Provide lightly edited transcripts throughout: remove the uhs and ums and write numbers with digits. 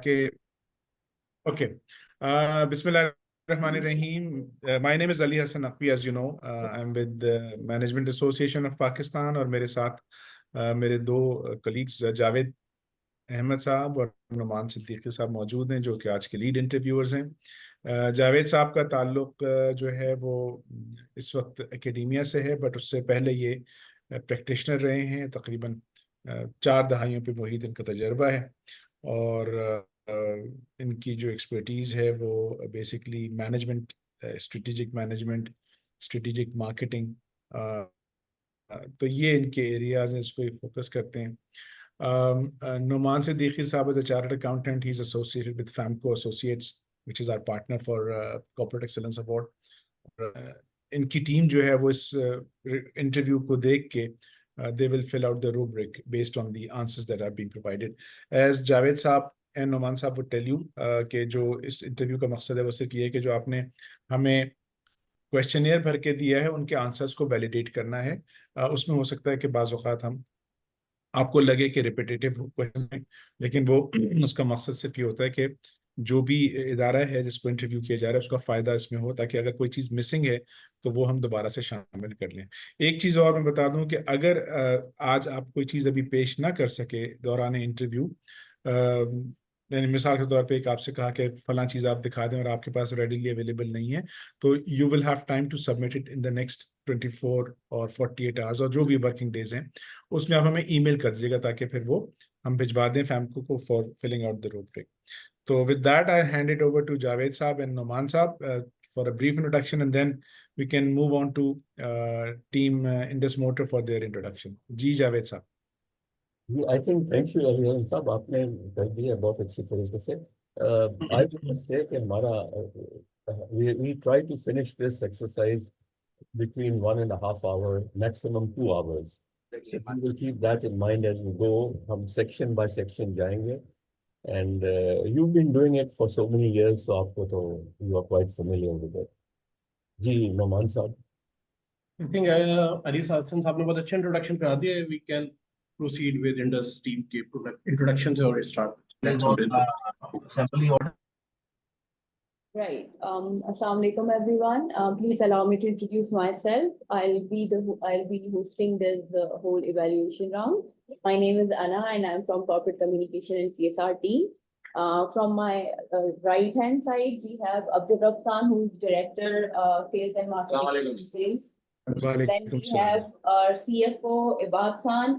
के ओके बिस्मिल्लाहिर्रहमानिर्रहीम my name is Ali Hasan Naqvi as you know I am with management association of Pakistan और मेरे साथ मेरे दो कलीग्स जावेद अहमद साहब और नुमान सिद्दीकी साहब मौजूद हैं जो कि आज के लीड इंटरव्यूअर्स हैं। जावेद साहब का ताल्लुक जो है वो इस वक्त एकेडेमिया से है, बट उससे पहले ये प्रैक्टिशनर रहे हैं। तकरीबन 4 दहाइयों पे मुहित इनका तजर्बा है और इनकी जो एक्सपर्टीज़ है वो basically management, strategic management, strategic marketing, तो ये इनके एरियाज हैं, इसको ये फोकस करते हैं। Numan Siddiqui Saab is a chartered accountant. He's associated with Famco Associates, which is our partner for Corporate Excellence Award. इनकी टीम जो है वो इस इंटरव्यू को देख के they will fill out the rubric based on the answers that are being provided. As Javed साहब and Numan साहब would tell you कि जो इस इंटरव्यू का मकसद है वो सिर्फ ये है कि जो आपने हमें क्वेश्चनियर भर के दिया है उनके आंसर्स को वैलिडेट करना है। उसमें हो सकता है कि बाज़ औक़ात हम आपको लगे कि रिपीटेटिव क्वेश्चन है, लेकिन वो उसका मकसद सिर्फ ये होता है कि जो भी इदारा है जिसको इंटरव्यू किया जा रहा है उसका फ़ायदा इसमें हो, ताकि अगर कोई चीज़ मिसिंग है तो वो हम दोबारा से शामिल कर लें। एक चीज़ और मैं बता दूं कि अगर आज आप कोई चीज़ अभी पेश ना कर सके दौरान इंटरव्यू, मैंने मिसाल के तौर पे एक आपसे कहा कि फलां चीज़ आप दिखा दें और आपके पास रेडीली अवेलेबल नहीं है, तो you will have time to submit it in the next 24 और 48 आवर्स, और जो भी वर्किंग डेज हैं उसमें आप हमें ईमेल कर दीजिएगा ताकि फिर वो हम भिजवा दें फैमको को for filling out the rubric. तो with that I hand it over to Javed Sahab and Numan Sahab for a brief introduction and then we can move on to team Indus Motor for their introduction. जी जावेद साहब। I think thank you everyone साहब, आपने कर दिया बहुत अच्छी तरीके से। I must say कि हमारा we try to finish this exercise between 1.5 hour, maximum 2 hours. So we will keep that in mind as we go. हम section by section जाएंगे, and you've been doing it for so many years, so आपको तो you are quite familiar with it. जी नोमान साहब। I think Ali Salsan साहब ने बहुत अच्छा introduction करा दिया है. We can proceed with Indus team के introduction से और start. Let's Assembly order. Right. Assalamu alaikum everyone. Please allow me to introduce myself. I'll be hosting this whole evaluation round. My name is Anna and I'm from Corporate Communication and CSR team. From my right hand side we have Abdul Rahman, who is Director Sales and Marketing Sales. Then we have our CFO Ibad Khan.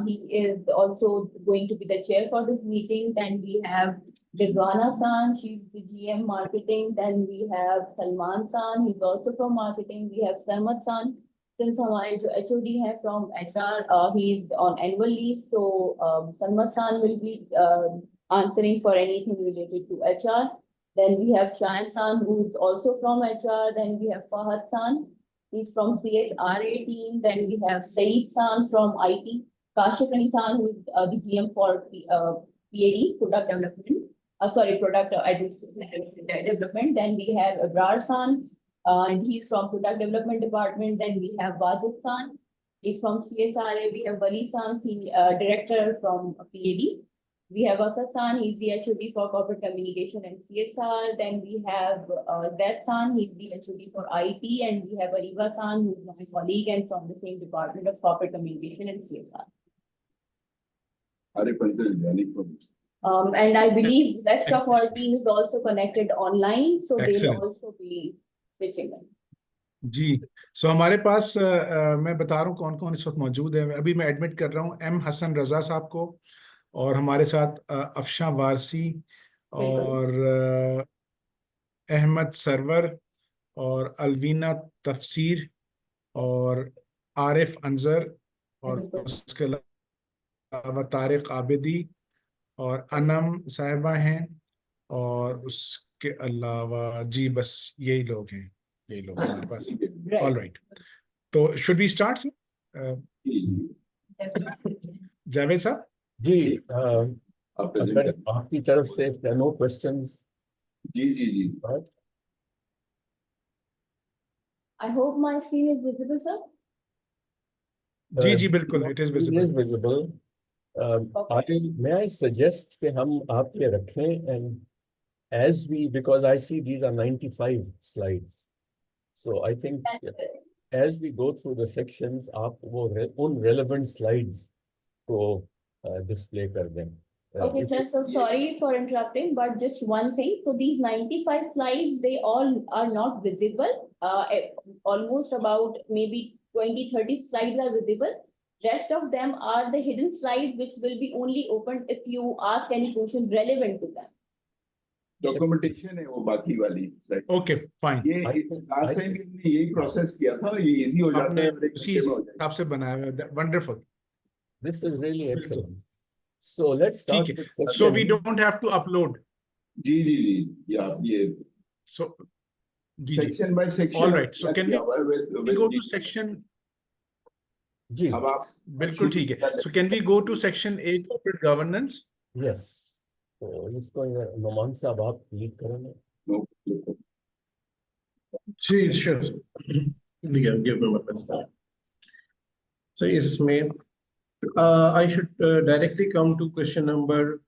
He is also going to be the chair for this meeting. Then we have Rizwana San, she's the GM marketing. Then we have Salman San, he's also from marketing. We have Sarmat San. Since हमारे जो HOD है from HR, he's on annual leave, so Sarmat San will be answering for anything related to HR. Then we have Shayan San, who's also from HR. Then we have Fahad San, he's from CSRA team. Then we have Saeed San from IT. Kashif Ali San, who is the GM for PAD, Product Development. Product development. Then we have Abrar San, and he's from Product Development Department. Then we have Wajid San, he's from CSRA. We have Wali San, Director from PAD. We have Asad San, he's the HOD for Corporate Communication and CSR. Then we have Zaid San, he's the HOD for IT. And we have Ariba San, who's my colleague and from the same Department of Corporate Communication and CSR. And I believe rest of our team is also connected online, so they will also be pitching in. जी, सो हमारे पास मैं बता रहा हूँ कौन कौन इस वक्त मौजूद है। अभी मैं एडमिट कर रहा हूँ एम हसन रजा साहब को, और हमारे साथ अफशा वारसी और अहमद सरवर और अलवीना तफसीर और आरिफ अंजर और उसके अलावा तारिक आबिदी और अनम साहिबा हैं, और उसके अलावा जी बस यही लोग हैं, यही लोग हमारे पास। ऑल राइट, तो should we start sir? Javed साहब जी, अगर आपकी तरफ से नो क्वेश्चंस। जी I hope my screen is visible, sir. जी जी बिल्कुल, it is It visible. is visible. May I suggest कि हम आप ये रखें, and as we, because I see these are 95 slides, so I think as we go through the sections, आप वो उन relevant slides को display कर दें. Okay, sir, so sorry for interrupting, but just one thing. So these 95 slides, they all are not visible. Almost about maybe 20-30 slides are visible. Rest of them are the hidden slides, which will be only opened if you ask any question relevant to them. Documentation है वो बाकी वाली slide. Okay, fine. ये last time हमने यही process किया था, ये इजी हो जाता आपने है और एक उसी घंटे में हो जाएगा. हिसाब से बनाया है. Wonderful. This is really excellent. So let's start ठीक है. with section. So we don't have to upload. जी जी जी, या ये So जी जी. Section by section. All right. So can we go to section? जी. अब आप बिल्कुल ठीक है. So can we go to section 8 corporate governance? Yes. तो इसको नोमान साहब आप लीड करेंगे. Sure. Give me my best. So इसमें I should directly come to question number.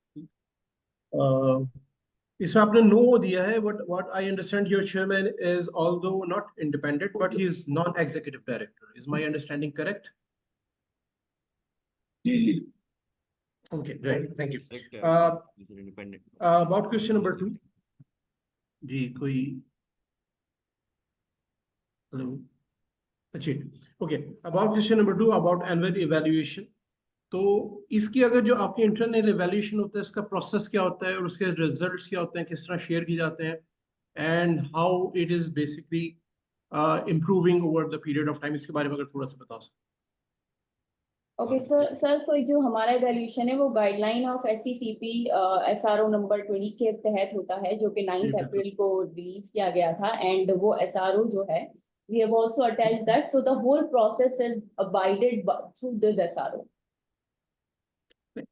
इसमें आपने no दिया है, but what I understand your chairman is although not independent, but he is non-executive director. Is my understanding correct? Ji ji. Okay, great. Thank you. He's an independent. About question number 2. जी कोई hello. अच्छा, okay. About question number 2 about annual evaluation. तो इसकी अगर जो आपकी internal evaluation होता है, इसका प्रोसेस क्या होता है और उसके रिजल्ट्स क्या होते हैं, किस तरह शेयर किए जाते हैं, and how it is basically improving over the period of time, इसके बारे में अगर थोड़ा सा बता सकते. Okay, सर so जो हमारा इवैल्यूएशन है वो guideline of SECP SRO number 20 के तहत होता है, जो कि 9 अप्रैल को रिलीज किया गया था. एंड वो SRO जो है, we have also attached that, so the whole process is abided through this SRO.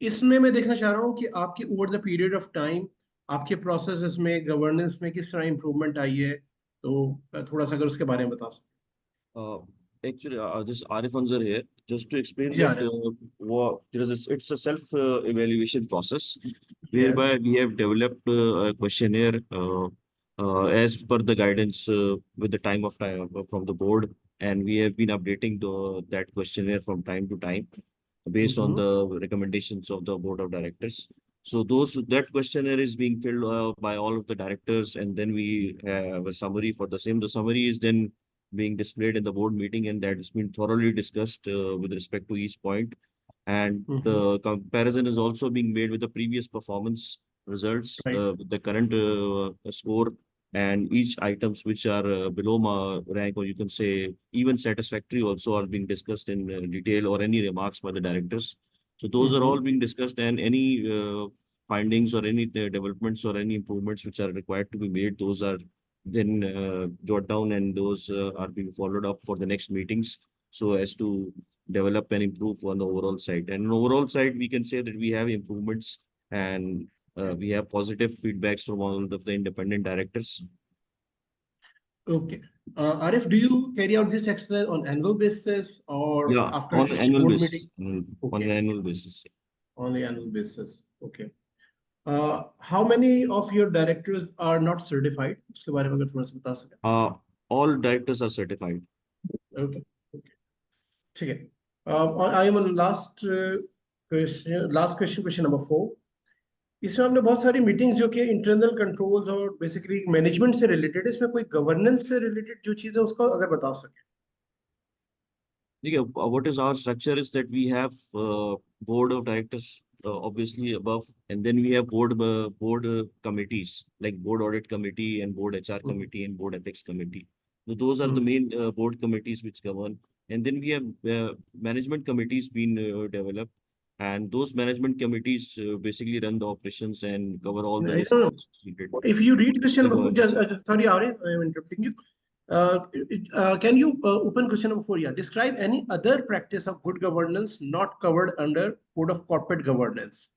इसमें मैं देखना चाह रहा हूँ कि आपकी over the period of time आपके प्रोसेस में, गवर्नेंस में किस तरह इम्प्रूवमेंट आई है, तो थोड़ा सा अगर उसके बारे में बता सकते. Actually, this Arif Anzar here, just to explain Yeah, that it's a self-evaluation process whereby we have developed a questionnaire as per the guidance with the time from the board, and we have been updating that questionnaire from time to time based on the recommendations of the board of directors. So that questionnaire is being filled by all of the directors, and then we have a summary for the same. The summary is then being displayed in the board meeting, and that has been thoroughly discussed with respect to each point. And the comparison is also being made with the previous performance results, with the current score, and each items which are below rank, or you can say even satisfactory, also are being discussed in detail, or any remarks by the directors. So those are all being discussed, and any findings or any developments or any improvements which are required to be made, those are then jot down, and those are being followed up for the next meetings, so as to develop and improve on the overall side. And on the overall side, we can say that we have improvements, and we have positive feedbacks from all of the independent directors. Okay. Arif, do you carry out this exercise on annual basis or after on annual board basis. meeting? On an annual basis. On the annual basis. Okay. How many of your directors are not certified? उसके बारे में अगर थोड़ा सा बता सकें. All directors are certified. Okay. Okay. ठीक है. I am on last question, question number 4. इसमें हमने बहुत सारी मीटिंग्स जो कि इंटरनल कंट्रोल्स और बेसिकली मैनेजमेंट से रिलेटेड, इसमें कोई गवर्नेंस से रिलेटेड जो चीज है उसको अगर बता सकें. What is our structure is that we have board of directors obviously above, and then we have board committees like board audit committee and board HR committee and board ethics committee. So those are the main board committees which govern, and then we have management committees being developed, and those management committees basically run the operations and cover all the risks. If you read question number, sorry Arif, I am interrupting you. Can you open question number 4? Yeah. Describe any other practice of good governance not covered under Code of Corporate Governance.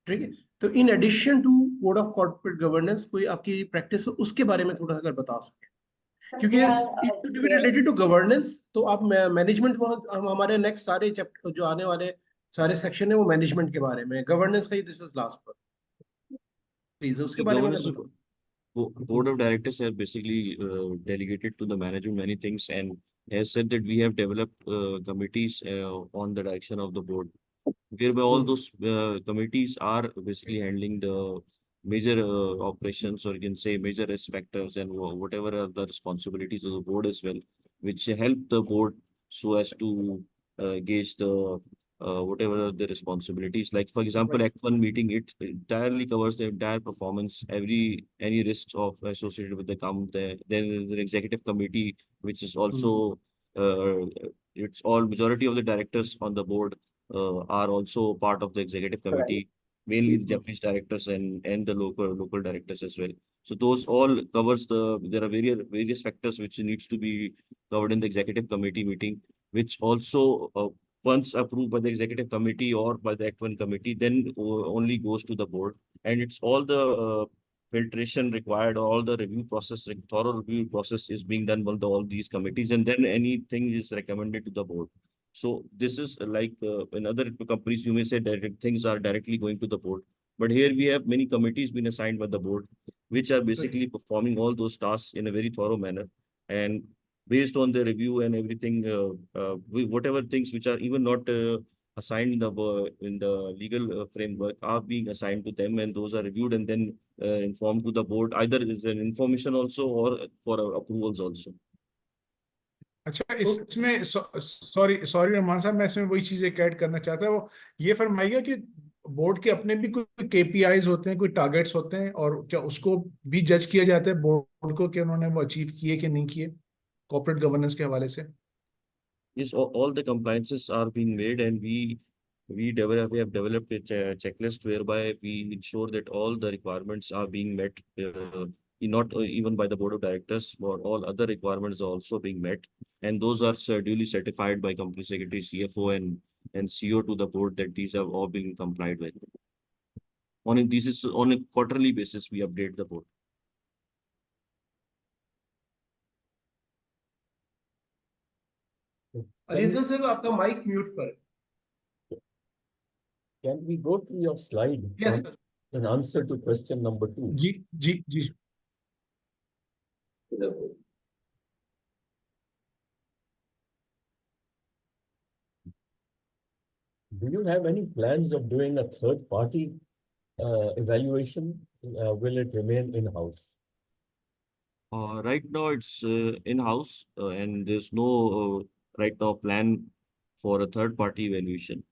ठीक है. तो in addition to Code of Corporate Governance कोई आपकी practice उसके बारे में थोड़ा सा अगर बता सके. क्योंकि it will be related to governance, तो आप मैनेजमेंट को हम हमारे नेक्स्ट सारे चैप्टर जो आने वाले सारे सेक्शन है वो मैनेजमेंट के बारे में, गवर्नेंस का ही दिस इज लास्ट पर, प्लीज उसके The बारे में governance बताओ। board of directors have basically delegated to the management many things and has said that we have developed committees on the direction of the board, whereby all those committees are basically handling the major operations, or you can say major risk factors and whatever are the responsibilities of the board as well, which help the board so as to gauge the whatever are the responsibilities. Like for example, Act 1 meeting, it entirely covers the entire performance, any risks of associated with the then there's an executive committee, which is also it's all majority of the directors on the board are also part of the executive committee, mainly the Japanese directors and the local directors as well. So those all covers there are various factors which needs to be covered in the executive committee meeting, which also once approved by the executive committee or by the Act 1 committee, then only goes to the board, and it's all the filtration required, all the review process, thorough review process is being done by all these committees, and then anything is recommended to the board. So this is like in other companies, you may say that things are directly going to the board. But here we have many committees been assigned by the board, which are basically performing all those tasks in a very thorough manner. And based on the review and everything, whatever things which are even not assigned in the legal framework are being assigned to them, and those are reviewed and then informed to the board, either as an information also or for approvals also. अच्छा, इसमें sorry Rahman साहब, मैं इसमें वही चीज एक add करना चाहता हूँ। वो ये फरमाइएगा कि बोर्ड के अपने भी कोई केपीआईज होते हैं, कोई टारगेट्स होते हैं, और क्या उसको भी जज किया जाता है बोर्ड को कि उन्होंने वो अचीव किए कि नहीं किए कॉर्पोरेट गवर्नेंस के हवाले से? Yes, all the compliances are being made, and we have developed a checklist whereby we ensure that all the requirements are being met, not even by the board of directors, but all other requirements are also being met, and those are duly certified by company secretary, CFO, and CO to the board that these have all been complied with. This is on a quarterly basis we update the board. Ali Hasan sir, आपका mic mute पर है। Can we go to your slide? Yes, sir. In answer to question number 2. Ji ji ji. Do you have any plans of doing a third party evaluation? Will it remain in-house? Right now it's in-house, and there's no right now plan for a third party evaluation.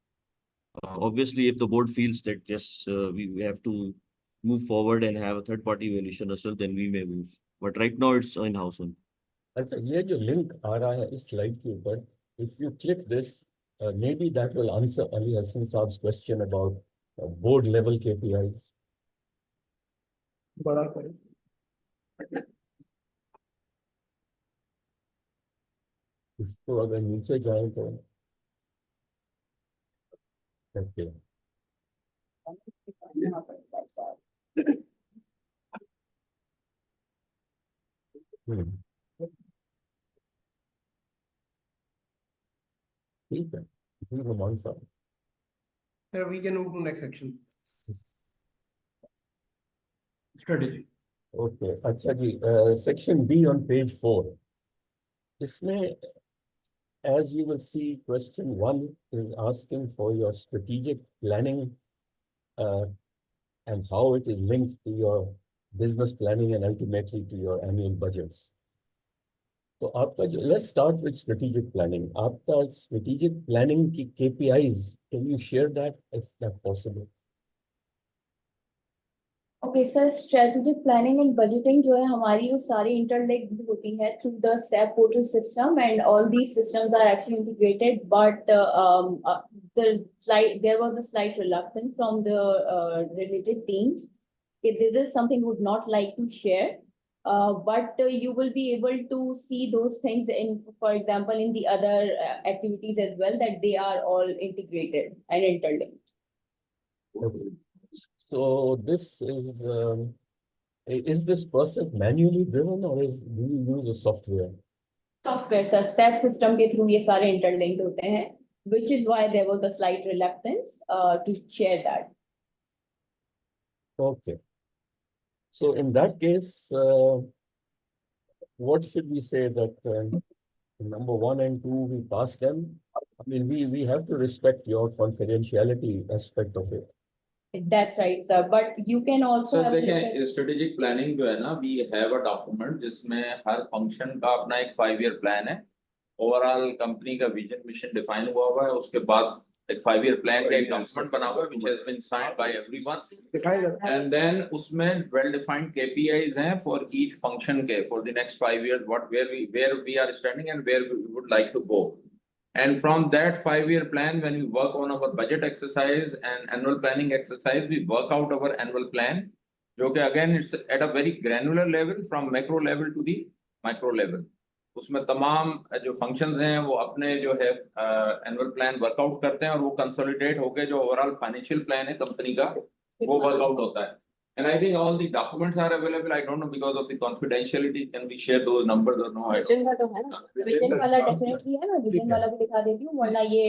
Obviously, if the board feels that yes, we have to move forward and have a third party evaluation as well, then we may move. But right now it's in-house only. अच्छा, ये जो link आ रहा है इस slide के ऊपर, if you click this, maybe that will answer Ali Hassan Saab's question about board level KPIs. बड़ा करें। इसको अगर नीचे जाए तो okay. ठीक है, रहमान साहब। We can move to next section. Strategy. Okay, अच्छा जी, section B on page 4. इसमें, as you will see, question 1 is asking for your strategic planning and how it is linked to your business planning and ultimately to your annual budgets. तो आपका जो, let's start with strategic planning. आपका strategic planning की KPIs, can you share that if that's possible? Okay, sir, strategic planning and budgeting जो है हमारी वो सारी interlinked होती है through the SAP portal system, and all these systems are actually integrated. But there was a slight reluctance from the related teams. This is something we would not like to share. But you will be able to see those things in, for example, in the other activities as well, that they are all integrated and interlinked. Okay. So this is Is this process manually driven or do you use a software? Software sir, SAP system के through ये सारे interlinked होते हैं, which is why there was a slight reluctance to share that. Okay. So in that case, what should we say that number 1 and 2, we pass them? I mean, we have to respect your confidentiality aspect of it. That's right, sir. But you can also sir have a look देखें at- strategic planning जो है ना, we have a document जिसमें हर function का अपना एक 5 year plan है, overall company का विजन मिशन डिफाइन हुआ है, उसके बाद एक 5 ईयर प्लान का एक डॉक्यूमेंट बना हुआ है which has been signed by everyone, and then उसमें वेल डिफाइंड केपीआईज हैं फॉर ईच फंक्शन के for the next 5 years what where we are standing and where we would like to go. And from that 5 year plan, when we work on our budget exercise and annual planning exercise, we work out our annual plan. जो कि again it's at a very granular level from macro level to the micro level. उसमें तमाम जो functions हैं वो अपने जो है annual plan workout करते हैं और वो consolidate होके जो overall financial plan है कंपनी का वो workout होता है. And I think all the documents are available. I don't know because of the confidentiality. Can we share those numbers or no? I don't vision का तो है ना, विजन वाला डेफिनेटली है ना, विजन वाला भी दिखा देती हूँ, वरना ये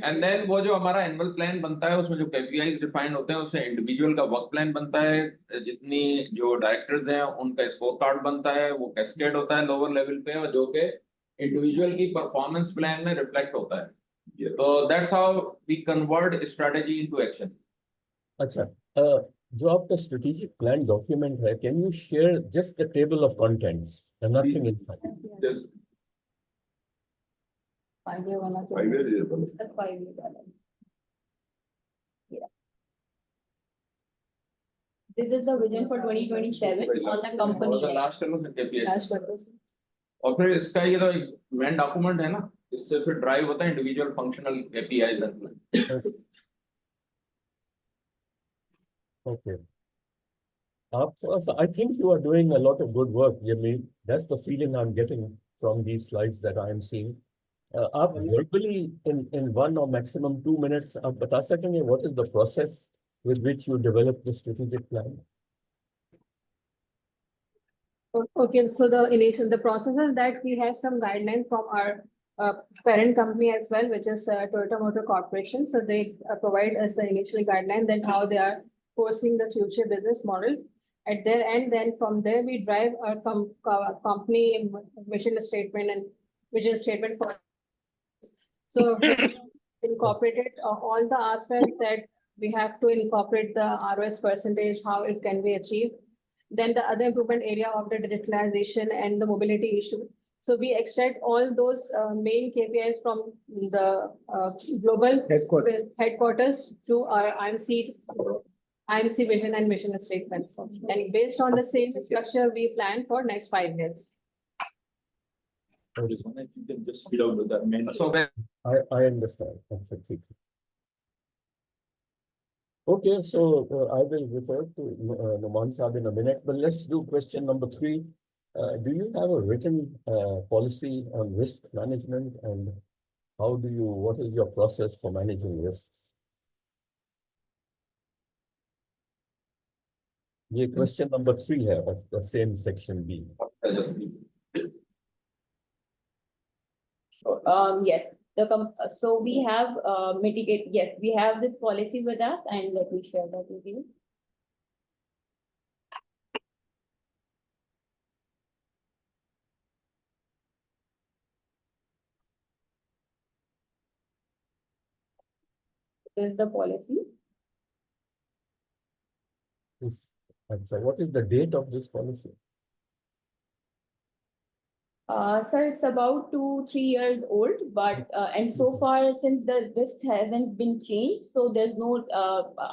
एंड देन वो जो हमारा एनुअल प्लान बनता है उसमें जो केपीआईज डिफाइंड होते हैं उससे इंडिविजुअल का वर्क प्लान बनता है, जितनी जो डायरेक्टर्स हैं उनका स्कोर कार्ड बनता है, वो कैस्केड होता है लोअर लेवल पे और जो कि इंडिविजुअल की परफॉर्मेंस प्लान में रिफ्लेक्ट होता है. तो that's how we convert strategy into action. अच्छा, जो आपका स्ट्रेटेजिक प्लान डॉक्यूमेंट है, can you share just the table of contents and nothing inside? Just 5 year वाला तो 5 years is able. 5 year वाला. Yeah. This is the vision for 2027 on the company. और last कर लो फिर केपीआई Last quarter. और फिर इसका ये तो मेन डॉक्यूमेंट है ना, इससे फिर ड्राइव होता है individual functional KPIs. Okay. I think you are doing a lot of good work, Yemi. That's the feeling I'm getting from these slides that I am seeing. आप verbally in 1 or maximum 2 minutes आप बता सकेंगे what is the process with which you develop the strategic plan? Okay, so the process is that we have some guidelines from our parent company as well, which is Toyota Motor Corporation. So they provide us the initial guideline, then how they are foreseeing the future business model at their end. Then from there we drive our company mission statement and vision statement for. So incorporated all the aspects that we have to incorporate the ROS percentage, how it can be achieved. Then the other improvement area of the digitalization and the mobility issue. So we extract all those main KPIs from the global headquarters to our IMC vision and mission statements. And based on the same structure, we plan for next 5 years. You can just speed out with that main. So I understand. Absolutely. Okay, so I will refer to Noman Saab in a minute, but let's do question number 3. Do you have a written policy on risk management, and what is your process for managing risks? ये question number 3 है of the same section B. Yes, so we have mitigate. Yes, we have this policy with us, and let me share that with you. This is the policy. So what is the date of this policy? Sir, it's about 2-3 years old, but and so far since this hasn't been changed, so there's no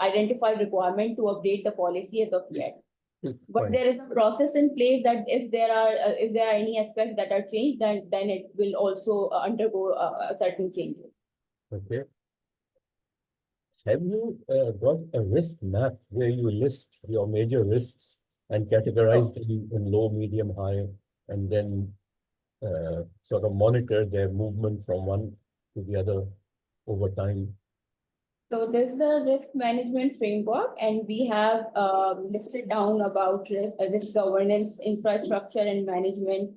identified requirement to update the policy as of yet. But Fine. there is a process in place that if there are any aspects that are changed, then it will also undergo certain changes. Okay. Have you got a risk map where you list your major risks and categorize them in low, medium, high, and then sort of monitor their movement from one to the other over time? So this is the risk management framework, and we have listed down about risk governance, infrastructure and management.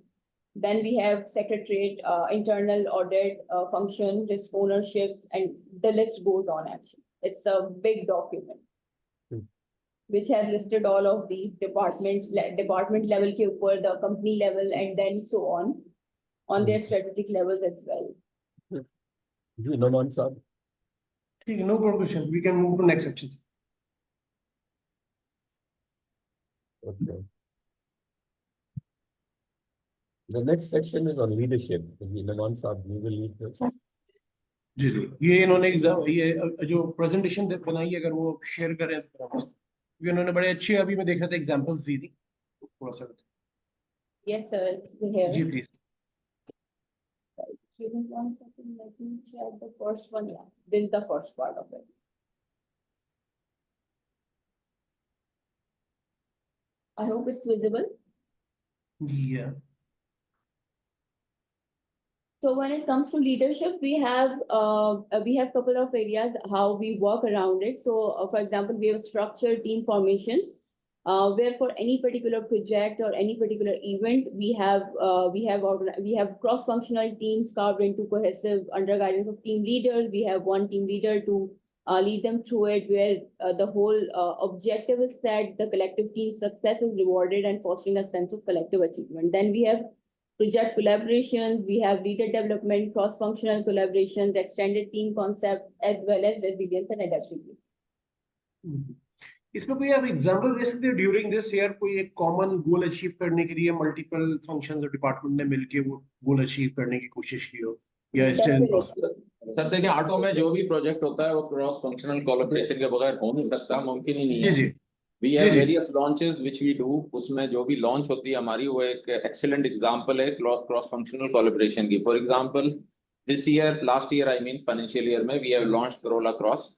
Then we have secretariat, internal audit function, risk ownership, and the list goes on actually. It's a big document which has listed all of these departments, department level ke upar, the company level, and then so on their strategic levels as well. जी नोमान साहब. ठीक है, no more question. We can move to next section. Okay. The next section is on leadership. Noman Saab, you will lead this. जी जी, ये इन्होंने exam ये जो presentation बनाई है, अगर वो शेयर करें तो ये उन्होंने बड़े अच्छे, अभी मैं देख रहा था, एग्जांपल्स दी थी, थोड़ा सा. Yes, sir. It's here. जी please. Give me 1 second. Let me check the first one. Yeah, this is the first part of it. I hope it's visible. Yeah. So when it comes to leadership, we have couple of areas how we work around it. So for example, we have structured team formations, where for any particular project or any particular event, we have cross-functional teams carved into cohesive under guidance of team leaders. We have one team leader to lead them through it, where the whole objective is that the collective team success is rewarded and fostering a sense of collective achievement. Then we have project collaborations, we have leader development, cross-functional collaborations, extended team concept, as well as resilience and adaptability. इसमें कोई आप example दे सकते हैं during this year कोई एक common goal achieve करने के लिए मल्टीपल फंक्शंस और डिपार्टमेंट ने मिलके वो गोल अचीव करने की कोशिश की हो, या इस टाइम सर देखिए, ऑटो में जो भी प्रोजेक्ट होता है वो क्रॉस फंक्शनल कोलैबोरेशन के बगैर हो नहीं सकता, मुमकिन ही नहीं है. जी जी. We have various launches which we do. उसमें जो भी launch होती है हमारी, वो एक excellent example है cross functional collaboration की. For example, this year, last year I mean financial year में we have launched Corolla Cross.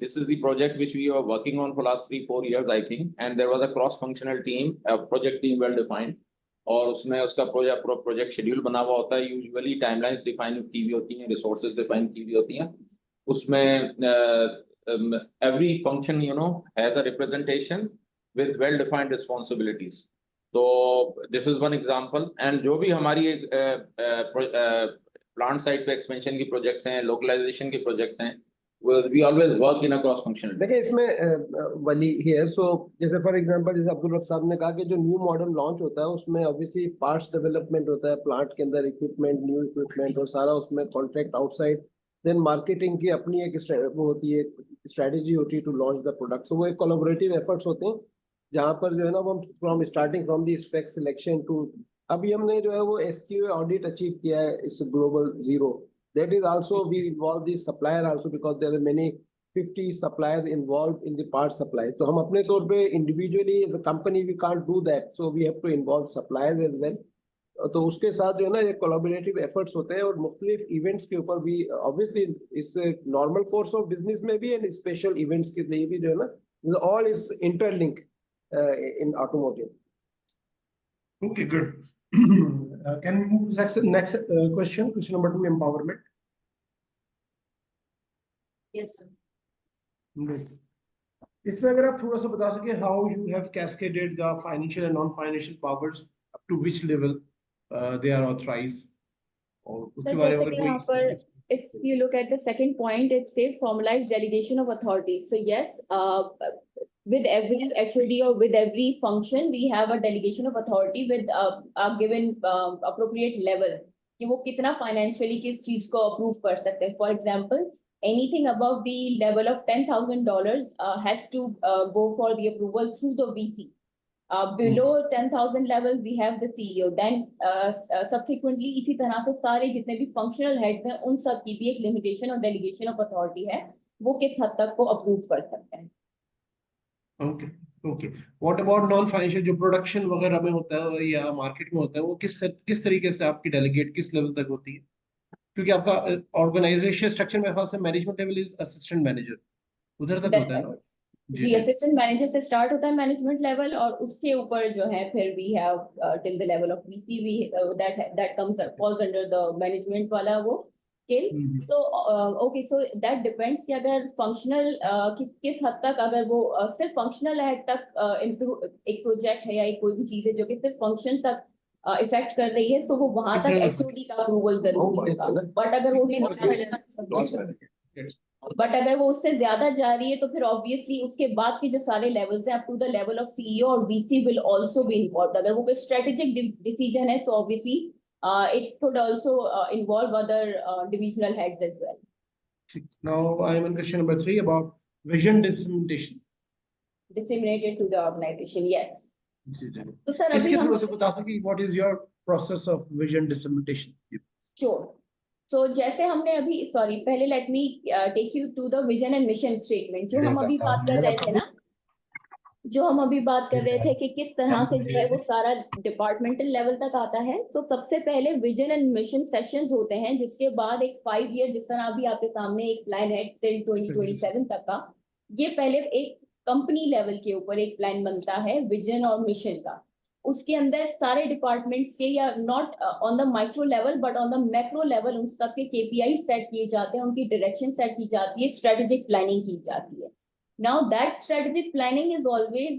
This is the project which we were working on for last 3-4 years I think, and there was a cross functional team, a project team well defined, और उसमें उसका project schedule बना हुआ होता है. Usually timelines define की हुई होती हैं, resources define की हुई होती हैं. उसमें every function, has a representation with well-defined responsibilities. So this is one example. And जो भी हमारी plant side पे expansion की projects हैं, localization की projects हैं, we always work in a cross-functional. देखिए इसमें वली here, so जैसे for example जैसे अब्दुल रफ साहब ने कहा कि जो new model launch होता है उसमें obviously parts development होता है, plant के अंदर equipment, new equipment और सारा उसमें contract outside. Then marketing की अपनी एक वो होती है, strategy होती है to launch the product. So वो एक collaborative efforts होते हैं जहाँ पर जो है ना वो from starting from the spec selection to अभी हमने जो है वो SQA audit achieve किया है इस global zero. That is also we involve the supplier also because there are many 50 suppliers involved in the part supply. तो हम अपने तौर पे individually as a company we can't do that. So we have to involve suppliers as well. तो उसके साथ जो है ना ये कोलैबोरेटिव एफर्ट्स होते हैं और मुख्तलिफ इवेंट्स के ऊपर भी ऑब्वियसली इस नॉर्मल कोर्स ऑफ बिजनेस में भी एंड स्पेशल इवेंट्स के लिए भी जो है ना all is interlink in automotive. Okay good. Can we move to next question number 2, empowerment. Yes, sir. इसमें अगर आप थोड़ा सा बता सके how you have cascaded the financial and non financial powers up to which level they are authorized. और उसके बारे में अगर कोई, if you look at the second point, it says formalized delegation of authority. So yes, with every HOD or with every function, we have a delegation of authority with a given appropriate level. कि वो कितना financially किस चीज को approve कर सकते हैं. For example, anything above the level of $10,000 has to go for the approval through the VC. Below 10,000 level, we have the CEO. Then subsequently, इसी तरह से सारे जितने भी functional heads हैं, उन सब की भी एक limitation और delegation of authority है. वो किस हद तक को approve कर सकते हैं. Okay okay. What about non financial जो प्रोडक्शन वगैरह में होता है या मार्केट में होता है, वो किस तरीके से आपकी डेलीगेट किस लेवल तक होती है? क्योंकि आपका ऑर्गेनाइजेशन स्ट्रक्चर में खास management level is assistant manager, उधर तक होता है ना? जी, असिस्टेंट मैनेजर से स्टार्ट होता है मैनेजमेंट लेवल, और उसके ऊपर जो है फिर we have till the level of VC, we that comes falls under the management वाला वो. scale. Mhm. So okay, so that depends कि अगर functional किस हद तक अगर वो सिर्फ functional हद तक improve एक project है या एक कोई भी चीज है जो कि सिर्फ function तक इफेक्ट कर रही है, तो वो वहां तक HOD का अप्रूवल जरूरी होगा. बट अगर वो उससे ज्यादा जा रही है तो फिर ऑब्वियसली उसके बाद के जो सारे लेवल्स हैं up to the level of CEO और VC will also be involve. अगर वो कोई स्ट्रेटेजिक डिसीजन है, so obviously it could also involve other divisional heads as well. Now I am in question number 3 about vision dissemination. Disseminated to the organization, yes. तो sir इसके अभी थोड़ा सा बता सके what is your process of vision dissemination? Sure. So जैसे हमने अभी पहले let me take you to the vision and mission statement. जो हम अभी बात कर रहे थे कि किस तरह से जो है वो सारा डिपार्टमेंटल लेवल तक आता है. तो सबसे पहले विजन एंड मिशन सेशंस होते हैं, जिसके बाद एक 5 ईयर, जिस तरह अभी आपके सामने एक प्लान है टिल 2027 तक का. ये पहले एक कंपनी लेवल के ऊपर एक प्लान बनता है विजन और मिशन का. उसके अंदर सारे डिपार्टमेंट्स के, या not on the micro level but on the macro level, उन सबके KPI सेट किए जाते हैं, उनकी डायरेक्शन सेट की जाती है, स्ट्रेटेजिक प्लानिंग की जाती है. Now that strategic planning is always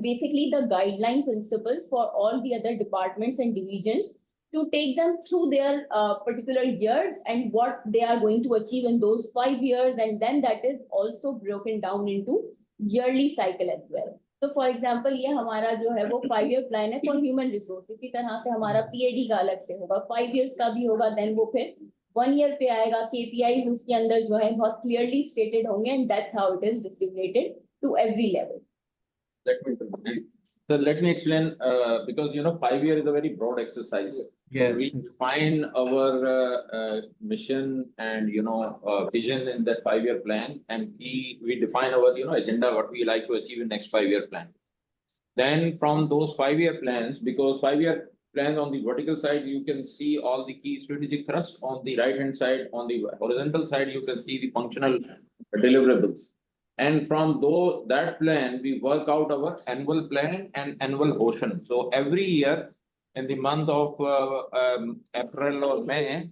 basically the guideline principle for all the other departments and divisions to take them through their particular years and what they are going to achieve in those 5 years, and then that is also broken down into yearly cycle as well. So for example, ये हमारा जो है वो 5-year plan है for human resource. इसी तरह से हमारा PAD का अलग से होगा, 5 years का भी होगा, then वो फिर 1 year पे आएगा. KPIs उसके अंदर जो है बहुत clearly stated होंगे, and that's how it is distributed to every level. Let me explain, because 5 year is a very broad exercise. Yes. We define our mission and vision in that 5-year plan, and we define our agenda, what we like to achieve in next 5-year plan. Then from those 5-year plans, because 5-year plans on the vertical side, you can see all the key strategic thrust. On the right hand side, on the horizontal side, you can see the functional deliverables. And from that plan, we work out our annual plan and annual Hoshan. So every year in the month of April or May,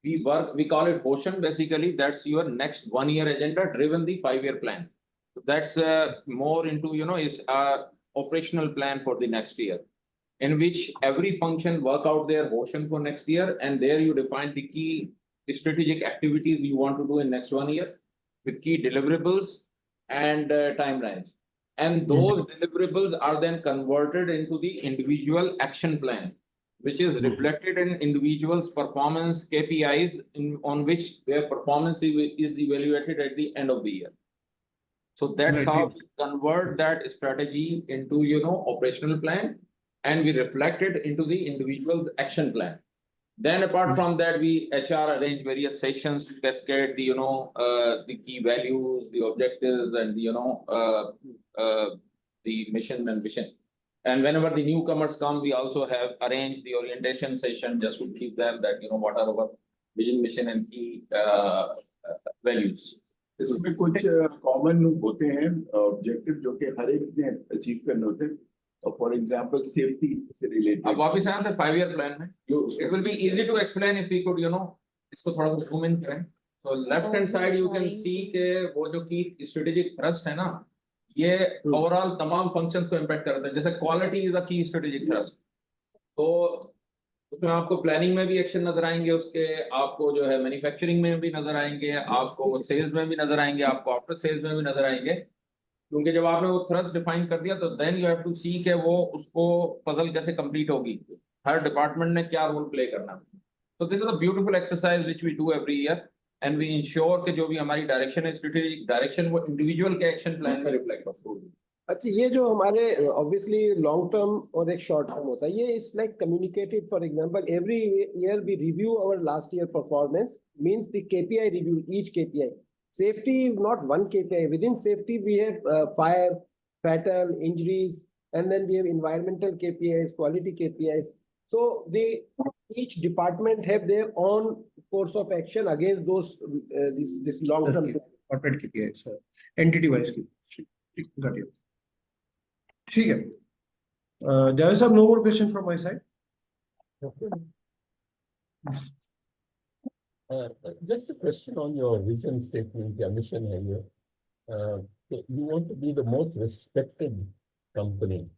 we call it Hoshan. Basically, that's your next 1 year agenda driven the 5-year plan. So that's more into, is operational plan for the next year, in which every function work out their Hoshan for next year, and there you define the key strategic activities you want to do in next 1 year with key deliverables and timelines. And those deliverables are then converted into the individual action plan, which is reflected in individuals' performance KPIs on which their performance is evaluated at the end of the year. So that's how we convert that strategy into, operational plan, and we reflect it into the individual's action plan. Then apart from that, we HR arrange various sessions to cascade the, the key values, the objectives, and the mission and vision. And whenever the newcomers come, we also have arranged the orientation session just to keep them that, what are our vision, mission, and key values. इसमें कुछ common होते हैं objective जो कि हर एक ने achieve करने होते हैं. For example, safety से related. अब वापस आए थे 5-year plan में. It will be easy to explain if we could, इसको थोड़ा सा zoom in करें. So left hand side you can see के वो जो की strategic thrust है ना, ये overall तमाम functions को impact करता है. जैसे quality is a key strategic thrust. तो उसमें आपको प्लानिंग में भी एक्शन नजर आएंगे, उसके आपको जो है मैन्युफैक्चरिंग में भी नजर आएंगे, आपको सेल्स में भी नजर आएंगे, आपको आफ्टर सेल्स में भी नजर आएंगे. क्योंकि जब आपने वो थ्रस्ट डिफाइन कर दिया तो देन यू हैव टू सी के वो उसको पजल कैसे कंप्लीट होगी, हर डिपार्टमेंट ने क्या रोल प्ले करना. तो this is a beautiful exercise which we do every year, and we ensure कि जो भी हमारी डायरेक्शन है, स्ट्रेटेजिक डायरेक्शन, वो इंडिविजुअल के एक्शन प्लान में रिफ्लेक्ट होगी. अच्छा, ये जो हमारे ऑब्वियसली लॉन्ग टर्म और एक शॉर्ट टर्म होता है, ये it's like communicated. For example every year we review our last year performance, means the KPI review each KPI. Safety is not one KPI. Within safety, we have fire, fatal, injuries, and then we have environmental KPIs, quality KPIs. So each department have their own course of action against those this long term corporate KPIs, entity wise. Got it. ठीक है. There is no more question from my side. Just a question on your vision statement, your mission here. You want to be the most respected company.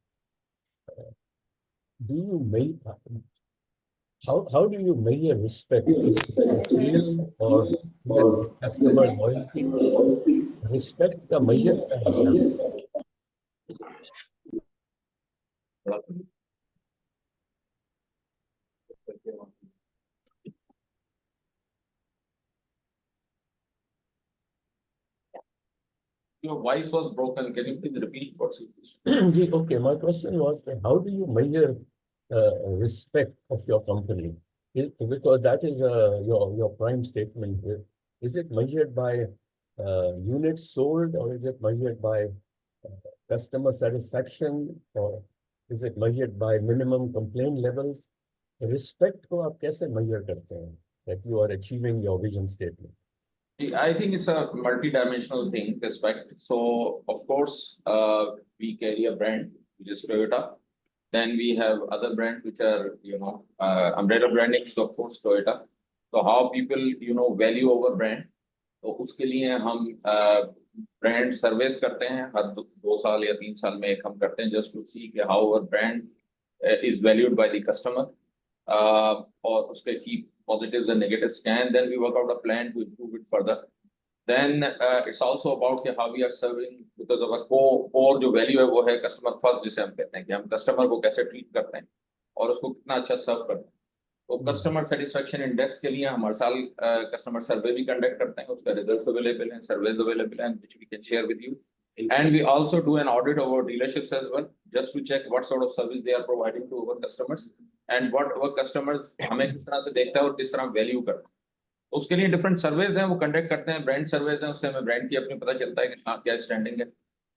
Do you make how do you measure respect? Sales or customer loyalty? Respect का measure क्या है? Your voice was broken. Can you please repeat what's your question? Okay, my question was that how do you measure respect of your company? Because that is your prime statement. Is it measured by units sold, or is it measured by customer satisfaction, or is it measured by minimum complaint levels? Respect को आप कैसे measure करते हैं that you are achieving your vision statement? I think it's a multi-dimensional thing, respect. So, of course, we carry a brand, which is Toyota. Then we have other brands which are, umbrella branding is of course Toyota. So how people, value our brand. तो उसके लिए हम brand surveys करते हैं हर 2 साल या 3 साल में एक हम करते हैं just to see कि how our brand is valued by the customer. और उसके key positives and negatives can, then we work out a plan to improve it further. Then it's also about how we are serving, because of a core जो value है वो है customer first, जिसे हम कहते हैं कि हम customer को कैसे treat करते हैं और उसको कितना अच्छा serve करते हैं. तो customer satisfaction index के लिए हम हर साल customer survey भी conduct करते हैं, उसका results available हैं, surveys available हैं, which we can share with you. And we also do an audit of our dealerships as well, just to check what sort of service they are providing to our customers and what our customers हमें किस तरह से देखता है और किस तरह value करता है. तो उसके लिए different surveys हैं, वो conduct करते हैं, brand surveys हैं, उससे हमें brand की अपनी पता चलता है कि हाँ क्या standing है.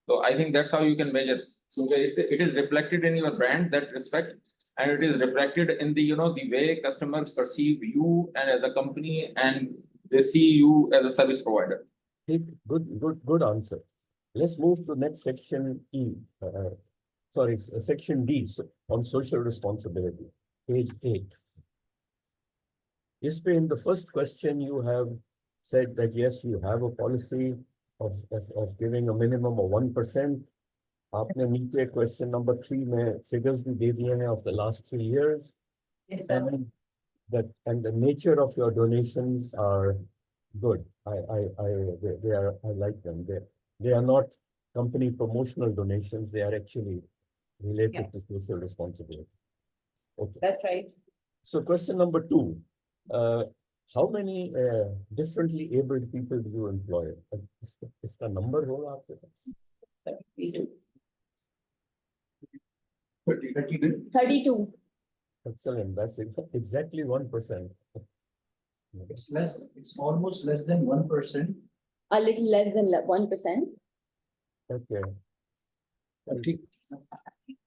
So I think that's how you can measure. So it is reflected in your brand, that respect, and it is reflected in the the way customers perceive you and as a company, and they see you as a service provider. Good answer. Let's move to next section E. Section D on social responsibility, page 8. In the first question, you have said that yes, you have a policy of giving a minimum of 1%. आपने नीचे question number 3 में figures भी दे दिए हैं of the last 3 years. Yes, And the nature of your donations are good. I like them. They are not company promotional donations. They are actually related to social responsibility. Okay. that's right. So question number 2, how many differently abled people do you employ? इसका number होगा आपके पास? 32. Excellent. That's exactly 1%. It's almost less than 1%. A little less than 1%. Okay.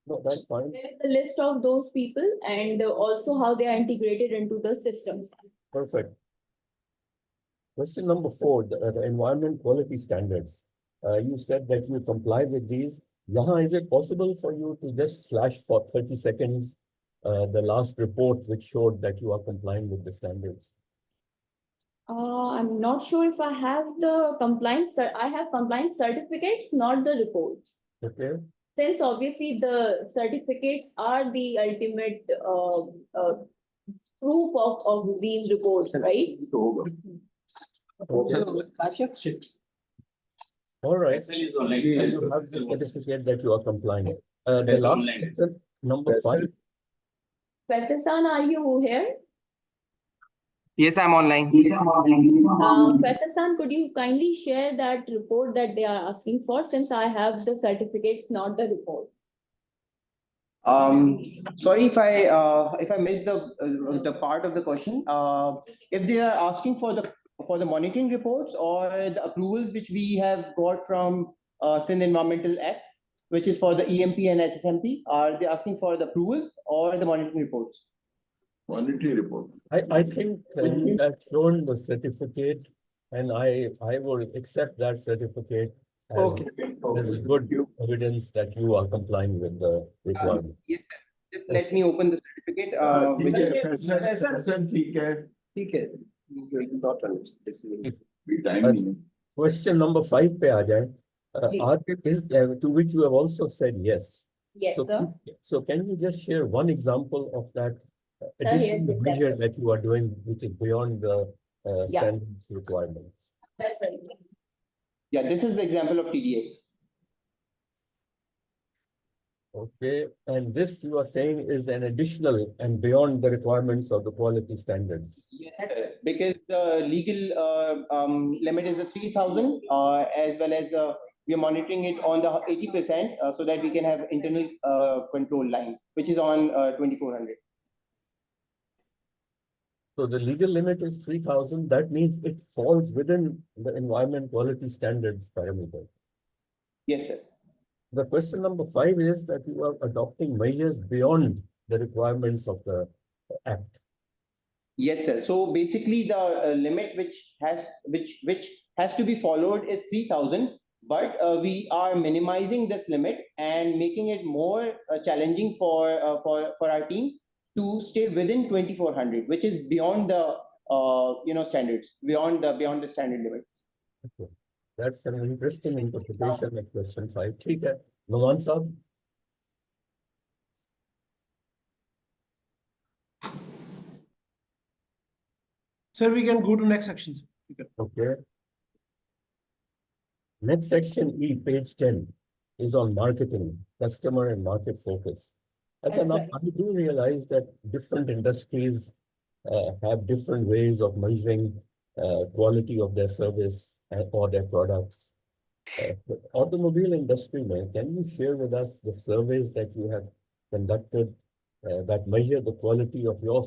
No, that's fine. There is a list of those people and also how they are integrated into the system. Perfect. Question number 4, the environment quality standards. You said that you comply with these. Yahan, is it possible for you to just flash for 30 seconds the last report which showed that you are complying with the standards? I'm not sure if I have the compliance. I have compliance certificates, not the reports. Okay. Since obviously the certificates are the ultimate proof of these reports, right? All right. You have the certificate that you are complying. The last question, number 5. Professor San, are you here? Yes, I'm online. Professor San, could you kindly share that report that they are asking for, since I have the certificates, not the report? Sorry if I missed the part of the question. If they are asking for the monitoring reports or the approvals which we have got from Sindh Environmental Act, which is for the EMP and HSMP, are they asking for the approvals or the monitoring reports? Monetary report. I think you have shown the certificate, and I will accept that certificate as good evidence that you are complying with the requirements. Yes, just let me open the certificate. ठीक है. भी time नहीं है। Question number 5 पे आ जाए. जी. To which you have also said yes. Yes, sir. So can you just share one example of that Sir, yes, additional measure exactly. that you are doing, which is beyond the Yeah. standards requirements? That's right. Yeah, this is the example of TDS. Okay, and this you are saying is an additional and beyond the requirements of the quality standards. Yes, sir. Because the legal limit is the 3,000, as well as we are monitoring it on the 80%, so that we can have internal control line, which is on 2,400. So the legal limit is 3,000. That means it falls within the environment quality standards parameter. Yes, sir. The question number 5 is that you are adopting measures beyond the requirements of the Act. Yes, sir. So basically, the limit which has to be followed is 3,000, but we are minimizing this limit and making it more challenging for our team to stay within 2,400, which is beyond the standards, beyond the standard limits. Okay. That's an interesting interpretation of question 5. ठीक है, Numan साहब. Sir, we can go to next section. Okay. Next section E, page 10, is on marketing, customer and market focus. As That's now, right. I do realize that different industries have different ways of measuring quality of their service or their products. The automobile industry, man, can you share with us the surveys that you have conducted that measure the quality of your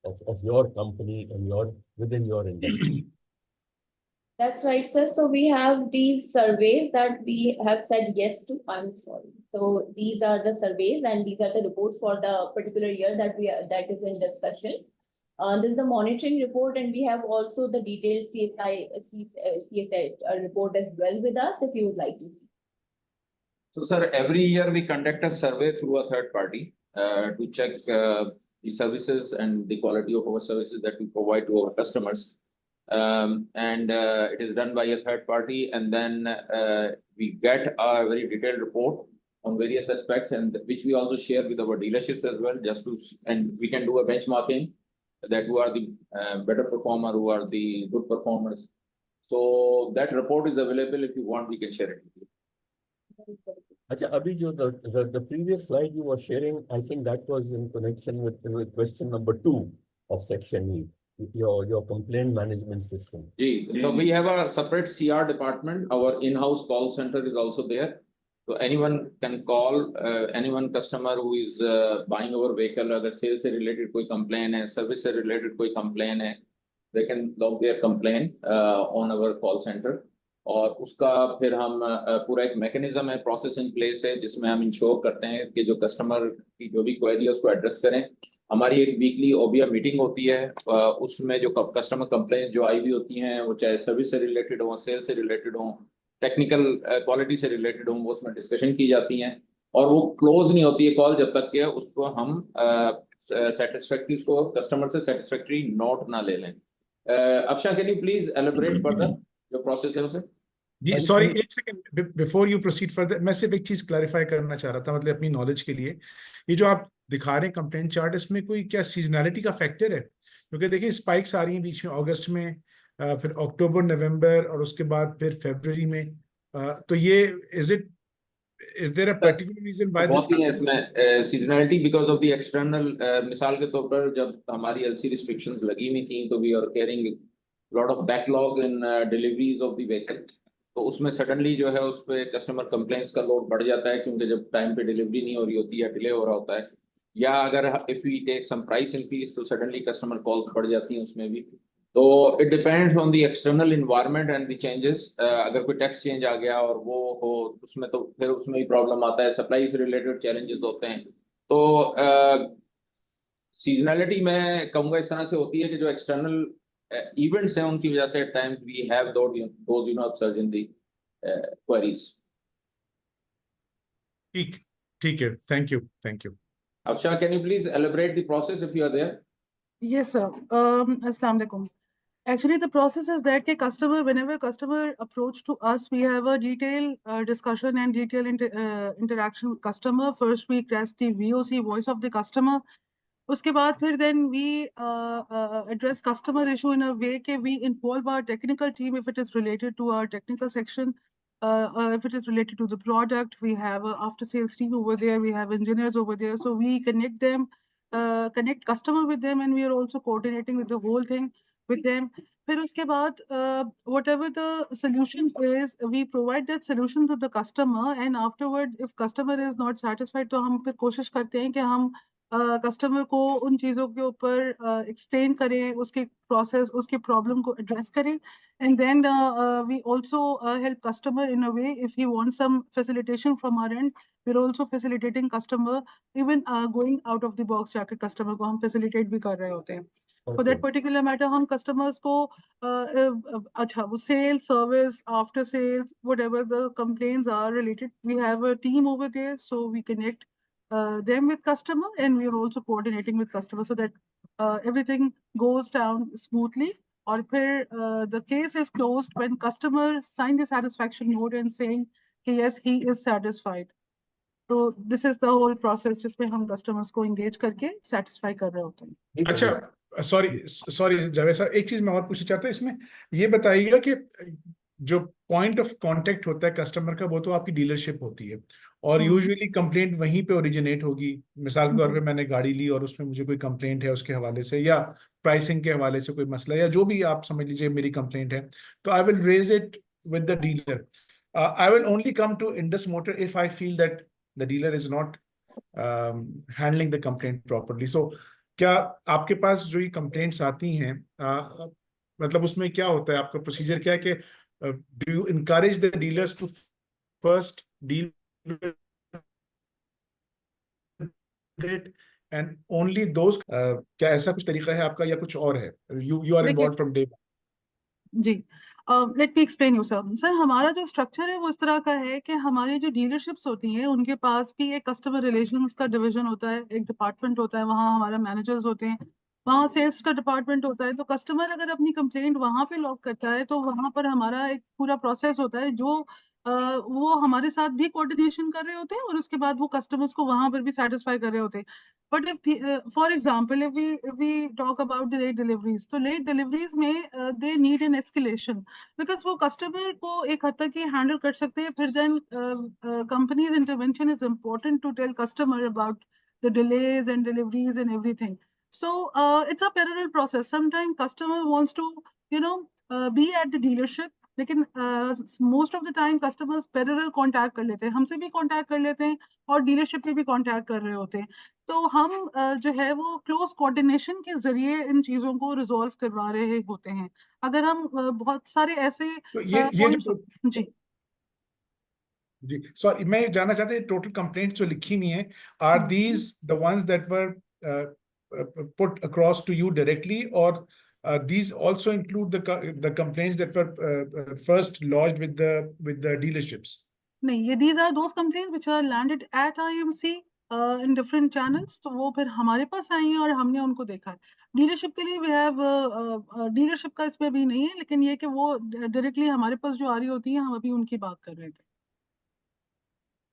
of your company and within your industry? That's right, sir. So we have these surveys that we have said yes to. I'm sorry. So these are the surveys and these are the reports for the particular year that is in discussion. This is the monitoring report, and we have also the detailed CSI report as well with us, if you would like to see. So, sir, every year we conduct a survey through a third party to check the services and the quality of our services that we provide to our customers. It is done by a third party, and then we get a very detailed report on various aspects, and which we also share with our dealerships as well, and we can do a benchmarking that who are the better performer, who are the good performers. So that report is available. If you want, we can share it with you. Acha, Abhi, the previous slide you were sharing, I think that was in connection with question number 2 of section E, your complaint management system. So we have a separate CR department. Our in-house call center is also there. So anyone can call anyone customer who is buying our vehicle, अगर sales से related कोई complaint है, service से related कोई complaint है, they can log their complaint on our call center. और उसका फिर हम पूरा एक mechanism है, process in place है, जिसमें हम ensure करते हैं कि जो customer की जो भी query है उसको address करें. हमारी एक weekly OBR meeting होती है, उसमें जो customer complaint जो आई भी होती हैं, वो चाहे service से related हो, sales से related हो, टेक्निकल क्वालिटी से रिलेटेड हो, वो उसमें डिस्कशन की जाती हैं, और वो क्लोज नहीं होती है कॉल जब तक कि उसको हम सेटिस्फैक्टरी को कस्टमर से सेटिस्फैक्टरी नोट ना ले लें. Afsha, can you please elaborate further जो प्रोसेस है उसे? जी सॉरी, एक second before you proceed further, मैं सिर्फ एक चीज क्लैरिफाई करना चाह रहा था, मतलब अपनी नॉलेज के लिए. ये जो आप दिखा रहे हैं कंप्लेंट चार्ट, इसमें कोई क्या सीजनैलिटी का फैक्टर है? क्योंकि देखिए स्पाइक्स आ रही हैं बीच में अगस्त में, फिर अक्टूबर नवंबर, और उसके बाद फिर फरवरी में. तो ये is there a particular reason why this happens? इसमें seasonality because of the external, मिसाल के तौर पर जब हमारी एलसी रिस्ट्रिक्शंस लगी हुई थी, तो we are carrying lot of backlog in deliveries of the vehicle. तो उसमें सडनली जो है उस पे कस्टमर कंप्लेंट्स का लोड बढ़ जाता है, क्योंकि जब टाइम पे डिलीवरी नहीं हो रही होती या डिले हो रहा होता है, या अगर if we take some price increase तो सडनली कस्टमर कॉल्स बढ़ जाती हैं उसमें भी. तो it depends on the external environment and the changes. अगर कोई टैक्स चेंज आ गया और वो हो उसमें, तो फिर उसमें भी प्रॉब्लम आता है, सप्लाई से रिलेटेड चैलेंजेस होते हैं. तो सीजनैलिटी मैं कहूँगा इस तरह से होती है कि जो एक्सटर्नल इवेंट्स हैं उनकी वजह से at times we have those upsurge in the queries. ठीक है, thank you. Afsha, can you please elaborate the process if you are there? Yes, sir. Assalamu alaikum. Actually, the process is that whenever customer approach to us, we have a detailed discussion and detailed interaction with customer. First, we test the VOC, voice of the customer. उसके बाद फिर then we address customer issue in a way that we involve our technical team if it is related to our technical section. If it is related to the product, we have a after sales team over there, we have engineers over there. So we connect them, connect customer with them, and we are also coordinating with the whole thing with them. फिर उसके बाद whatever the solution is, we provide that solution to the customer, and afterward if customer is not satisfied तो हम फिर कोशिश करते हैं कि हम कस्टमर को उन चीज़ों के ऊपर एक्सप्लेन करें, उसके प्रोसेस, उसके प्रॉब्लम को एड्रेस करें, and then we also help customer in a way if he wants some facilitation from our end, we are also facilitating customer, even going out of the box जाकर customer को हम facilitate भी कर रहे होते हैं। For that particular matter हम customers को अच्छा वो sales, service, after sales, whatever the complaints are related, we have a team over there, so we connect them with customer, and we are also coordinating with customer so that everything goes down smoothly. Or the case is closed when customer sign the satisfaction note and saying yes, he is satisfied. So this is the whole process जिसमें हम customers को engage करके satisfy कर रहे होते हैं। अच्छा, sorry Javed साहब, एक चीज मैं और पूछना चाहता हूँ इसमें, ये बताइएगा कि जो पॉइंट ऑफ कांटेक्ट होता है कस्टमर का, वो तो आपकी डीलरशिप होती है, और यूजुअली कंप्लेंट वहीं पे ओरिजिनेट होगी। मिसाल के तौर पे मैंने गाड़ी ली और उसमें मुझे कोई कंप्लेंट है उसके हवाले से, या प्राइसिंग के हवाले से कोई मसला, या जो भी आप समझ लीजिए मेरी कंप्लेंट है, तो I will raise it with the dealer. I will only come to Indus Motor if I feel that the dealer is not handling the complaint properly. So क्या आपके पास जो ये कंप्लेंट्स आती हैं, मतलब उसमें क्या होता है, आपका प्रोसीजर क्या है कि do you encourage the dealers to first deal with it and only those, क्या ऐसा कुछ तरीका है आपका या कुछ और है? You are involved from day one. जी, let me explain you sir. Sir हमारा जो स्ट्रक्चर है वो इस तरह का है कि हमारी जो डीलरशिप्स होती हैं उनके पास भी एक कस्टमर रिलेशंस का डिवीजन होता है, एक डिपार्टमेंट होता है, वहाँ हमारे मैनेजर्स होते हैं, वहाँ सेल्स का डिपार्टमेंट होता है. तो कस्टमर अगर अपनी कंप्लेंट वहाँ पे लॉक करता है तो वहाँ पर हमारा एक पूरा प्रोसेस होता है जो वो हमारे साथ भी कोऑर्डिनेशन कर रहे होते हैं और उसके बाद वो कस्टमर्स को वहाँ पर भी सेटिस्फाई कर रहे होते हैं. But if for example if we talk about the late deliveries, तो लेट डिलीवरीज में they need an escalation, because वो कस्टमर को एक हद तक ही हैंडल कर सकते हैं. फिर then company's intervention is important to tell customer about the delays and deliveries and everything. So it's a parallel process. Sometimes customer wants to, be at the dealership, लेकिन most of the time customers parallel contact कर लेते हैं, हमसे भी contact कर लेते हैं और dealership पे भी contact कर रहे होते हैं. तो हम जो है वो close coordination के जरिए इन चीजों को resolve करवा रहे होते हैं. अगर हम बहुत सारे ऐसे तो ये points, जो जी सॉरी, मैं जानना चाहता हूँ टोटल कंप्लेंट्स जो लिखी हुई हैं, are these the ones that were put across to you directly, or these also include the complaints that were first lodged with the dealerships? नहीं, ये these are those complaints which are landed at IMC in different channels. तो वो फिर हमारे पास आई हैं और हमने उनको देखा है. डीलरशिप के लिए we have डीलरशिप का इसमें भी नहीं है, लेकिन ये कि वो डायरेक्टली हमारे पास जो आ रही होती है हम अभी उनकी बात कर रहे थे.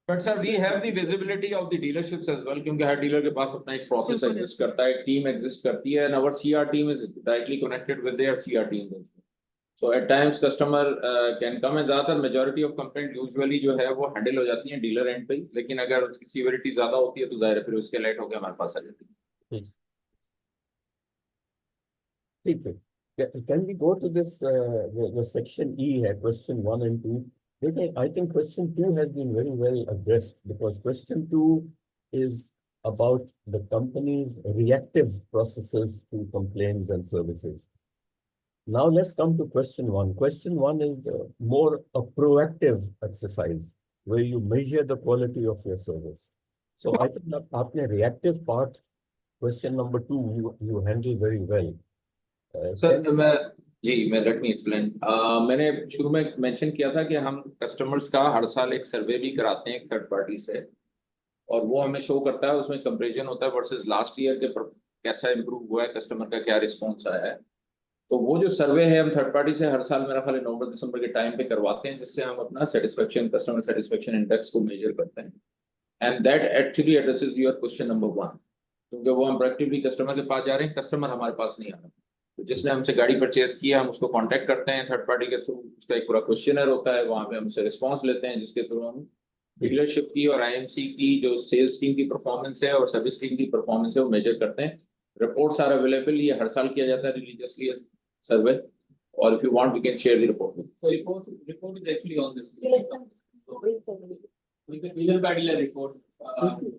But sir, we have the visibility of the dealerships as well, क्योंकि हर डीलर के पास अपना एक प्रोसेस एग्जिस्ट करता है, एक टीम एग्जिस्ट करती है, and our CR team is directly connected with their CR team. So at times customer can come, and ज़्यादातर majority of complaint usually जो है वो handle हो जाती है डीलर एंड पे ही, लेकिन अगर उसकी सीवियरिटी ज्यादा होती है तो जाहिर है फिर उसके लेट होकर हमारे पास आ जाती है. ठीक है. Can we go to this the section E है, question 1 and 2? I think question 2 has been very well addressed, because question 2 is about the company's reactive processes to complaints and services. Now let's come to question 1. Question 1 is more a proactive exercise where you measure the quality of your service. So I think that आपने reactive part, question number 2, you handle very well. Sir मैं late me explain. मैंने शुरू में mention किया था कि हम customers का हर साल एक सर्वे भी कराते हैं एक थर्ड पार्टी से, और वो हमें शो करता है, उसमें कंपैरिजन होता है वर्सेस लास्ट ईयर के कैसा इंप्रूव हुआ है, कस्टमर का क्या रिस्पॉन्स आया है. तो वो जो सर्वे है हम थर्ड पार्टी से हर साल मेरा ख्याल नवंबर दिसंबर के टाइम पे करवाते हैं, जिससे हम अपना सेटिस्फेक्शन कस्टमर सेटिस्फेक्शन इंडेक्स को मेजर करते हैं। And that actually addresses your question number 1, क्योंकि वो हम प्रोएक्टिवली कस्टमर के पास जा रहे हैं, कस्टमर हमारे पास नहीं आ रहा। तो जिसने हमसे गाड़ी परचेज किया हम उसको कांटेक्ट करते हैं थर्ड पार्टी के थ्रू, उसका एक पूरा क्वेश्चनर होता है, वहाँ पे हमसे रिस्पांस लेते हैं, जिसके थ्रू हम डीलरशिप की और आईएमसी की जो सेल्स टीम की परफॉर्मेंस है और सर्विस टीम की परफॉर्मेंस है वो मेजर करते हैं। रिपोर्ट्स आर अवेलेबल, ये हर साल किया जाता है रिलीजियसली सर्वे, और if you want we can share the report. So report is actually on this. With the dealer by dealer report.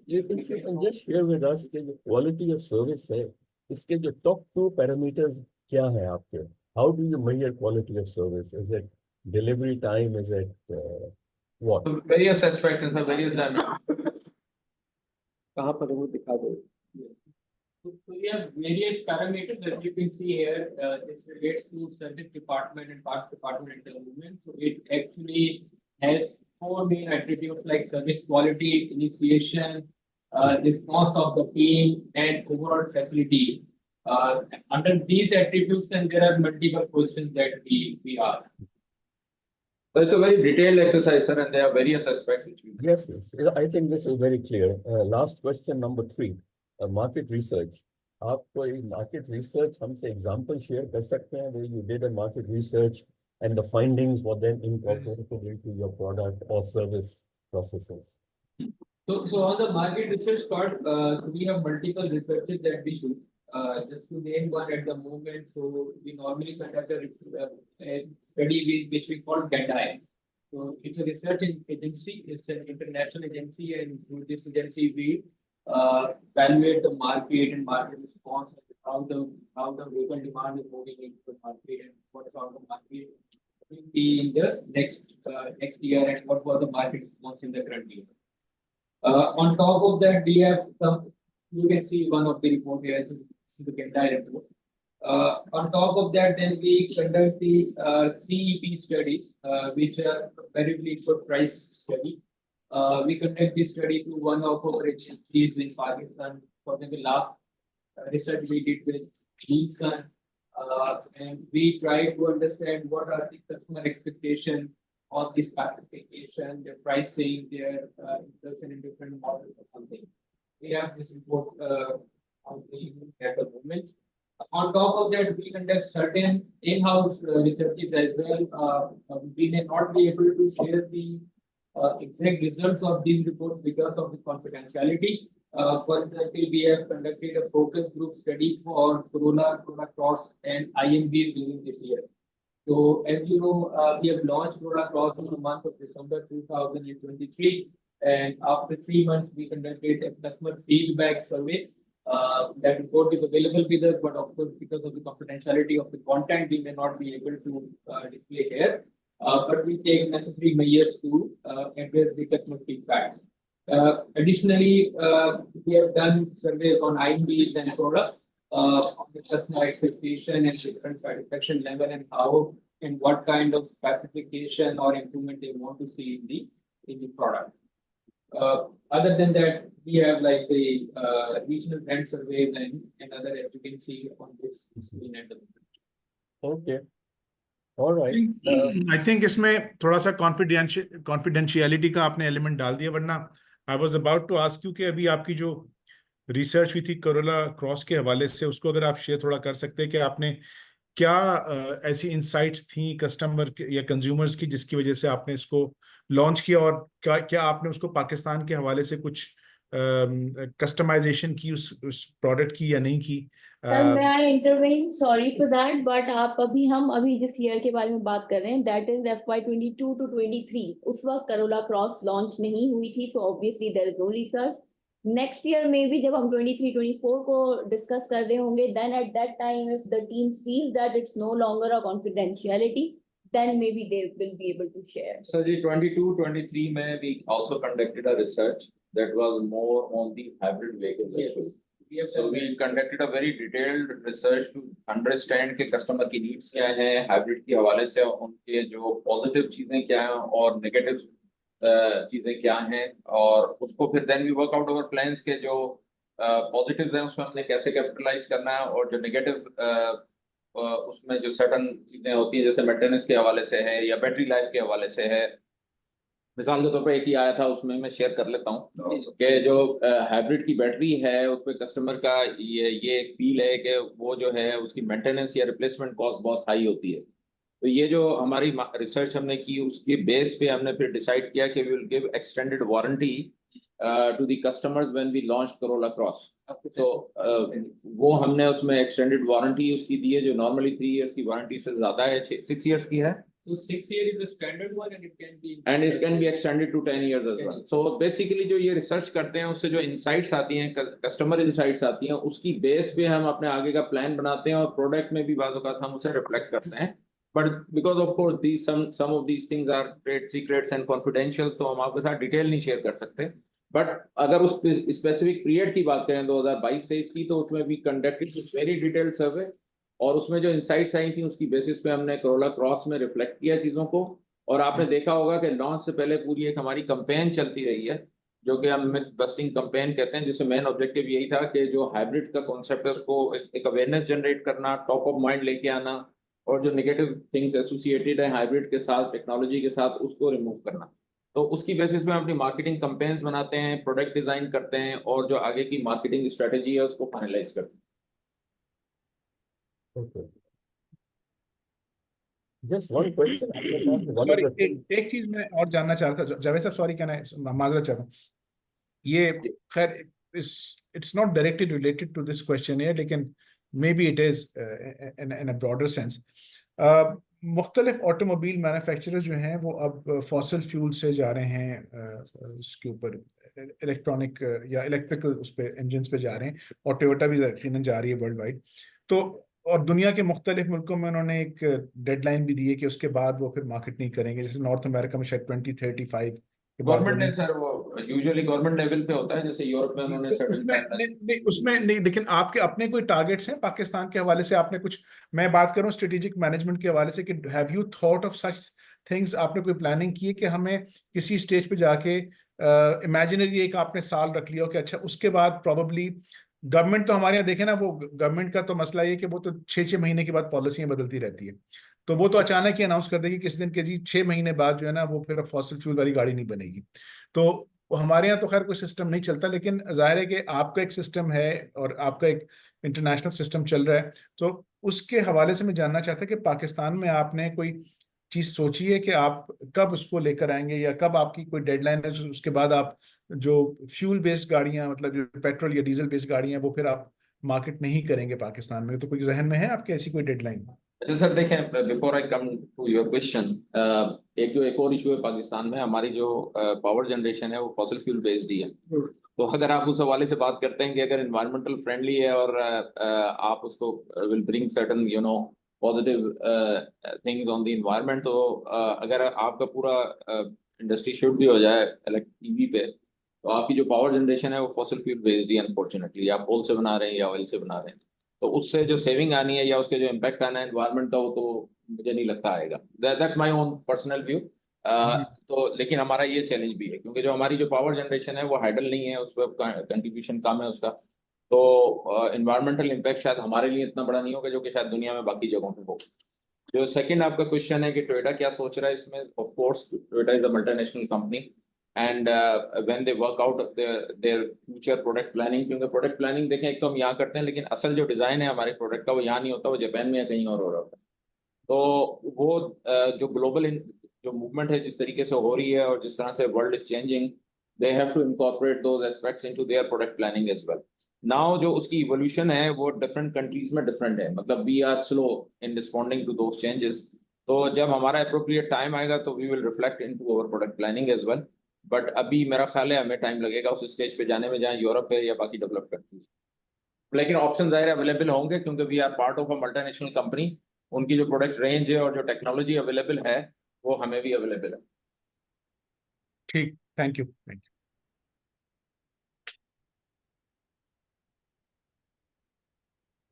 If you can just share with us कि जो quality of service है, इसके जो top 2 parameters क्या है आपके? How do you measure quality of service? Is it delivery time? Is it what? So various aspects and various dimensions. कहाँ पर है वो दिखा दो। So we have various parameters that you can see here. This relates to service department and parts department involvement. So it actually has 4 main attributes like service quality, initiation, response of the team, and overall facility. Under these attributes, then there are multiple questions that we ask. So it's a very detailed exercise, sir, and there are various aspects which we. Yes, yes. I think this is very clear. Last question number 3. Market research. आप कोई market research हमसे example share कर सकते हैं where you did a market research and the findings were then incorporated into your product or service processes? So on the market research part, we have multiple researches that we do. Just to name one at the moment, so we normally conduct a study which we call GADI. So it's a research agency, it's an international agency, and through this agency we evaluate the market and market response, and how the vehicle demand is moving into the market, and what sort of market will be in the next year, and what was the market response in the current year. On top of that, we have some. You can see one of the report here. This is the GADI report. On top of that, then we conduct the CEP studies, which are comparatively for price study. We conduct this study through one of our agencies in Pakistan. For the last research we did with Nielsen, and we try to understand what are the customer expectations on this specification, their pricing, their introduction in different models or something. We have this report on the at the moment. On top of that, we conduct certain in-house researches as well. We may not be able to share the exact results of these reports because of the confidentiality. For example, we have conducted a focus group study for Corolla Cross, and IMBs during this year. So, as you know, we have launched Corolla Cross in the month of December 2023, and after 3 months, we conducted a customer feedback survey. That report is available with us, but of course, because of the confidentiality of the content, we may not be able to display here. But we take necessary measures to address the customer feedbacks. Additionally, we have done surveys on IMBs and product, on the customer expectation and different satisfaction level, and how and what kind of specification or improvement they want to see in the product. Other than that, we have like the regional brand surveys and other, as you can see on this screen at the moment. Okay. All right. I think इसमें थोड़ा सा confidentiality का आपने element डाल दिया, वरना I was about to ask you कि अभी आपकी जो रिसर्च हुई थी Corolla Cross के हवाले से, उसको अगर आप शेयर थोड़ा कर सकते हैं कि आपने क्या ऐसी इंसाइट्स थी कस्टमर या कंज्यूमर्स की जिसकी वजह से आपने इसको लॉन्च किया, और क्या आपने उसको पाकिस्तान के हवाले से कुछ कस्टमाइजेशन की उस प्रोडक्ट की या नहीं की? May I intervene? Sorry for that, but हम अभी जिस ईयर के बारे में बात कर रहे हैं, that is FY22 to 23. उस वक्त Corolla Cross लॉन्च नहीं हुई थी, so obviously there is no research. Next year maybe जब हम 23-24 को डिस्कस कर रहे होंगे, then at that time if the team feels that it's no longer a confidentiality, then maybe they will be able to share. So the 22-23 में we also conducted a research that was more on the hybrid vehicles. Yes. So we conducted a very detailed research to understand कि customer की needs क्या हैं, hybrid के हवाले से उनके जो positive चीजें क्या हैं और negative चीजें क्या हैं, और उसको फिर then we work out our plans के जो positives हैं उसमें हमने कैसे capitalize करना है, और जो negative उसमें जो सर्टन चीजें होती हैं जैसे मेंटेनेंस के हवाले से है या बैटरी लाइफ के हवाले से है। मिसाल के तौर पर एक ही आया था, उसमें मैं शेयर कर लेता हूँ कि जो हाइब्रिड की बैटरी है उस पर कस्टमर का ये एक फील है कि वो जो है उसकी मेंटेनेंस या रिप्लेसमेंट कॉस्ट बहुत हाई होती है। तो ये जो हमारी रिसर्च हमने की उसके बेस पे हमने फिर डिसाइड किया कि we will give extended warranty to the customers when we launch Corolla Cross। तो वो हमने उसमें एक्सटेंडेड वारंटी उसकी दी है जो नॉर्मली 3 इयर्स की वारंटी से ज्यादा है, 6 इयर्स की है। So 6 years is the standard one and it can be extended to 10 years as well. So basically जो ये रिसर्च करते हैं उससे जो इंसाइट्स आती हैं, कस्टमर इंसाइट्स आती हैं, उसकी बेस पे हम अपने आगे का प्लान बनाते हैं और प्रोडक्ट में भी बाज़ औक़ात हम उसे रिफ्लेक्ट करते हैं। But because of course these some of these things are trade secrets and confidential, तो हम आपके साथ डिटेल नहीं शेयर कर सकते। बट अगर उस स्पेसिफिक पीरियड की बात करें 2022-23 की, तो उसमें भी कंडक्टेड वेरी डिटेल्ड सर्वे और उसमें जो इंसाइट्स आई थी उसकी बेसिस पे हमने Corolla Cross में रिफ्लेक्ट किया चीज़ों को। और आपने देखा होगा कि लॉन्च से पहले पूरी एक हमारी कैंपेन चलती रही है जो कि हम मिथ बस्टिंग कैंपेन कहते हैं, जिसमें मेन ऑब्जेक्टिव यही था कि जो हाइब्रिड का कॉन्सेप्ट है उसको एक अवेयरनेस जनरेट करना, टॉप ऑफ माइंड लेके आना और जो नेगेटिव थिंग्स एसोसिएटेड है हाइब्रिड के साथ, टेक्नोलॉजी के साथ, उसको रिमूव करना। तो उसकी बेसिस पे हम अपनी मार्केटिंग कैंपेन्स बनाते हैं, प्रोडक्ट डिज़ाइन करते हैं और जो आगे की मार्केटिंग स्ट्रेटेजी है उसको फाइनलाइज करते हैं। Okay. Just one question. Sorry, एक चीज मैं और जानना चाह रहा था जावेद साहब, सॉरी क्या मैं माजरत चाहता हूँ। ये खैर it's not directly related to this question here, लेकिन maybe it is in a broader sense. मुख्तलिफ ऑटोमोबाइल मैन्युफैक्चरर जो हैं वो अब फॉसिल फ्यूल से जा रहे हैं उसके ऊपर इलेक्ट्रॉनिक या इलेक्ट्रिकल उस पर इंजन पे जा रहे हैं और टोयोटा भी यकीनन जा रही है वर्ल्ड वाइड। तो और दुनिया के मुख्तलिफ मुल्कों में उन्होंने एक डेडलाइन भी दी है कि उसके बाद वो फिर मार्केट नहीं करेंगे। जैसे नॉर्थ अमेरिका में शायद 2035 गवर्नमेंट ने सर वो यूजुअली गवर्नमेंट लेवल पे होता है, जैसे यूरोप में उन्होंने उसमें नहीं, लेकिन आपके अपने कोई टारगेट्स हैं पाकिस्तान के हवाले से? आपने कुछ, मैं बात कर रहा हूँ स्ट्रेटेजिक मैनेजमेंट के हवाले से कि have you thought of such things? आपने कोई प्लानिंग की है कि हमें किसी स्टेज पे जाके इमेजिनरी एक आपने साल रख लिया हो कि अच्छा उसके बाद प्रॉबली गवर्नमेंट, तो हमारे यहाँ देखे ना, वो गवर्नमेंट का तो मसला ये कि वो तो 6-6 महीने के बाद पॉलिसियां बदलती रहती है, तो वो तो अचानक ही अनाउंस कर देगी किस दिन के जी 6 महीने बाद जो है ना वो फिर फॉसिल फ्यूल वाली गाड़ी नहीं बनेगी। तो हमारे यहाँ तो खैर कोई सिस्टम नहीं चलता, लेकिन जाहिर है कि आपका एक सिस्टम है और आपका एक इंटरनेशनल सिस्टम चल रहा है। तो उसके हवाले से मैं जानना चाहता कि पाकिस्तान में आपने कोई चीज सोची है कि आप कब उसको लेकर आएंगे या कब आपकी कोई डेडलाइन है उसके बाद आप जो फ्यूल बेस्ड गाड़ियां, मतलब जो पेट्रोल या डीजल बेस्ड गाड़ियां, वो फिर आप मार्केट नहीं करेंगे पाकिस्तान में? तो कोई जहन में है आपके ऐसी कोई डेडलाइन? अच्छा सर, देखें, before I come to your question, एक और इशू है पाकिस्तान में, हमारी जो पावर जनरेशन है वो फॉसिल फ्यूल बेस्ड ही है। तो अगर आप उस हवाले से बात करते हैं कि अगर इन्वायरमेंटल फ्रेंडली है और आप उसको will bring certain positive things on the environment, तो अगर आपका पूरा इंडस्ट्री शिफ्ट भी हो जाए ईवी पे, तो आपकी जो पावर जनरेशन है वो फॉसिल फ्यूल बेस्ड ही, अनफॉर्चुनेटली आप कोल से बना रहे हैं या ऑयल से बना रहे हैं, तो उससे जो सेविंग आनी है या उसके जो इम्पैक्ट आना है एनवायरनमेंट का, वो तो मुझे नहीं लगता आएगा। That's my own personal view. तो लेकिन हमारा ये चैलेंज भी है क्योंकि जो हमारी जो पावर जनरेशन है वो हाइडल नहीं है, उस पर कंट्रीब्यूशन कम है उसका, तो इन्वायरमेंटल इम्पैक्ट शायद हमारे लिए इतना बड़ा नहीं होगा जो कि शायद दुनिया में बाकी जगहों पे हो। जो सेकंड आपका क्वेश्चन है कि टोयोटा क्या सोच रहा है इसमें, of course Toyota is a multinational company and when they work out their future product planning, क्योंकि प्रोडक्ट प्लानिंग देखें एक तो हम यहाँ करते हैं, लेकिन असल जो डिज़ाइन है हमारे प्रोडक्ट का वो यहाँ नहीं होता, वो जापान में या कहीं और हो रहा होता है। तो वो जो ग्लोबल जो मूवमेंट है जिस तरीके से हो रही है और जिस तरह से world is changing, they have to incorporate those aspects into their product planning as well. Now जो उसकी इवोल्यूशन है वो डिफरेंट कंट्रीज में डिफरेंट है, मतलब we are slow in responding to those changes. तो जब हमारा अप्रोप्रिएट टाइम आएगा तो we will reflect into our product planning as well, but अभी मेरा ख्याल है हमें टाइम लगेगा उस स्टेज पे जाने में जहाँ यूरोप है या बाकी डेवलप कंट्रीज। लेकिन ऑप्शन जाहिर अवेलेबल होंगे क्योंकि we are part of a multinational company, उनकी जो प्रोडक्ट रेंज है और जो टेक्नोलॉजी अवेलेबल है वो हमें भी अवेलेबल है। ठीक, thank you, thank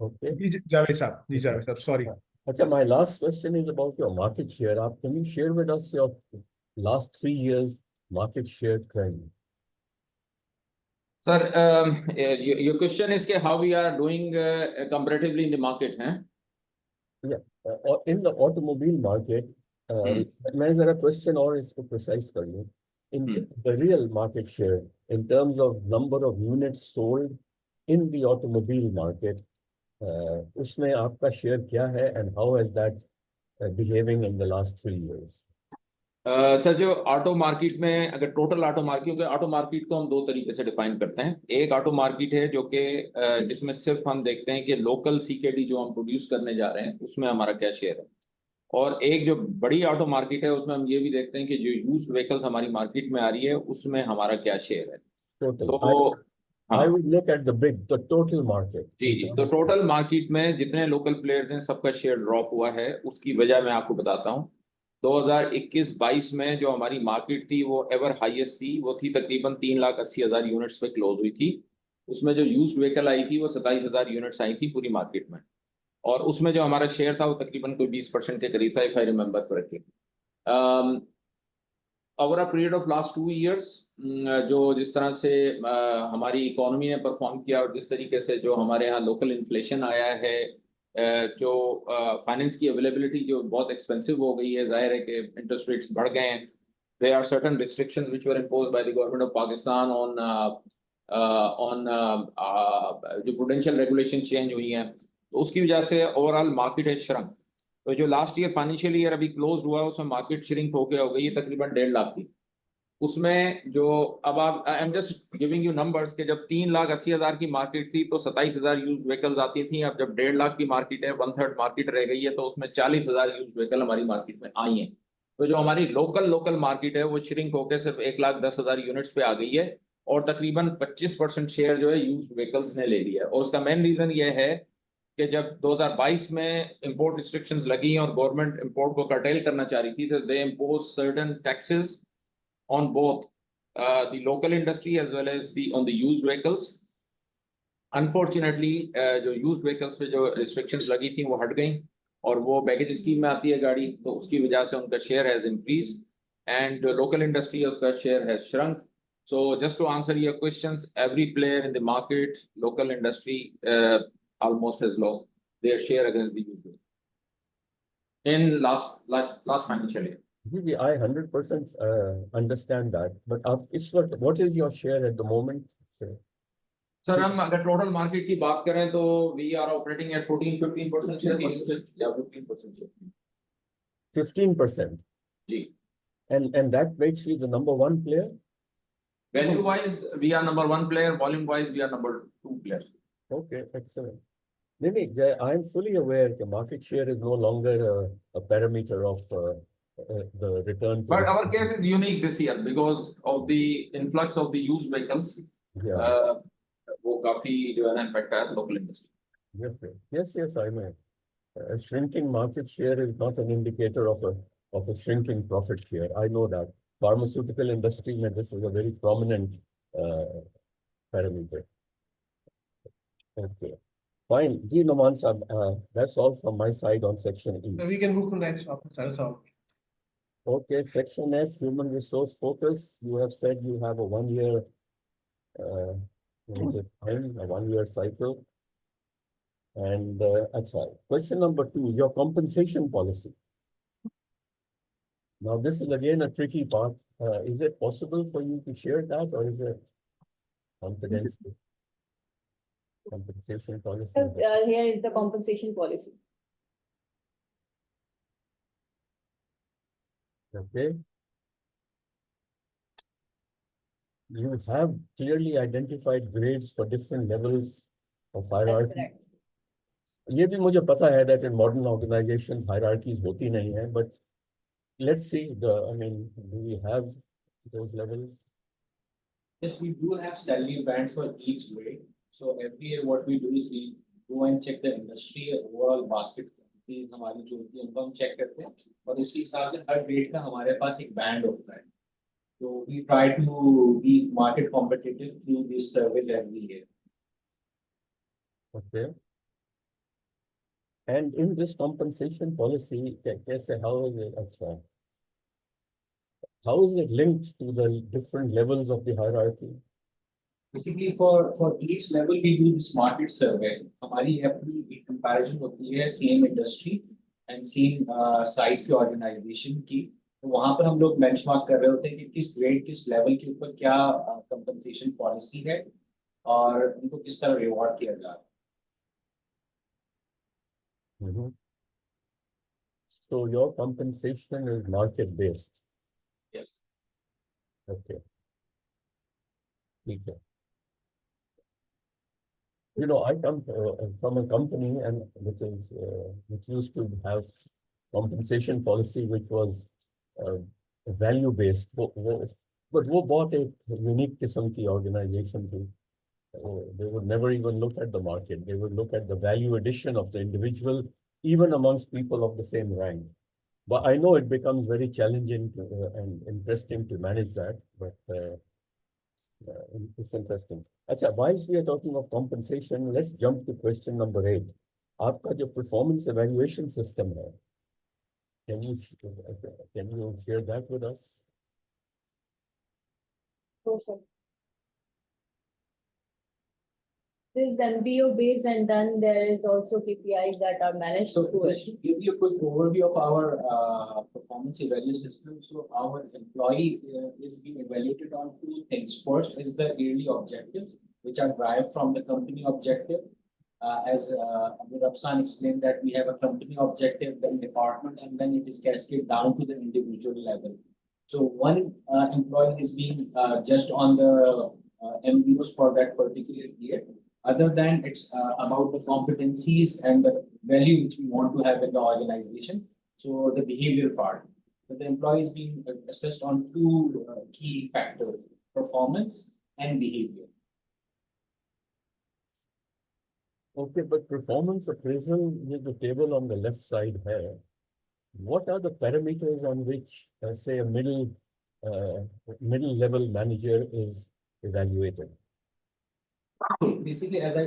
you. Okay, Javed साहब, सॉरी। अच्छा, my last question is about your market share. Can you share with us your last 3 years market share trend? Sir, your question is how we are doing comparatively in the market, huh? or in the automobile market, मैं जरा question और इसको precise कर लूँ. In the real market share, in terms of number of units sold in the automobile market, उसमें आपका share क्या है and how has that behaving in the last 3 years? Sir जो ऑटो मार्केट में अगर टोटल ऑटो मार्केट को हम दो तरीके से डिफाइन करते हैं. एक ऑटो मार्केट है जो कि जिसमें सिर्फ हम देखते हैं कि लोकल सीकेडी जो हम प्रोड्यूस करने जा रहे हैं उसमें हमारा क्या शेयर है. और एक जो बड़ी ऑटो मार्केट है उसमें हम ये भी देखते हैं कि जो यूज्ड व्हीकल्स हमारी मार्केट में आ रही है उसमें हमारा क्या शेयर है. तो I would look at the total market. जी, तो टोटल मार्केट में जितने लोकल प्लेयर्स हैं सबका शेयर ड्रॉप हुआ है. उसकी वजह मैं आपको बताता हूँ. 2021-22 में जो हमारी मार्केट थी वो एवर हाईएस्ट थी. वो थी तकरीबन 3,80,000 यूनिट्स पे क्लोज हुई थी. उसमें जो यूज्ड व्हीकल आई थी वो 27,000 यूनिट्स आई थी पूरी मार्केट में. और उसमें जो हमारा शेयर था वो तकरीबन कोई 20% के करीब था, if I remember correctly. Over a period of last 2 years जो जिस तरह से हमारी इकोनॉमी ने परफॉर्म किया और जिस तरीके से जो हमारे यहाँ लोकल इन्फ्लेशन आया है, जो फाइनेंस की अवेलेबिलिटी जो बहुत एक्सपेंसिव हो गई है, जाहिर है कि इंटरेस्ट रेट्स बढ़ गए हैं. There are certain restrictions which were imposed by the government of Pakistan on जो प्रूडेंशियल रेगुलेशन चेंज हुई हैं. तो उसकी वजह से ओवरऑल मार्केट है श्रंक. तो जो लास्ट ईयर फाइनेंशियल ईयर अभी क्लोज हुआ है उसमें मार्केट श्रिंक होकर हो गई है तकरीबन 1.5 लाख की. उसमें जो अब आप I am just giving you numbers के जब 3,80,000 की मार्केट थी तो 27,000 यूज्ड व्हीकल्स आती थी. अब जब 1.5 लाख की मार्केट है, 1/3 मार्केट रह गई है, तो उसमें 40,000 यूज्ड व्हीकल हमारी मार्केट में आई हैं. तो जो हमारी लोकल मार्केट है वो श्रिंक होकर सिर्फ 1,10,000 यूनिट्स पे आ गई है और तकरीबन 25% शेयर जो है यूज्ड व्हीकल्स ने ले लिया है. और उसका मेन रीजन ये है कि जब 2022 में इंपोर्ट रिस्ट्रिक्शंस लगी और गवर्नमेंट इंपोर्ट को कर्टेल करना चाह रही थी तो दे impose certain taxes on both the local industry as well as on the used vehicles. Unfortunately, जो used vehicles पे जो restrictions लगी थी वो हट गई और वो बैगेज स्कीम में आती है गाड़ी, तो उसकी वजह से उनका share has increased and local industry उसका share has shrunk. So just to answer your questions, every player in the market, local industry almost has lost their share against the used vehicles in last financial year. I 100% understand that, but इस वक्त what is your share at the moment? Sir हम अगर total market की बात करें तो we are operating at 14-15% share या 15% share. 15%. Ji. And that makes you the number 1 player? Value wise we are number 1 player, volume wise we are number 2 player. Okay, excellent. नहीं, I am fully aware that market share is no longer a parameter of the return. But our case is unique this year because of the influx of the used vehicles. Yeah. वो काफी जो है ना impact है local industry. Yes, I know. A shrinking market share is not an indicator of a shrinking profit share. I know that. Pharmaceutical industry में this is a very prominent parameter. Okay. Fine. Ji Noman sir, that's all from my side on section E. We can move to the next topic. That's all. Okay, section F, human resource focus. You have said you have a 1 year, what is it, time, a 1 year cycle. And question number 2, your compensation policy. Now, this is again a tricky part. Is it possible for you to share that or is it confidential? Compensation policy. Here is the compensation policy. Okay. You have clearly identified grades for different levels of hierarchy. ये भी मुझे पता है that in modern organizations hierarchies होती नहीं है, but let's see do we have those levels? Yes, we do have salary bands for each grade. So every year what we do is we go and check the industry overall basket. हमारी जो होती है उनको हम check करते हैं और इसी हिसाब से हर ग्रेड का हमारे पास एक बैंड होता है. So we try to be market competitive through this service every year. Okay. And in this compensation policy, how is it linked to the different levels of the hierarchy? Basically, for each level we do this market survey. हमारी अपनी comparison होती है same industry and seen size की organization की, तो वहाँ पर हम लोग benchmark कर रहे होते हैं कि किस grade किस level के ऊपर क्या compensation policy है और उनको किस तरह reward किया जा रहा है. Mhm. So your compensation is market based. Yes. Okay. ठीक है. You know, I come from a company and which used to have compensation policy which was value based. But वो बहुत एक unique किस्म की organization थी. They would never even look at the market. They would look at the value addition of the individual, even amongst people of the same rank. But I know it becomes very challenging and interesting to manage that. But it's interesting. अच्छा, whilst we are talking of compensation, let's jump to question number 8. आपका जो performance evaluation system है, can you share that with us? Sure. This is MBO based, and then there is also KPIs that are managed So through just it. to give you a quick overview of our performance evaluation system. So our employee is being evaluated on 2 things. First is the yearly objectives, which are derived from the company objective. As Abu Rabsan explained, that we have a company objective, then department, and then it is cascaded down to the individual level. So one employee is being judged on the MBOs for that particular year. Other than it's about the competencies and the value which we want to have in the organization. So the behavior part. So the employee is being assessed on 2 key factors: performance and behavior. Okay, but performance appraisal with the table on the left side here, what are the parameters on which, say, a middle level manager is evaluated? Basically, as I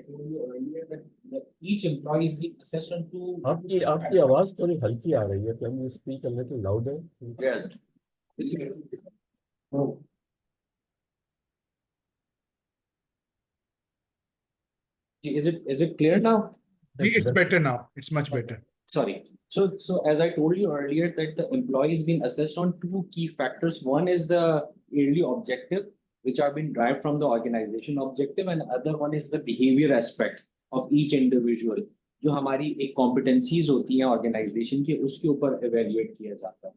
told you earlier, that each employee is being assessed on 2. आपकी आवाज थोड़ी हल्की आ रही है. Can you speak a little louder? Yeah. Oh. Is it clear now? It's better now. It's much better. Sorry. So as I told you earlier, that the employee is being assessed on 2 key factors. One is the yearly objective, which are being derived from the organization objective, and other one is the behavior aspect of each individual. जो हमारी एक competencies होती हैं organization की, उसके ऊपर evaluate किया जाता है.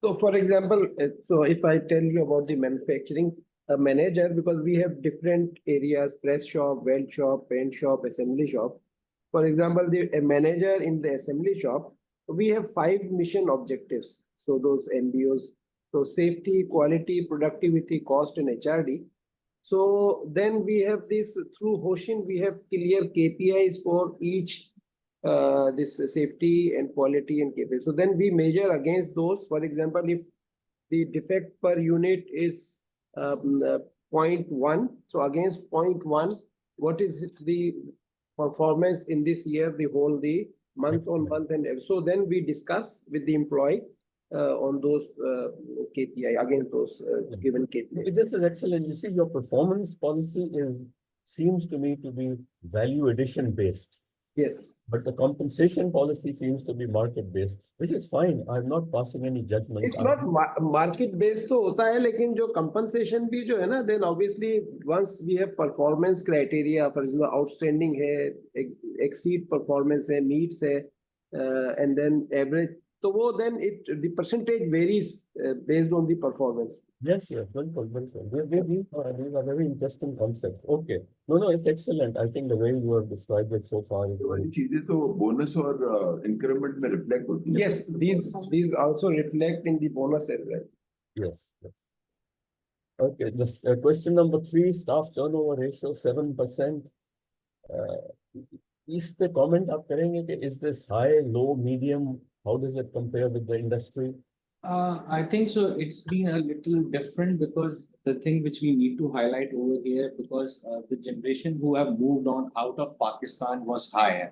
So for example, so if I tell you about the manufacturing manager, because we have different areas: press shop, weld shop, paint shop, assembly shop. For example, a manager in the assembly shop, we have 5 mission objectives. So those MBOs, so safety, quality, productivity, cost, and HRD. So then we have this through Hoshin, we have clear KPIs for each this safety and quality and KPI. So then we measure against those. For example, if the defect per unit is 0.1, so against 0.1, what is the performance in this year, the whole the month on month, and so then we discuss with the employee on those KPI against those given KPI. This is excellent. You see, your performance policy seems to me to be value addition based. Yes. But the compensation policy seems to be market based, which is fine. I'm not passing any judgment. It's not market based तो होता है, लेकिन जो compensation भी जो है ना, then obviously once we have performance criteria, for example outstanding है, exceed performance है, meets है, and then average, तो वो then the percentage varies based on the performance. Yes, wonderful. These are very interesting concepts. Okay. No, it's excellent. I think the way you have described it so far is very... चीजें तो bonus और increment में reflect होती हैं. Yes, these also reflect in the bonus as well. Yes. Okay, this question number 3, staff turnover ratio 7%. इस पे comment आप करेंगे कि is this high, low, medium? How does it compare with the industry? I think so. It's been a little different because the thing which we need to highlight over here, because the generation who have moved on out of Pakistan was higher.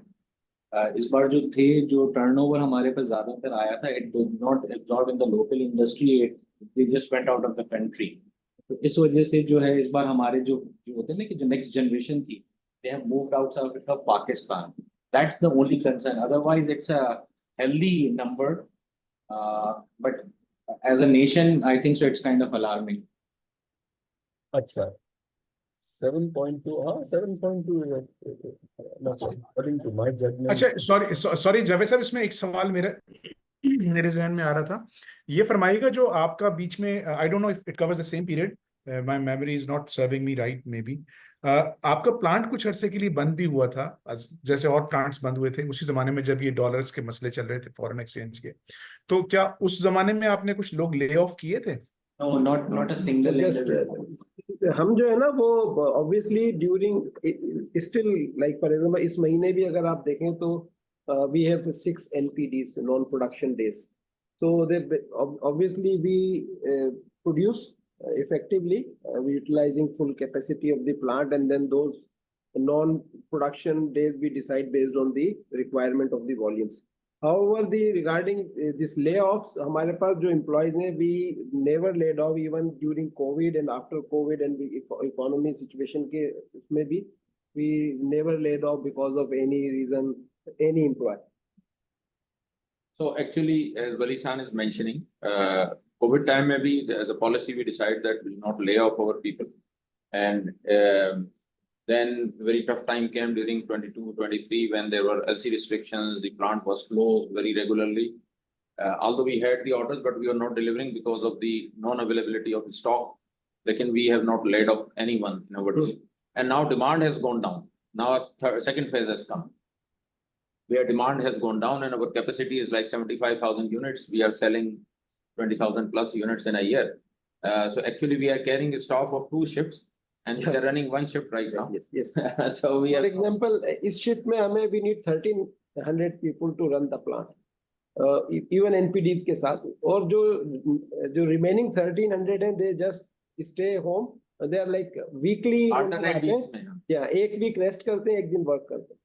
इस बार जो turnover हमारे पास ज़्यादातर आया था, it did not absorb in the local industry. They just went out of the country. तो इस वजह से जो है इस बार हमारे जो होते हैं ना कि जो next generation थी, they have moved outside of Pakistan. That's the only concern. Otherwise, it's a healthy number. But as a nation, I think so it's kind of alarming. अच्छा 7.2 हाँ 7.2 according to my judgment. अच्छा sorry Javed साहब, इसमें एक सवाल मेरे जहन में आ रहा था। ये फरमाइएगा जो आपका बीच में, आई don't know if it covers the same period, my memory is not serving me right may be, आपका प्लांट कुछ अरसे के लिए बंद भी हुआ था, जैसे और प्लांट्स बंद हुए थे उसी जमाने में जब ये डॉलर्स के मसले चल रहे थे फॉरेन एक्सचेंज के, तो क्या उस जमाने में आपने कुछ लोग ले ऑफ किए थे? No, not a single individual. हम जो है ना वो obviously during still like for example इस महीने भी अगर आप देखें तो we have 6 NPDs, non-production days. So obviously we produce effectively, we utilizing full capacity of the plant, and then those non-production days we decide based on the requirement of the volumes. However, regarding this layoffs, हमारे पास जो employees हैं, we never laid off even during COVID and after COVID and the economy situation के उसमें भी we never laid off because of any reason, any employee. So actually, as Walisan is mentioning, COVID time maybe as a policy we decided that we will not lay off our people, and then very tough time came during 22-23 when there were LC restrictions. The plant was closed very regularly. Although we had the orders, but we were not delivering because of the non-availability of the stock. Like, we have not laid off anyone in our team. And now demand has gone down. Now a second phase has come, where demand has gone down and our capacity is like 75,000 units. We are selling 20,000 plus units in a year. So actually we are carrying a stock of 2 ships and we are running 1 ship right now. Yes. So we For are, example, इस shift में हमें we need 1,300 people to run the plant. Even NPDs के साथ, और जो remaining 1,300 हैं, they just stay home. They are like weekly. alternate weeks में. Yeah, एक week rest करते हैं, एक दिन work करते हैं.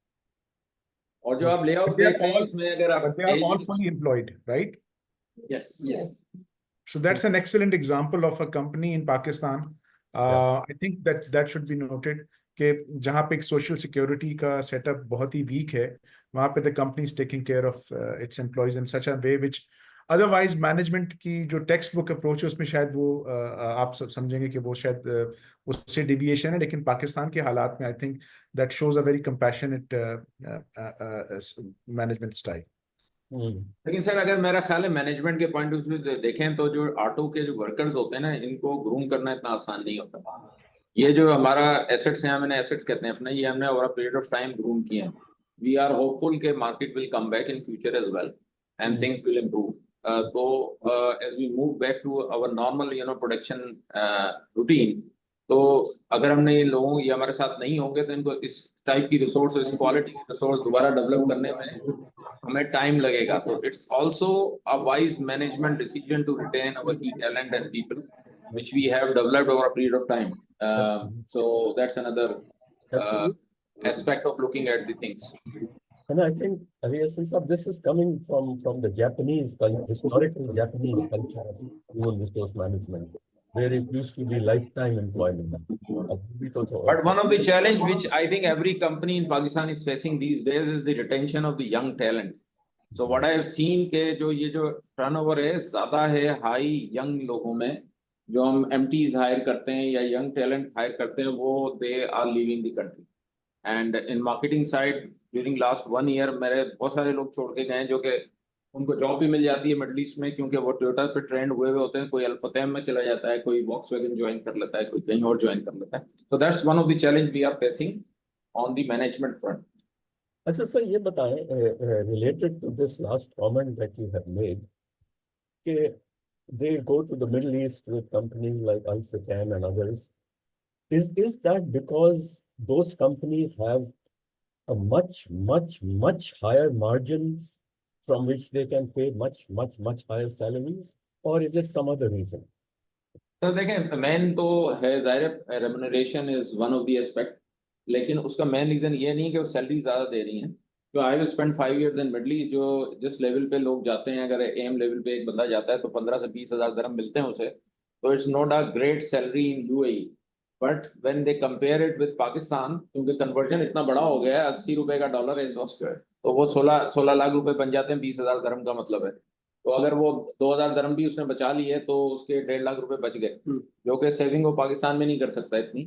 और जो आप layout देख रहे हैं इसमें अगर आप, but they are all fully employed, right? Yes. So that's an excellent example of a company in Pakistan. I think that should be noted कि जहाँ पे एक social security का setup बहुत ही weak है, वहाँ पे the company is taking care of its employees in such a way which otherwise management की जो textbook approach है उसमें शायद वो आप सब समझेंगे कि वो शायद उससे deviation है, लेकिन पाकिस्तान के हालात में I think that shows a very compassionate management style. लेकिन सर अगर मेरा ख्याल है मैनेजमेंट के पॉइंट ऑफ व्यू देखें तो जो ऑटो के जो वर्कर्स होते हैं ना, इनको ग्रूम करना इतना आसान नहीं होता। ये जो हमारा एसेट्स हैं, हमने एसेट्स कहते हैं अपने, ये हमने over a period of time groom किए हैं। वी आर होपफुल के market will come back in future as well and things will improve. तो as we move back to our normal production routine, तो अगर हमने ये लोगों ये हमारे साथ नहीं होंगे तो इनको इस टाइप की रिसोर्स, इस क्वालिटी की रिसोर्स दोबारा डेवलप करने में हमें टाइम लगेगा। तो it's also a wise management decision to retain our key talent and people which we have developed over a period of time. So that's another aspect of looking at the things. And I think, this is coming from the Japanese culture, historical Japanese culture of human resource management, where it used to be lifetime employment. But one of the challenge which I think every company in Pakistan is facing these days is the retention of the young talent. So what I have seen के जो ये जो turnover है ज़्यादा है high young लोगों में, जो हम MTs हायर करते हैं या यंग टैलेंट हायर करते हैं, वो they are leaving the country. And in marketing side during last 1 year मेरे बहुत सारे लोग छोड़ के गए जो कि उनको जॉब भी मिल जाती है मिडल ईस्ट में, क्योंकि वो टोयोटा पे ट्रेंड हुए होते हैं। कोई अल्फतेम में चला जाता है, कोई वॉक्सवैगन ज्वाइन कर लेता है, कोई कहीं और ज्वाइन कर लेता है। तो that's one of the challenge we are facing on the management front. अच्छा सर, ये बताएं related to this last comment that you have made कि they go to the Middle East with companies like Al-Futtaim and others. Is that because those companies have a much higher margins from which they can pay much higher salaries, or is it some other reason? तो देखें, main तो है ज़ाहिर remuneration is one of the aspect, लेकिन उसका main reason ये नहीं कि वो सैलरी ज़्यादा दे रही हैं। जो I have spend 5 years in middle east, जो जिस लेवल पे लोग जाते हैं, अगर एम लेवल पे एक बंदा जाता है तो 15 से 20 हज़ार दिरहम मिलते हैं उसे, तो it's not a great salary in UAE, but when they compare it with Pakistan, क्योंकि कन्वर्जन इतना बड़ा हो गया है, 80 रुपए का डॉलर है इस वक्त, तो वो 16 लाख रुपए बन जाते हैं 20,000 dirham का मतलब है। तो अगर वो 2,000 dirham भी उसने बचा लिए तो उसके 1.5 लाख रुपए बच गए, जो कि सेविंग वो पाकिस्तान में नहीं कर सकता इतनी।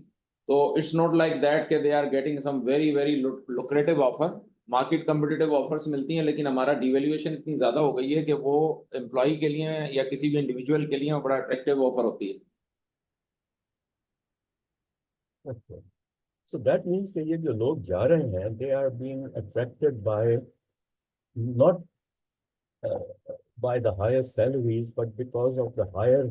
तो इट्स नॉट लाइक दैट कि they are getting some very very lucrative offer, market competitive offers मिलती हैं, लेकिन हमारा डिवेल्यूएशन इतनी ज्यादा हो गई है कि वो एम्प्लॉय के लिए या किसी भी इंडिविजुअल के लिए बड़ा अट्रैक्टिव ऑफर होती है। Okay. So that means कि ये जो लोग जा रहे हैं, they are being attracted by not by the higher salaries, but because of the higher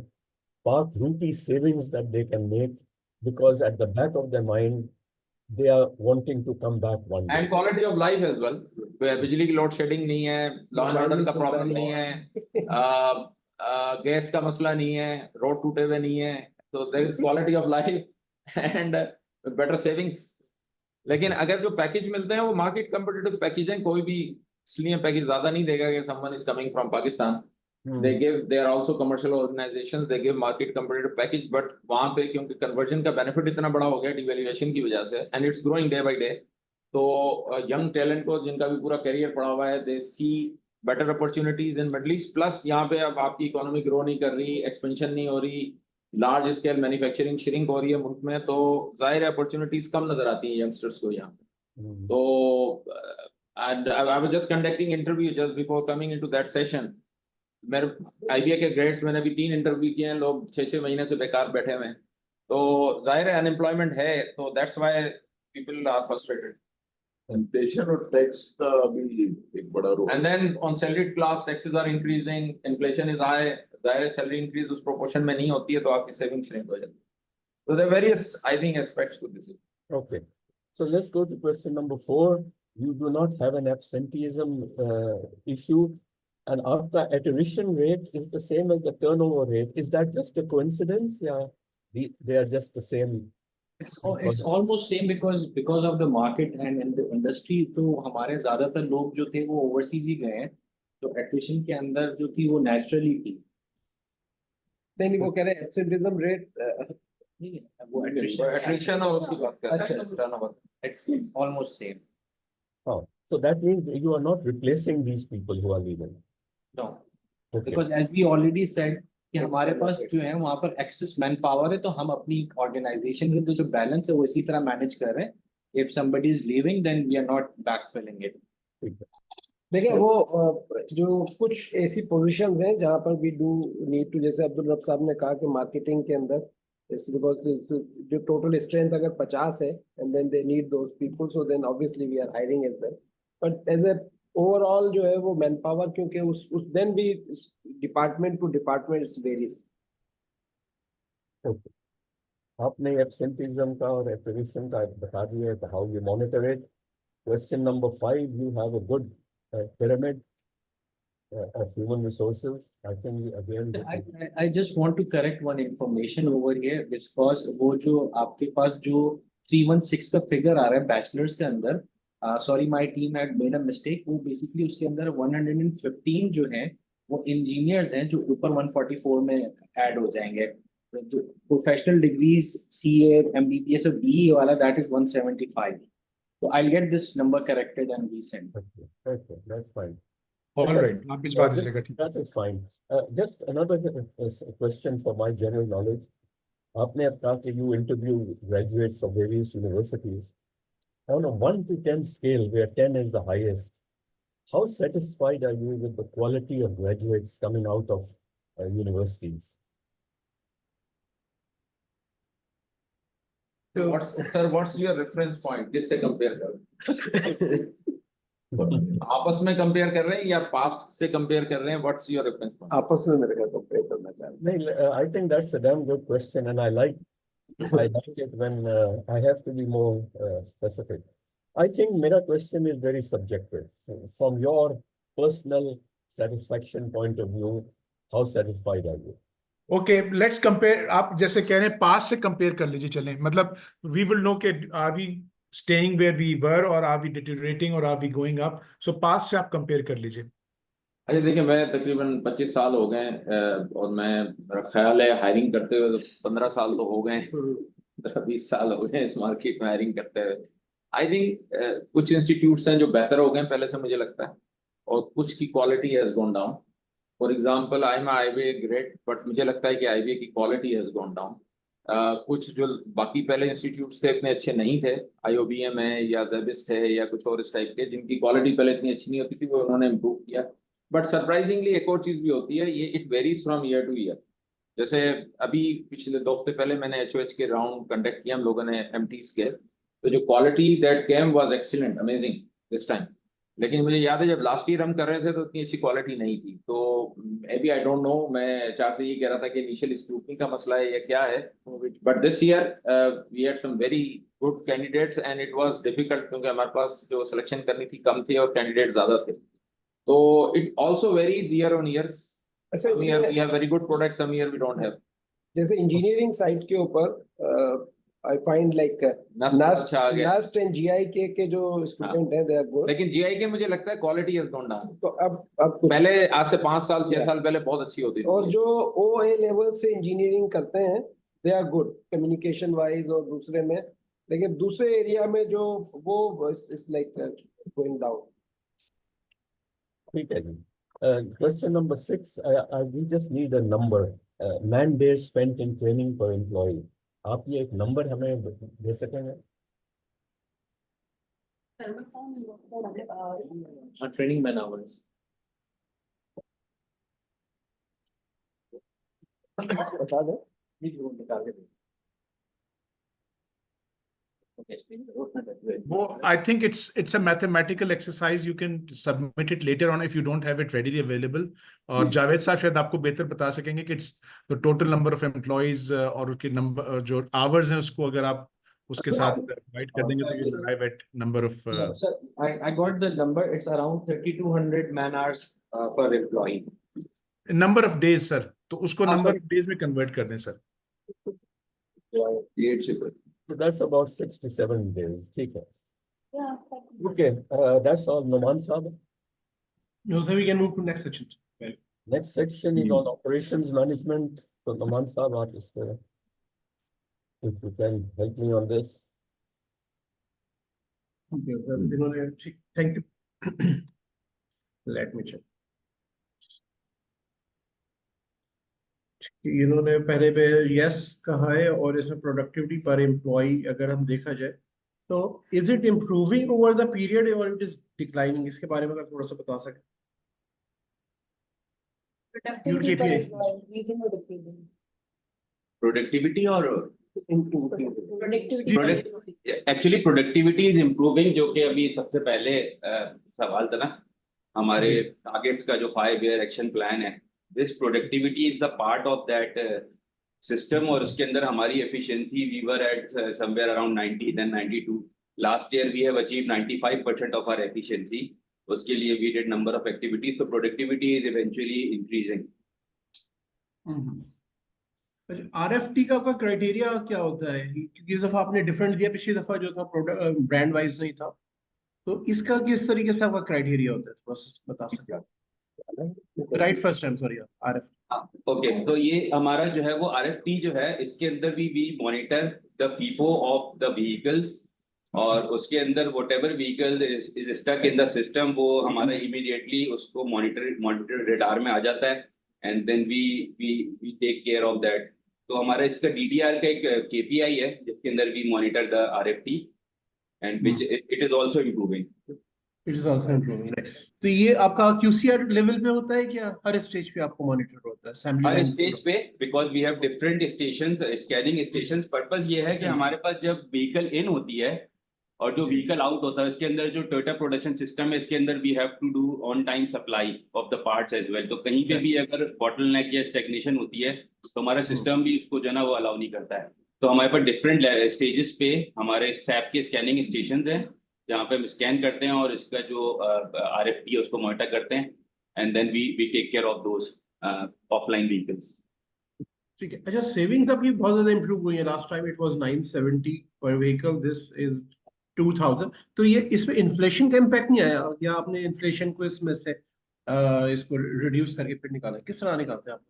Pak rupee savings that they can make, because at the back of their mind, they are wanting to come back one day. And quality of life as well, बिजली की load shedding नहीं है, law and order का problem नहीं है, gas का मसला नहीं है, रोड टूटे हुए नहीं है, तो there is quality of life and better savings. लेकिन अगर जो पैकेज मिलते हैं वो मार्केट कम्पिटिटिव पैकेज हैं, कोई भी इसलिए पैकेज ज्यादा नहीं देगा कि someone is coming from Pakistan. they are also commercial organizations, they give market competitive package, but वहाँ पे क्योंकि conversion का benefit इतना बड़ा हो गया devaluation की वजह से, and it's growing day by day, तो young talent को जिनका भी पूरा career पड़ा हुआ है, they see better opportunities in Middle East, plus यहाँ पे अब आपकी economy grow नहीं कर रही, expansion नहीं हो रही, large scale manufacturing shrink हो रही है मुल्क में, तो जाहिर है opportunities कम नजर आती हैं youngsters को यहाँ पे। तो and I was just conducting interview just before coming into that session. मेरे IBA के ग्रेड्स मैंने भी 3 इंटरव्यू किए हैं, लोग 6-6 महीने से बेकार बैठे हुए हैं, तो जाहिर है अनएम्प्लॉयमेंट है, तो that's why people are frustrated. Inflation और टैक्स का भी एक बड़ा role, and then on salaried class taxes are increasing, inflation is high, जाहिर है सैलरी इंक्रीज उस प्रोपोर्शन में नहीं होती है, तो आपकी सेविंग श्रिंक हो जाती है। So there are various, I think, aspects to this. Okay, so let's go to question number 4. You do not have an absenteeism issue, and आपका attrition rate is the same as the turnover rate. Is that just a coincidence? Yeah, they are just the same. It's almost same because of the market and in the industry. तो हमारे ज्यादातर लोग जो थे वो overseas ही गए हैं, तो attrition के अंदर जो थी वो naturally थी। नहीं वो कह रहे हैं absenteeism rate नहीं, वो attrition और उसकी बात कर रहे हैं, turnover. It's almost same. Oh, so that means you are not replacing these people who are leaving. No, Okay. because as we already said कि हमारे पास जो है वहाँ पर excess manpower है, तो हम अपनी organization के जो balance है वो इसी तरह manage कर रहे हैं। If somebody is leaving, then we are not backfilling it. देखिए वो जो कुछ ऐसी पोजीशंस हैं जहाँ पर we do need to, जैसे अब्दुल रब साहब ने कहा कि मार्केटिंग के अंदर because जो total strength अगर 50 है and then they need those people, so then obviously we are hiring as well, but as a overall जो है वो manpower, क्योंकि उस then भी department to department varies. Okay. आपने absenteeism का और attrition का बता दिया है, how you monitor it. Question number 5, you have a good pyramid of human resources. I think again I just want to correct one information over here, because वो जो आपके पास जो 316 का figure आ रहा है bachelors के अंदर, sorry my team had made a mistake, वो basically उसके अंदर 115 जो हैं वो engineers हैं जो ऊपर 144 में add हो जाएंगे। तो professional degrees CA MBBS और BE वाला that is 175. So I'll get this number corrected and resend. Okay, that's fine. All right, आप इस बात से ठीक। That is fine. Just another question for my general knowledge. आपने कहा कि you interview graduates of various universities. On a 1 to 10 scale, where 10 is the highest, how satisfied are you with the quality of graduates coming out of universities? What's your reference point? किससे compare कर आपस में compare कर रहे हैं या past से compare कर रहे हैं? What's your reference point? आपस में मेरे को कंपेयर करना चाहते हैं। नहीं, I think that's a damn good question, and I like it when I have to be more specific. I think मेरा question is very subjective. From your personal satisfaction point of view, how satisfied are you? Okay, let's compare. आप जैसे कह रहे हैं past से compare कर लीजिए, चलें, मतलब we will know कि are we staying where we were or are we deteriorating or are we going up? So past से आप कंपेयर कर लीजिए। अच्छा देखिए, मैं तकरीबन 25 साल हो गए और मैं मेरा ख्याल है हायरिंग करते हुए 15 साल तो हो गए, 15-20 साल हो गए इस मार्केट में हायरिंग करते हुए। आई थिंक कुछ इंस्टीट्यूट्स हैं जो बेहतर हो गए हैं पहले से, मुझे लगता है, और कुछ की quality has gone down. For example I am IBA great, but मुझे लगता है कि आईबीए की क्वालिटी हैज गॉन डाउन। कुछ जो बाकी पहले इंस्टीट्यूट्स थे इतने अच्छे नहीं थे, आईओबीएम है या जेबिस्ट है या कुछ और इस टाइप के, जिनकी क्वालिटी पहले इतनी अच्छी नहीं होती थी, वो उन्होंने इम्प्रूव किया। बट सरप्राइजिंगली एक और चीज़ भी होती है, ये it varies from year two year. जैसे अभी पिछले 2 हफ्ते पहले मैंने एचओएच के राउंड कंडक्ट किया हम लोगों ने एमटीज के, तो जो quality that came was excellent, amazing this time. लेकिन मुझे याद है जब लास्ट ईयर हम कर रहे थे तो इतनी अच्छी क्वालिटी नहीं थी। तो maybe I don't know, मैं एचआर से ये कह रहा था कि इनिशियल स्क्रूटनी का मसला है या क्या है, but this year we had some very good candidates and it was difficult, क्योंकि हमारे पास जो सिलेक्शन करनी थी कम थे और कैंडिडेट ज्यादा थे। तो it also varies year on year. Some year we have very good products, some year we don't have. जैसे इंजीनियरिंग साइड के ऊपर आई फाइंड लाइक नास्ट एंड जीआईके के जो स्टूडेंट हैं दे आर गुड, लेकिन जीआईके मुझे लगता है क्वालिटी हैज गॉन डाउन। तो अब पहले आज से 5 साल 6 साल पहले बहुत अच्छी होती थी। और जो ओए लेवल से इंजीनियरिंग करते हैं they are good communication wise और दूसरे में, लेकिन दूसरे एरिया में जो वो इज लाइक गोइंग डाउन। ठीक है जी। Question number 6, we just need a number, man days spent in training per employee. आप ये एक नंबर हमें दे सकेंगे? Training man hours. बता दें। I think it's a mathematical exercise. You can submit it later on if you don't have it readily available. और जावेद साहब शायद आपको बेहतर बता सकेंगे कि it's the total number of employees और उसके नंबर जो hours हैं उसको अगर आप उसके साथ divide कर देंगे तो you'll arrive at number of. Sir, I got the number. It's around 3,200 man hours per employee. Number of days sir. तो उसको number of days में convert कर दें sir. So that's about 6 to 7 days. ठीक है. Yeah. Okay. That's all. Noman Saab. No, so we can move to next section. Well, Next section is on operations management. So Noman Saab, आप इसको, if you can help me on this. okay, thank you. Let me check. इन्होंने पहले पे yes कहा है और इसमें productivity पर एम्प्लॉय अगर हम देखा जाए तो is it improving over the period और इट इज डिक्लाइनिंग, इसके बारे में अगर थोड़ा सा बता सकें। प्रोडक्टिविटी और एक्चुअली प्रोडक्टिविटी इज इम्प्रूविंग, जो कि अभी सबसे पहले सवाल था ना हमारे टारगेट्स का जो 5-year एक्शन प्लान है। This productivity is the part of that system और उसके अंदर हमारी efficiency we were at somewhere around 90 then 92. Last year we have achieved 95% of our efficiency. उसके लिए we did number of activities, so productivity is eventually increasing. RFT का आपका criteria क्या होता है? क्योंकि इस दफा आपने डिफरेंट दिया, पिछली दफा जो था ब्रांड वाइज नहीं था, तो इसका किस तरीके से आपका क्राइटेरिया होता है, थोड़ा सा बता सकते हैं? Right first time sorry RFT। Okay, तो ये हमारा जो है वो RFT जो है इसके अंदर भी monitor the FIFO of the vehicles, और उसके अंदर whatever vehicle is stuck in the system वो हमारा इमीडिएटली उसको मॉनिटर रेडार में आ जाता है and then we take care of that. तो हमारा इसका DDR का एक KPI है जिसके अंदर we monitor the RFT and which it is also improving. It is also improving, right? तो ये आपका QCR लेवल पे होता है क्या हर स्टेज पे आपको मॉनिटर होता है? हर स्टेज पे, because we have different stations, scanning stations. Purpose ये है कि हमारे पास जब व्हीकल इन होती है और जो व्हीकल आउट होता है उसके अंदर जो टोयोटा प्रोडक्शन सिस्टम है इसके अंदर we have to do on time supply of the parts as well. तो कहीं पे भी अगर बॉटलनेक या स्टैग्नेशन होती है तो हमारा सिस्टम भी उसको जो है ना वो अलाउ नहीं करता है। तो हमारे पास डिफरेंट स्टेजेस पे हमारे सैप के स्कैनिंग स्टेशन हैं जहाँ पे हम स्कैन करते हैं और इसका जो RFT है उसको मॉनिटर करते हैं and then we take care of those offline vehicles. ठीक है। अच्छा, सेविंग्स आपकी बहुत ज्यादा इंप्रूव हुई है। लास्ट टाइम इट वाज 970 पर व्हीकल, दिस इज 2000। तो ये इसमें इन्फ्लेशन का इम्पैक्ट नहीं आया या आपने इन्फ्लेशन को इसमें से इसको रिड्यूस करके फिर निकाला? किस तरह निकालते हैं आप?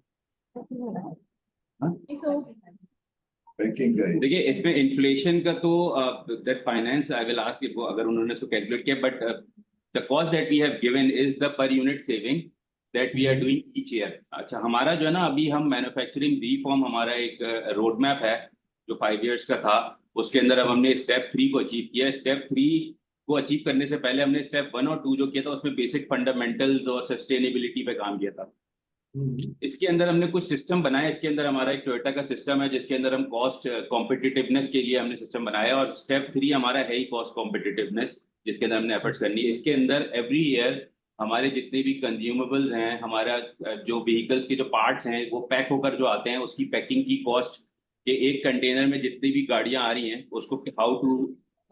पैकिंग का देखिए इसमें इन्फ्लेशन का तो that finance I will ask if अगर उन्होंने इसको कैलकुलेट किया, but the cost that we have given is the per unit saving that we are doing each year. अच्छा, हमारा जो है ना अभी हम मैन्युफैक्चरिंग रिफॉर्म, हमारा एक रोड मैप है जो 5 years का था, उसके अंदर अब हमने स्टेप 3 को अचीव किया। स्टेप 3 को अचीव करने से पहले हमने स्टेप 1 और 2 जो किया था उसमें बेसिक फंडामेंटल्स और सस्टेनेबिलिटी पे काम किया था। इसके अंदर हमने कुछ सिस्टम बनाए। इसके अंदर हमारा एक टोयोटा का सिस्टम है जिसके अंदर हम कॉस्ट कॉम्पिटिटिवनेस के लिए हमने सिस्टम बनाया, और स्टेप 3 हमारा है ही कॉस्ट कॉम्पिटिटिवनेस जिसके अंदर हमने एफर्ट्स करनी है। इसके अंदर एवरी ईयर हमारे जितने भी कंज्यूमेबल्स हैं, हमारा जो व्हीकल्स के जो पार्ट्स हैं वो पैक होकर जो आते हैं उसकी पैकिंग की कॉस्ट के एक कंटेनर में जितनी भी गाड़ियां आ रही हैं उसको how to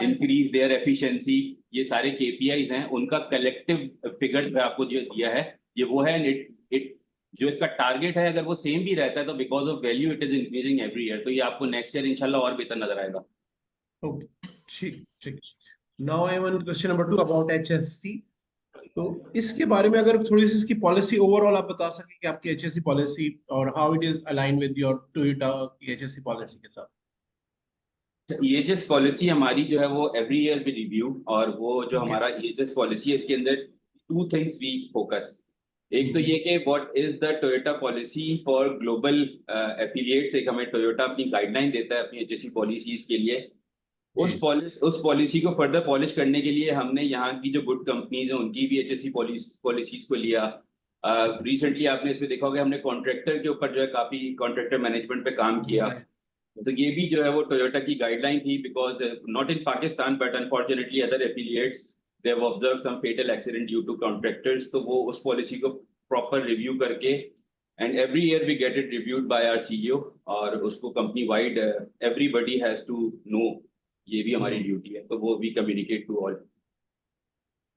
increase their efficiency, ये सारे KPIs हैं, उनका कलेक्टिव फिगर जो आपको जो दिया है ये वो है। इट जो इसका टारगेट है अगर वो सेम भी रहता है तो because of value it is increasing every year, तो ये आपको नेक्स्ट ईयर इंशाल्लाह और बेहतर नजर आएगा। ओके, ठीक ठीक। Now I want question number 2 about HSC। तो इसके बारे में अगर थोड़ी सी इसकी पॉलिसी ओवरऑल आप बता सकें कि आपकी HSC पॉलिसी और how it is align with your Toyota की HSC पॉलिसी के साथ। EHS पॉलिसी हमारी जो है वो एवरी ईयर भी रिव्यू, और वो जो हमारा EHS पॉलिसी है इसके अंदर 2 things वी फोकस। एक तो ये कि what is the Toyota policy for global affiliates. एक हमें टोयोटा अपनी गाइडलाइन देता है अपनी HSC पॉलिसीज के लिए। उस पॉलिसी को फर्दर पॉलिश करने के लिए हमने यहाँ की जो गुड कंपनीज हैं उनकी भी HSC पॉलिसीज को लिया। रिसेंटली आपने इसमें देखा होगा हमने कॉन्ट्रैक्टर के ऊपर जो है काफी कॉन्ट्रैक्टर मैनेजमेंट पे काम किया, तो ये भी जो है वो टोयोटा की गाइडलाइन थी, because not in Pakistan but unfortunately other affiliates they have observed some fatal accident due to contractors. तो वो उस पॉलिसी को प्रॉपर रिव्यू करके and every year we get it reviewed by our CEO, और उसको company wide everybody has to know, ये भी हमारी ड्यूटी है, तो वो we communicate to all.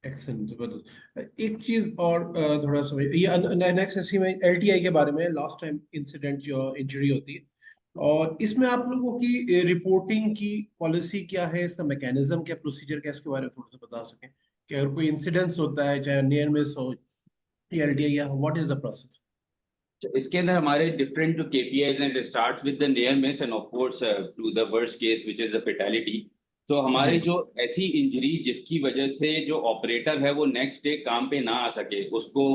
Excellent, जबरदस्त। एक चीज और थोड़ा समझ, ये नेक्स्ट एससी में LTI के बारे में, लास्ट टाइम इंसिडेंट जो इंजरी होती है, और इसमें आप लोगों की रिपोर्टिंग की पॉलिसी क्या है, इसका मैकेनिज्म क्या, प्रोसीजर क्या, इसके बारे में थोड़ा सा बता सकें कि अगर कोई इंसिडेंस होता है चाहे नियर मिस हो LTI, या व्हाट इज द प्रोसेस। इसके अंदर हमारे डिफरेंट जो KPIs हैं, it starts with the near miss and of course to the worst case which is the fatality. तो हमारे जो ऐसी इंजरी जिसकी वजह से जो ऑपरेटर है वो नेक्स्ट डे काम पे ना आ सके उसको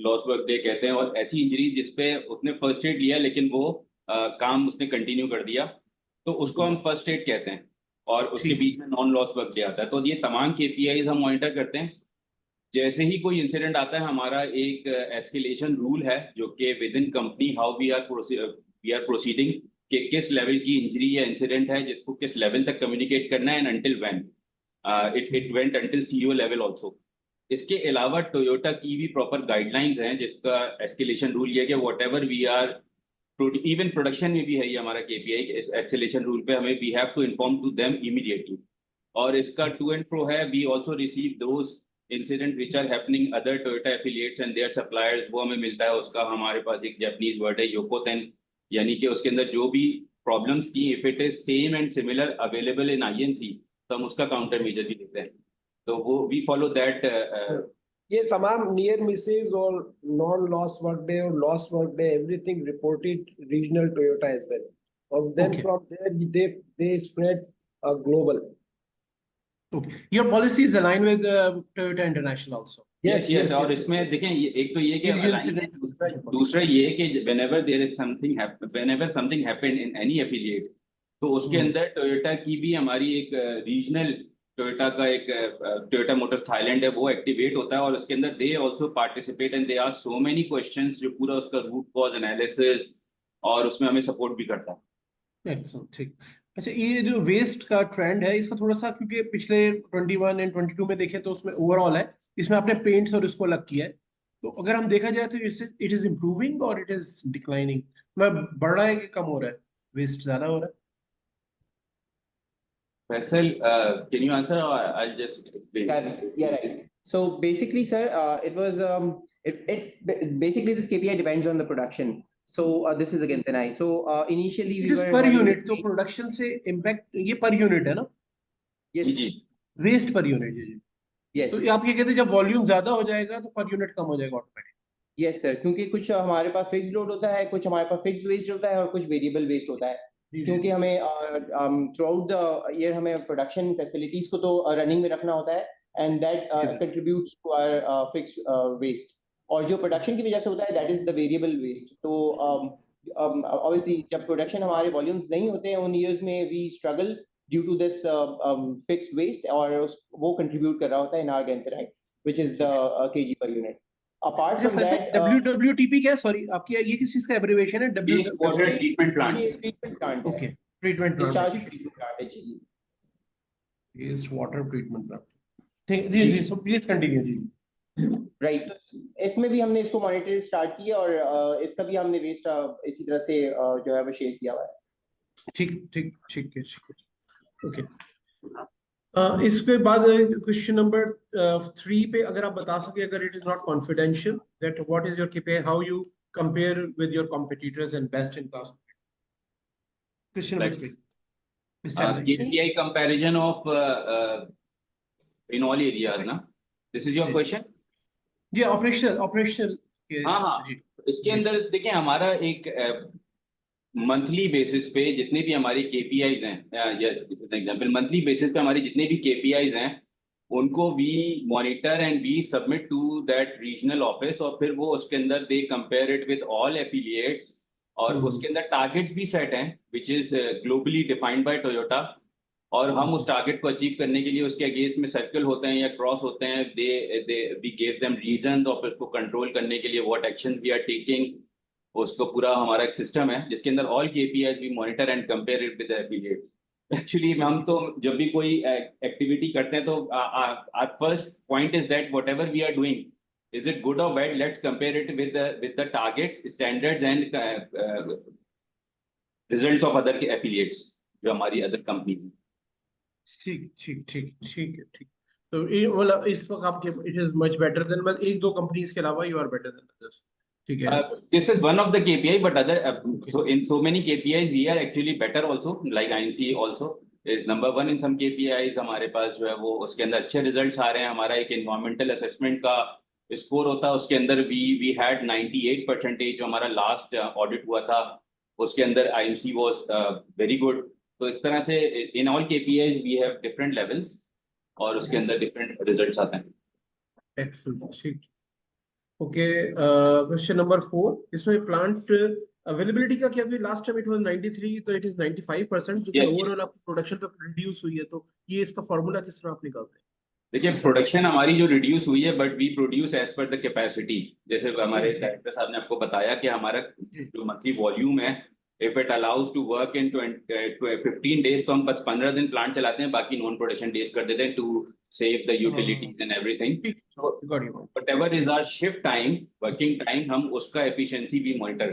लॉस वर्क डे कहते हैं, और ऐसी इंजरी जिसपे उसने फर्स्ट एड लिया लेकिन वो काम उसने कंटिन्यू कर दिया तो उसको हम फर्स्ट एड कहते हैं, और उसके बीच में नॉन लॉस वर्क डे आता है। तो ये तमाम KPIs हम मॉनिटर करते हैं। जैसे ही कोई इंसिडेंट आता है हमारा एक एस्केलेशन रूल है जो कि within company how we are proceeding, कि किस लेवल की इंजरी या इंसिडेंट है जिसको किस लेवल तक कम्युनिकेट करना है, and until when it went until CEO level also. इसके अलावा टोयोटा की भी प्रॉपर गाइडलाइंस हैं जिसका एस्केलेशन रूल ये है कि whatever we are, even production में भी है ये हमारा KPI, इस एस्केलेशन रूल पे हमें we have to inform to them immediately. और इसका टू एंड प्रो है, we also receive those incident which are happening other Toyota affiliates and their suppliers, वो हमें मिलता है। उसका हमारे पास एक जापानीज वर्ड है योकोतेन, यानी कि उसके अंदर जो भी प्रॉब्लम्स थी if it is same and similar available in INC तो हम उसका काउंटर मेजर भी देते हैं। तो वो वी फॉलो दैट। ये तमाम नियर मिसेज और नॉन लॉस वर्क डे और loss work day everything reported regional Toyota as well, और then from there they spread global. Okay, your policy is aligned with Toyota International also. Yes. और इसमें देखें एक तो ये कि दूसरा ये कि whenever there is something whenever something happened in any affiliate, तो उसके अंदर टोयोटा की भी हमारी एक रीजनल टोयोटा का एक टोयोटा मोटर्स थाईलैंड है वो एक्टिवेट होता है, और उसके अंदर they also participate and they ask so many questions जो पूरा उसका रूट कॉज एनालिसिस और उसमें हमें सपोर्ट भी करता है। Excellent, ठीक। अच्छा, ये जो वेस्ट का ट्रेंड है इसका थोड़ा सा, क्योंकि पिछले 21 एंड 22 में देखें तो उसमें ओवरऑल है, इसमें आपने पेंट्स और इसको अलग किया है, तो अगर हम देखा जाए तो इट इज इम्प्रूविंग और इट इज डिक्लाइनिंग, मैं बढ़ रहा है कि कम हो रहा है, वेस्ट ज्यादा हो रहा है? Faisal, can you answer or I'll just explain? Yeah, right. So basically, sir, it was basically this KPI depends on the production. So this is again Tanai. So initially it is per unit. तो production से impact ये per unit है ना? Yes. जी। Waste per unit जी। Yes. तो आप ये कहते हैं जब वॉल्यूम ज्यादा हो जाएगा तो पर यूनिट कम हो जाएगा ऑटोमेटिक? Yes sir, क्योंकि कुछ हमारे पास फिक्स्ड लोड होता है, कुछ हमारे पास फिक्स्ड वेस्ट होता है और कुछ वेरिएबल वेस्ट होता है। क्योंकि हमें थ्रू आउट द ईयर हमें प्रोडक्शन फैसिलिटीज को तो रनिंग में रखना होता है, and that contributes to our fix waste, और जो प्रोडक्शन की वजह से होता है that is the variable waste. तो ऑब्वियसली जब प्रोडक्शन हमारे वॉल्यूम्स नहीं होते हैं उन ईयर्स में we struggle due to this fixed waste, और वो कंट्रीब्यूट कर रहा होता है इन आवर गैंथेराइट which is the KG per unit. Apart from that WWTP क्या, सॉरी आपकी ये किस चीज का एब्रिविएशन है? Waste water treatment plant. Treatment plant okay, treatment discharge plant, treatment plant है जी। Waste water treatment plant. ठीक जी जी, सो प्लीज कंटिन्यू जी। राइट, इसमें भी हमने इसको मॉनिटर स्टार्ट किया, और इसका भी हमने वेस्ट इसी तरह से जो है वो शेयर किया हुआ है। ठीक ठीक ठीक है, ठीक है, ओके। इसके बाद क्वेश्चन नंबर 3 पे अगर आप बता सके, अगर it is not confidential, that what is your KPI, how you compare with your competitors and best in class. Question number 3 KPI comparison of in all areas ना, this is your question? जी, operational हाँ, इसके अंदर देखें हमारा एक monthly basis पे जितने भी हमारी KPIs हैं, या एग्जांपल मंथली बेसिस पे हमारी जितने भी KPIs हैं उनको we monitor and we submit to that regional office, और फिर वो उसके अंदर they compare it with all affiliates, और उसके अंदर टारगेट्स भी सेट हैं which is globally defined by Toyota, और हम उस टारगेट को अचीव करने के लिए उसके अगेंस्ट में सर्कल होते हैं या क्रॉस होते हैं, they we give them reason, और फिर उसको कंट्रोल करने के लिए what action we are taking, उसको पूरा हमारा एक सिस्टम है जिसके अंदर all KPIs we monitor and compare it with affiliates. Actually हम तो जब भी कोई एक्टिविटी करते हैं तो our first point is that whatever we are doing, is it good or bad, let's compare it with the targets, standards and results of other affiliates जो हमारी अदर कंपनी है। ठीक ठीक ठीक ठीक है, ठीक। तो ये मतलब इस वक्त आपके it is much better than, मतलब एक दो कंपनीज के अलावा you are better than others, ठीक है। This is one of the KPI, but other so in so many KPIs we are actually better also, like INC also is number 1 in some KPIs। हमारे पास जो है वो उसके अंदर अच्छे results आ रहे हैं। हमारा एक एनवायरमेंटल असेसमेंट का स्कोर होता है, उसके अंदर वी हैड 98% जो हमारा लास्ट ऑडिट हुआ था उसके अंदर IMC वाज वेरी गुड। तो इस तरह से in all KPIs we have different levels और उसके अंदर डिफरेंट रिजल्ट्स आते हैं। एक्सीलेंट, ठीक। ओके, क्वेश्चन नंबर 4, इसमें प्लांट अवेलेबिलिटी का क्या, लास्ट टाइम इट वाज 93, तो इट इज 95%, जो ओवरऑल आपकी प्रोडक्शन तो रिड्यूस हुई है, तो ये इसका फार्मूला किस तरह आप निकालते हैं? देखिए प्रोडक्शन हमारी जो रिड्यूस हुई है, but we produce as per the capacity. जैसे हमारे डायरेक्टर साहब ने आपको बताया कि हमारा जो मंथली वॉल्यूम है, if it allows to work in 15 days, तो हम 15 दिन प्लांट चलाते हैं, बाकी नॉन प्रोडक्शन डेज कर देते हैं to save the utilities and everything. Whatever is our shift time, working time, हम उसका एफिशिएंसी भी मॉनिटर,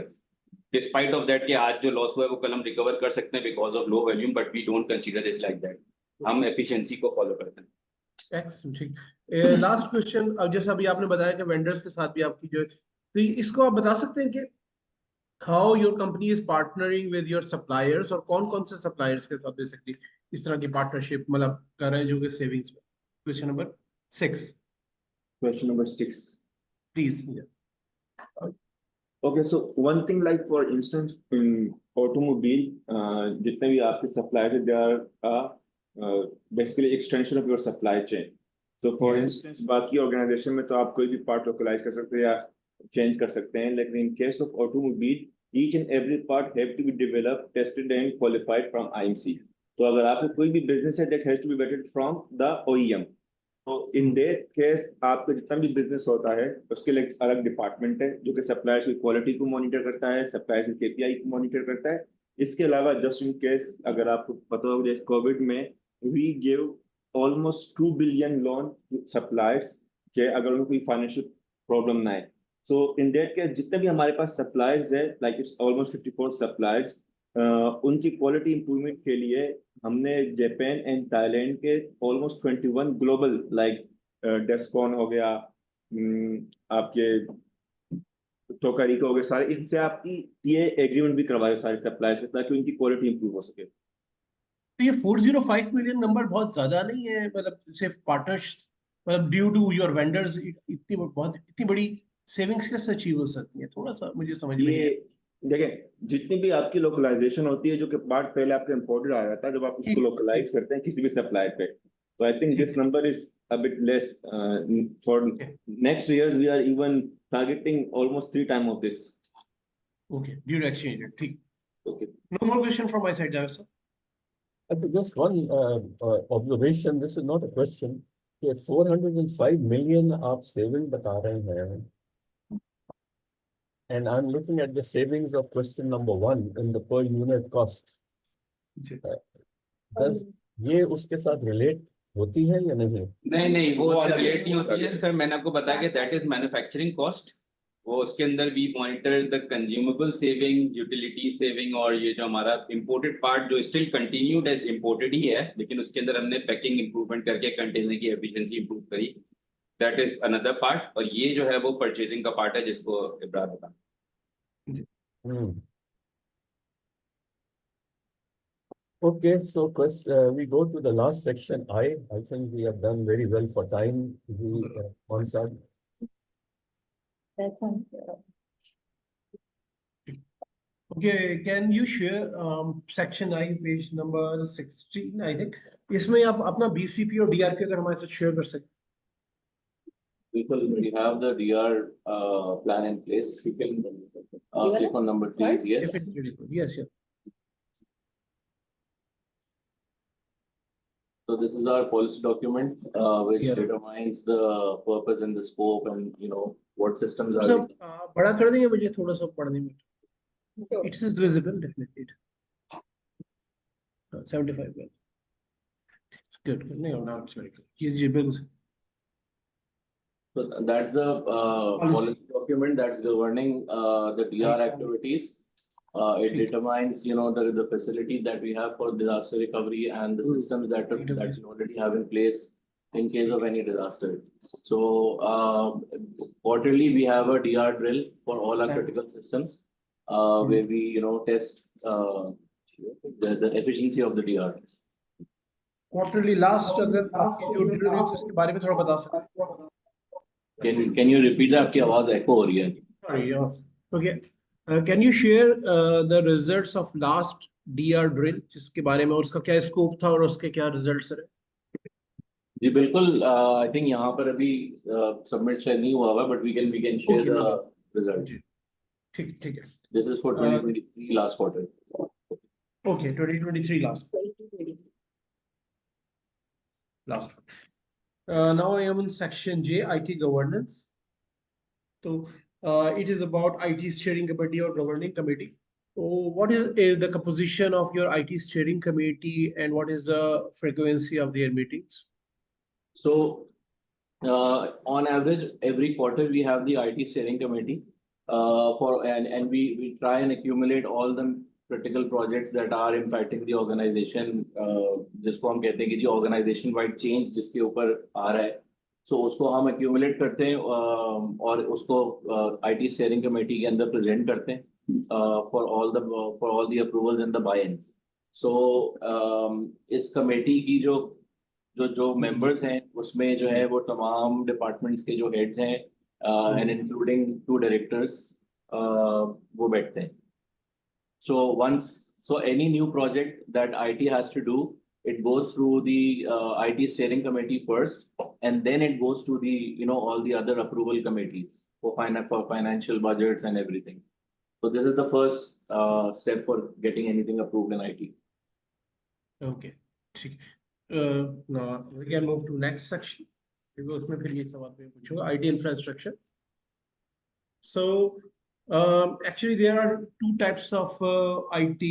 डिस्पाइट ऑफ दैट कि आज जो लॉस हुआ है वो कल हम रिकवर कर सकते हैं because of low volume, but we don't consider it like that. हम एफिशिएंसी को फॉलो करते हैं। ठीक। लास्ट क्वेश्चन, अब जैसे अभी आपने बताया कि वेंडर्स के साथ भी आपकी जो है, तो इसको आप बता सकते हैं कि how your company is partnering with your suppliers, और कौन कौन से सप्लायर्स के साथ बेसिकली इस तरह की पार्टनरशिप मतलब कर रहे हैं जो कि सेविंग्स में। Question number 6। Question number 6. Please. Okay, so one thing, like for instance, in automobile, जितने भी आपके suppliers हैं, they are basically extension of your supply chain. So for instance, बाकी organization में तो आप कोई भी part localize कर सकते हैं या change कर सकते हैं, लेकिन in case of automobile, each and every part have to be developed, tested and qualified from IMC. तो अगर आपको कोई भी business है, that has to be vetted from the OEM. तो इन दैट केस आपका जितना भी बिजनेस होता है उसके लिए एक अलग डिपार्टमेंट है जो कि सप्लायर्स की क्वालिटी को मॉनिटर करता है, सप्लायर्स की KPI को मॉनिटर करता है। इसके अलावा जस्ट इन केस अगर आपको पता होगा, जैसे कोविड में we give almost 2 billion loan suppliers के अगर उनको कोई फाइनेंशियल प्रॉब्लम ना है। सो इन दैट केस जितने भी हमारे पास सप्लायर्स है, लाइक इट्स ऑलमोस्ट 54 सप्लायर्स, उनकी क्वालिटी इंप्रूवमेंट के लिए हमने जापान एंड थाईलैंड के ऑलमोस्ट 21 ग्लोबल लाइक डेस्कॉन हो गया, आपके टोकारिको हो गए, सारे इनसे आपकी ये एग्रीमेंट भी करवाए सारे सप्लायर्स से ताकि उनकी क्वालिटी इंप्रूव हो सके। तो ये 405 मिलियन नंबर बहुत ज्यादा नहीं है, मतलब सिर्फ पार्टनर्स, मतलब ड्यू टू योर वेंडर्स इतनी बड़ी सेविंग्स कैसे अचीव हो सकती है? थोड़ा सा मुझे समझ में नहीं आया। देखें जितनी भी आपकी लोकलाइजेशन होती है, जो कि पार्ट पहले आपका इंपोर्टेड आ रहा था, जब आप उसको लोकलाइज करते हैं किसी भी सप्लाई पे, तो I think this number is a bit less. For next years we are even targeting almost 3 times of this. Okay, due to exchange rate. ठीक. Okay. No more question from my side, Javed sir. I think just one observation. This is not a question. कि 405 million आप saving बता रहे हैं, and I'm looking at the savings of question number 1 in the per unit cost. Does ये उसके साथ relate होती है या नहीं? नहीं वो रिलेट नहीं होती है सर। मैंने आपको बताया कि दैट इज मैन्युफैक्चरिंग कॉस्ट। वो उसके अंदर we monitor the consumable saving, utility saving, और ये जो हमारा इंपोर्टेड पार्ट जो स्टिल कंटिन्यूड एज इंपोर्टेड ही है, लेकिन उसके अंदर हमने पैकिंग इंप्रूवमेंट करके कंटेनर की एफिशिएंसी इंप्रूव करी, दैट इज अनदर पार्ट। और ये जो है वो परचेजिंग का पार्ट है जिसको इब्रार बता। Okay, so we go to the last section. I think we have done very well for time. We on side. That's unfair. Okay, can you share section I, page number 16, I think. इसमें आप अपना BCP और DRP अगर हमारे साथ share कर सकते। People, we have the DR plan in place. You can click on number 3. Yes. Yes. So this is our policy document, which determines the purpose and the scope, and what systems are. बड़ा कर देंगे मुझे थोड़ा सा पढ़ने में। It is visible definitely. 75 well. It's good. No, now it's very good. Yes, बिल्कुल। So that's the policy document that's governing the DR activities. It determines, the facility that we have for disaster recovery and the systems that we already have in place in case of any disaster. So quarterly we have a DR drill for all our critical systems, where we test the efficiency of the DR. Quarterly last अगर आपकी जो drill है तो उसके बारे में थोड़ा बता सकते हैं? Can you repeat that? आपकी आवाज echo हो रही है। Sorry, okay. Can you share the results of last DR drill, जिसके बारे में उसका क्या स्कोप था और उसके क्या रिजल्ट्स रहे? जी बिल्कुल। आई थिंक यहाँ पर अभी सबमिट शायद नहीं हुआ हुआ, but we can share the result. ठीक है। This is for 2023 last quarter. Okay, 2023 last. Now I am in section J, IT governance. So it is about IT steering committee or governing committee. So what is the composition of your IT steering committee, and what is the frequency of their meetings? So on average, every quarter we have the IT steering committee and we try and accumulate all the critical projects that are impacting the organization, जिसको हम कहते हैं कि जी organization wide change जिसके ऊपर आ रहा है, so उसको हम accumulate करते हैं और उसको IT steering committee के अंदर present करते हैं for all the approvals and the buy-ins. So इस committee की जो members हैं उसमें जो है वो तमाम departments के जो heads हैं and including 2 directors वो बैठते हैं. So any new project that IT has to do, it goes through the IT steering committee first, and then it goes to the all the other approval committees for financial budgets and everything. So this is the first step for getting anything approved in IT. Okay. Now we can move to next section. उसमें फिर ये सवाल मैं पूछूंगा IT infrastructure. So actually there are 2 types of IT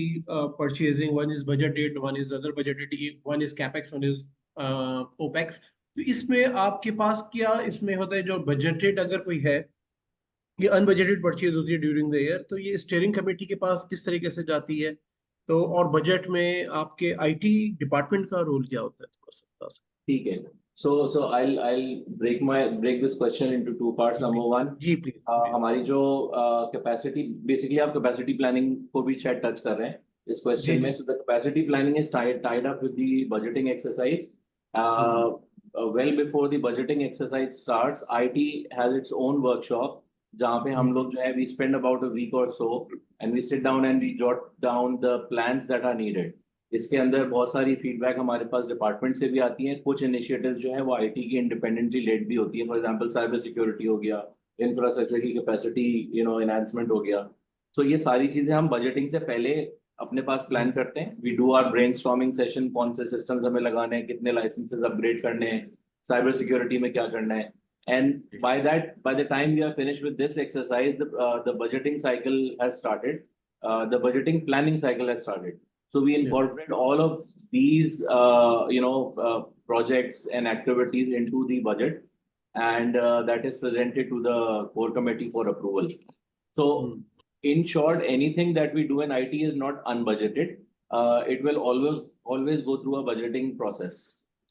purchasing. One is budgeted, one is other budgeted, one is capex, one is opex. तो इसमें आपके पास क्या इसमें होता है? जो budgeted अगर कोई है, ये unbudgeted purchase होती है during the year, तो ये steering committee के पास किस तरीके से जाती है? तो और बजट में आपके IT डिपार्टमेंट का रोल क्या होता है? ठीक है. So I'll break this question into 2 parts. Number 1, ji please. हमारी जो capacity, basically आप capacity planning को भी शायद touch कर रहे हैं इस question में. So the capacity planning is tied up with the budgeting exercise. Well before the budgeting exercise starts, IT has its own workshop जहाँ पे हम लोग जो है we spend about a week or so and we sit down and we jot down the plans that are needed. इसके अंदर बहुत सारी फीडबैक हमारे पास डिपार्टमेंट से भी आती है, कुछ इनिशिएटिव जो है वो आईटी की इंडिपेंडेंटली लेड भी होती है, फॉर एग्जांपल साइबर सिक्योरिटी हो गया, इंफ्रास्ट्रक्चर की कैपेसिटी एनहांसमेंट हो गया. सो ये सारी चीजें हम बजटिंग से पहले अपने पास प्लान करते हैं. We do our brainstorming session, कौन से सिस्टम्स हमें लगाने हैं, कितने लाइसेंसेस अपग्रेड करने हैं, साइबर सिक्योरिटी में क्या करना है. And by the time we are finished with this exercise, the budgeting cycle has started. The budgeting planning cycle has started. So we incorporate all of these, projects and activities into the budget, and that is presented to the core committee for approval. So, in short, anything that we do in IT is not unbudgeted. It will always go through a budgeting process.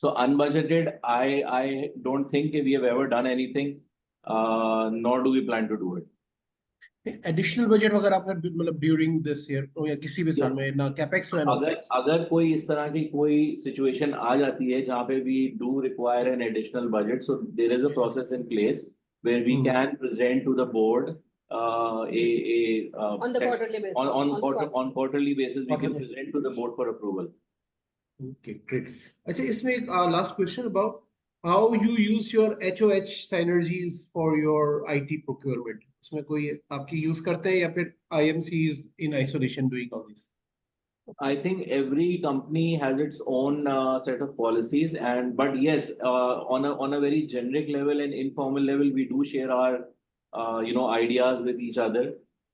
So unbudgeted, I don't think we have ever done anything, nor do we plan to do it. Additional budget अगर आपका मतलब during this year या किसी भी साल में ना capex हो ना अगर कोई इस तरह की कोई सिचुएशन आ जाती है जहाँ पे we do require an additional budget, so there is a process in place where we can present to the board on the quarterly basis. On quarterly basis we can present to the board for approval. Okay, great. अच्छा, इसमें एक last question about how you use your HOH synergies for your IT procurement. इसमें कोई आपकी use करते हैं या फिर IMC is in isolation doing all this? I think every company has its own set of policies, but yes, on a very generic level and informal level, we do share our ideas with each other,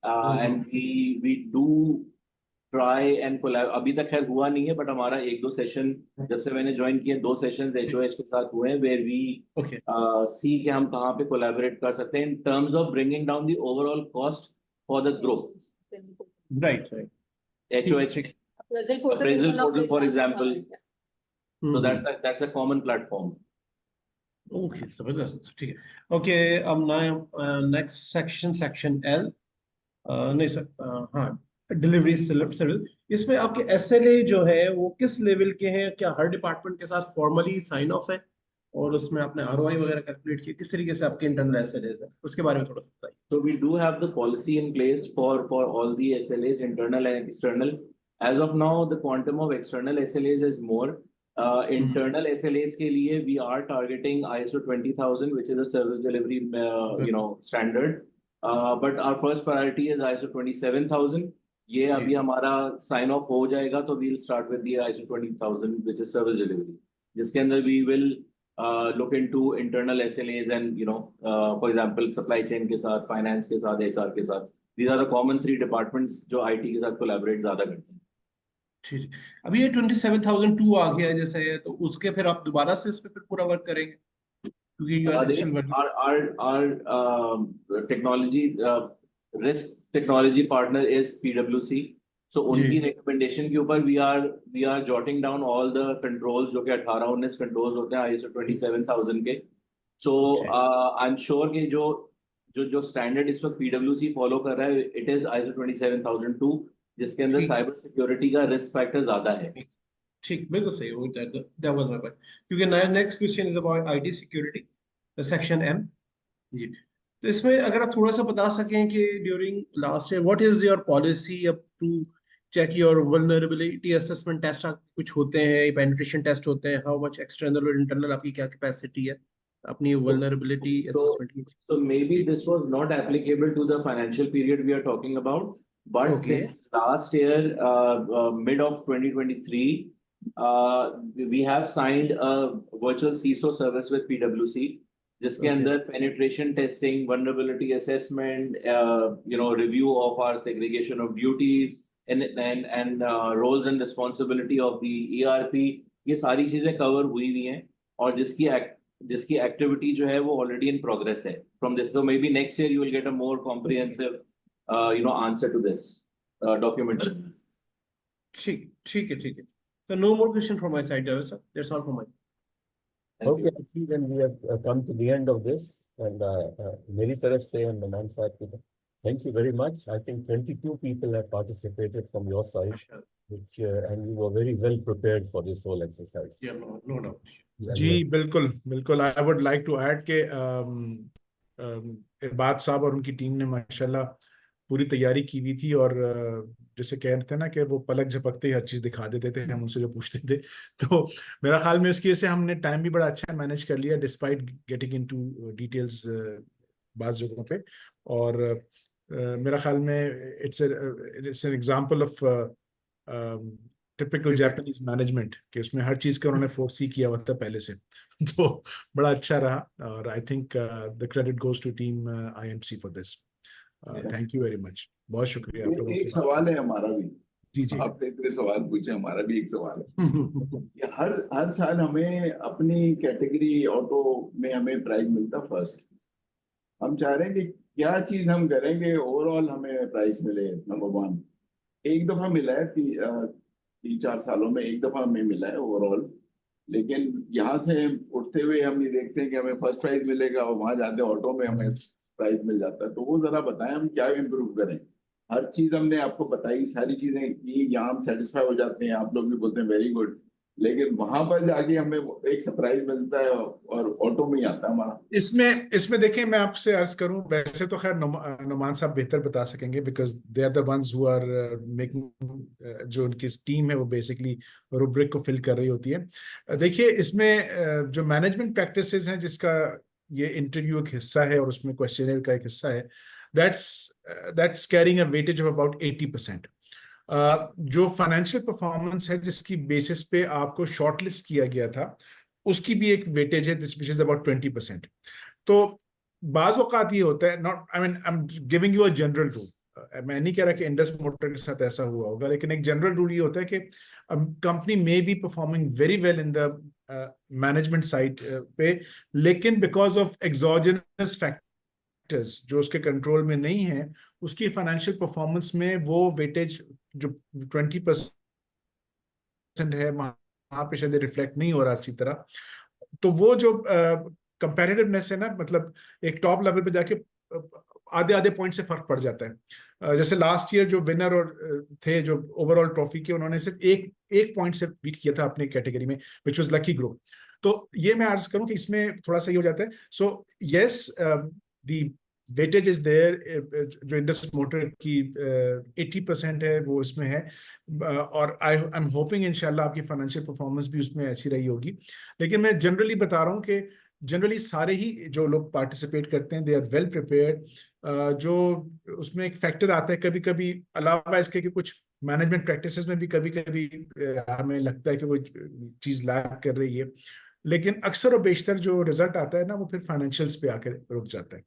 and we do try and collaborate. अभी तक खैर हुआ नहीं है, but हमारा 1-2 session जब से मैंने ज्वाइन किए 2 सेशंस HOH के साथ हुए हैं where we see कि हम कहाँ पे collaborate कर सकते हैं in terms of bringing down the overall cost for the group. Right. HOH appraisal portal, for example. So that's a common platform. Okay, जबरदस्त, ठीक है. Okay, अब next section L. नहीं सर, हाँ, डिलीवरी सर्विस. इसमें आपके SLA जो है वो किस लेवल के हैं? क्या हर डिपार्टमेंट के साथ फॉर्मली साइन ऑफ है और उसमें आपने ROI वगैरह कैलकुलेट किया? किस तरीके से आपके इंटरनल SLAs है, उसके बारे में थोड़ा बताइए. So we do have the policy in place for all the SLAs, internal and external. As of now, the quantum of external SLAs is more. Internal SLAs के लिए we are targeting ISO 20000, which is a service delivery standard. But our first priority is ISO 27000. ये अभी हमारा sign of हो जाएगा तो we'll start with the ISO 20000, which is service delivery, जिसके अंदर we will look into internal SLAs and for example supply chain के साथ, finance के साथ, HR के साथ. These are the common 3 departments जो IT के साथ collaborate ज्यादा करते हैं. ठीक. अभी ये 27002 आ गया जैसे है, तो उसके फिर आप दोबारा से इस पे फिर पूरा वर्क करेंगे क्योंकि you are still working. Our technology risk technology partner is PwC. So उनकी recommendation के ऊपर we are jotting down all the controls जो कि 18-19 controls होते हैं ISO 27000 के. So I'm sure कि जो standard इस वक्त PwC follow कर रहा है, it is ISO 27002, जिसके अंदर cyber security का risk factor ज्यादा है. ठीक, बिल्कुल सही हो. That was my point. क्योंकि next question is about IT security, the section M. जी. तो इसमें अगर आप थोड़ा सा बता सकें कि during last year what is your policy up to check your vulnerability assessment test कुछ होते हैं, पेनिट्रेशन टेस्ट होते हैं, हाउ मच एक्सटर्नल और इंटरनल आपकी क्या कैपेसिटी है अपनी वल्नरेबिलिटी असेसमेंट की? So maybe this was not applicable to the financial period we are talking about, but since last year, mid of 2023, we have signed a virtual CISO service with PwC. जिसके अंदर penetration testing, vulnerability assessment, review of our segregation of duties and roles and responsibility of the ERP, ये सारी चीजें cover हुई हुई हैं और जिसकी activity जो है वो already in progress है from this. So maybe next year you will get a more comprehensive answer to this document. ठीक है. So no more question from my side, sir. That's all from my side. Okay, I think then we have come to the end of this, and मेरी तरफ से and Noman साहब की तरफ, thank you very much. I think 22 people have participated from your side, which and you were very well prepared for this whole exercise. Yeah, no doubt. जी बिल्कुल. I would like to add के इरबाद साहब और उनकी team ने माशाल्लाह पूरी तैयारी की हुई थी, और जैसे कहते हैं ना कि वो पलक झपकते ही हर चीज दिखा देते थे हम उनसे जो पूछते थे। तो मेरा ख्याल में उसकी वजह से हमने टाइम भी बड़ा अच्छा मैनेज कर लिया डिस्पाइट गेटिंग इनटू डिटेल्स बाज़ जगहों पे। और मेरा ख्याल में it's an example of typical Japanese management कि उसमें हर चीज का उन्होंने फोरसी किया हुआ था पहले से। तो बड़ा अच्छा रहा, और I think the credit goes to team IMC for this. Thank you very much, बहुत शुक्रिया आप लोगों एक सवाल है हमारा भी। जी जी। आपने इतने सवाल पूछे, हमारा भी एक सवाल है कि हर साल हमें अपनी कैटेगरी ऑटो में हमें प्राइज मिलता फर्स्ट। हम चाह रहे हैं कि क्या चीज हम करेंगे ओवरऑल हमें प्राइज मिले नंबर 1। एक दफा मिला है 3-4 सालों में एक दफा हमें मिला है ओवरऑल, लेकिन यहाँ से उठते हुए हम ये देखते हैं कि हमें फर्स्ट प्राइज मिलेगा और वहां जाते ऑटो में हमें प्राइज मिल जाता है। तो वो जरा बताएं हम क्या इम्प्रूव करें। हर चीज हमने आपको बताई, सारी चीजें की, यहाँ हम सेटिस्फाई हो जाते हैं, आप लोग भी बोलते हैं वेरी गुड, लेकिन वहां पर जाके हमें एक सरप्राइज मिलता है और ऑटो में ही आता है हमारा। इसमें देखिए, मैं आपसे अर्ज करूं, वैसे तो खैर नुमान साहब बेहतर बता सकेंगे because they are the ones who are making, जो उनकी टीम है वो बेसिकली रूब्रिक को फिल कर रही होती है। देखिए इसमें जो मैनेजमेंट प्रैक्टिसेस हैं जिसका ये इंटरव्यू एक हिस्सा है और उसमें क्वेश्चनर का एक हिस्सा है, that's carrying a weightage of about 80%। जो फाइनेंशियल परफॉर्मेंस है जिसकी बेसिस पे आपको शॉर्टलिस्ट किया गया था उसकी भी एक वेटेज है विच इज अबाउट 20%। तो बाज औकात ये होता है, not I mean I am giving you a general rule, मैं नहीं कह रहा कि इंडस मोटर के साथ ऐसा हुआ होगा, लेकिन एक जनरल रूल ये होता है कि company may be performing very well in the management side पे, लेकिन बिकॉज ऑफ एक्सोजेनस फैक्टर्स जो उसके कंट्रोल में नहीं है, उसकी फाइनेंशियल परफॉर्मेंस में वो वेटेज जो 20% है वहां पे शायद रिफ्लेक्ट नहीं हो रहा अच्छी तरह। तो वो जो कंपेरेटिवनेस है ना, मतलब एक टॉप लेवल पे जाके आधे आधे पॉइंट से फर्क पड़ जाता है। जैसे लास्ट ईयर जो विनर और थे जो ओवरऑल ट्रॉफी के, उन्होंने सिर्फ एक पॉइंट से बीट किया था अपनी कैटेगरी में, विच वाज लकी ग्रुप। तो ये मैं अर्ज करूं कि इसमें थोड़ा सा ये हो जाता है। So yes, the weightage is there, जो इंडस मोटर की 80% है वो इसमें है, और आई एम होपिंग इंशाल्लाह आपकी फाइनेंशियल परफॉर्मेंस भी उसमें ऐसी रही होगी। लेकिन मैं जनरली बता रहा हूँ कि जनरली सारे ही जो लोग पार्टिसिपेट करते हैं दे आर वेल प्रिपेयर्ड। जो उसमें एक फैक्टर आता है कभी कभी, अलावा इसके कि कुछ मैनेजमेंट प्रैक्टिसेस में भी कभी कभी हमें लगता है कि वो चीज लैक कर रही है, लेकिन अक्सर और बेशतर जो रिजल्ट आता है ना वो फिर फाइनेंशियल्स पे आकर रुक जाता है।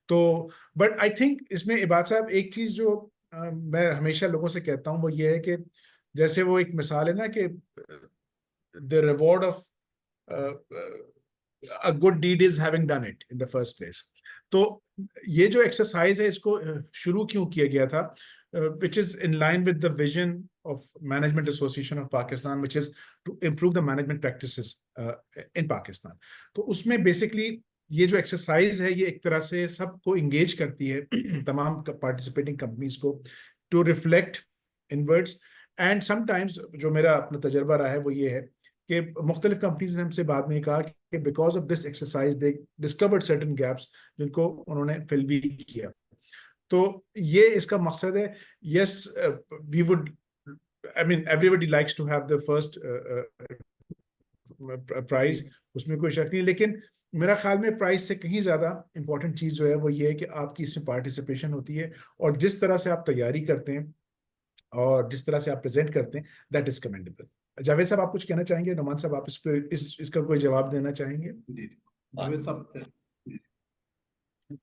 तो बट आई थिंक इसमें इबाद साहब एक चीज जो मैं हमेशा लोगों से कहता हूँ वो ये है कि जैसे वो एक मिसाल है ना कि the reward of a good deed is having done it in the first place। तो ये जो एक्सरसाइज है इसको शुरू क्यों किया गया था, which is in line with the vision of Management Association of Pakistan, which is to improve the management practices in Pakistan। तो उसमें बेसिकली ये जो एक्सरसाइज है ये एक तरह से सबको इंगेज करती है तमाम पार्टिसिपेटिंग कंपनीज को to reflect inwards. And sometimes जो मेरा अपना तजर्बा रहा है वो ये है कि मुख्तलिफ कंपनीज ने हमसे बाद में कहा कि because of this exercise they discovered certain gaps जिनको उन्होंने फिल भी किया। तो ये इसका मकसद है। Yes, we would, I mean everybody likes to have the first prize, उसमें कोई शक नहीं, लेकिन मेरा ख्याल में प्राइस से कहीं ज्यादा इंपॉर्टेंट चीज जो है वो ये है कि आपकी इसमें पार्टिसिपेशन होती है और जिस तरह से आप तैयारी करते हैं और जिस तरह से आप प्रेजेंट करते हैं, दैट इज कमेंडेबल। जावेद साहब आप कुछ कहना चाहेंगे? नुमान साहब आप इसका कोई जवाब देना चाहेंगे? जावेद साहब,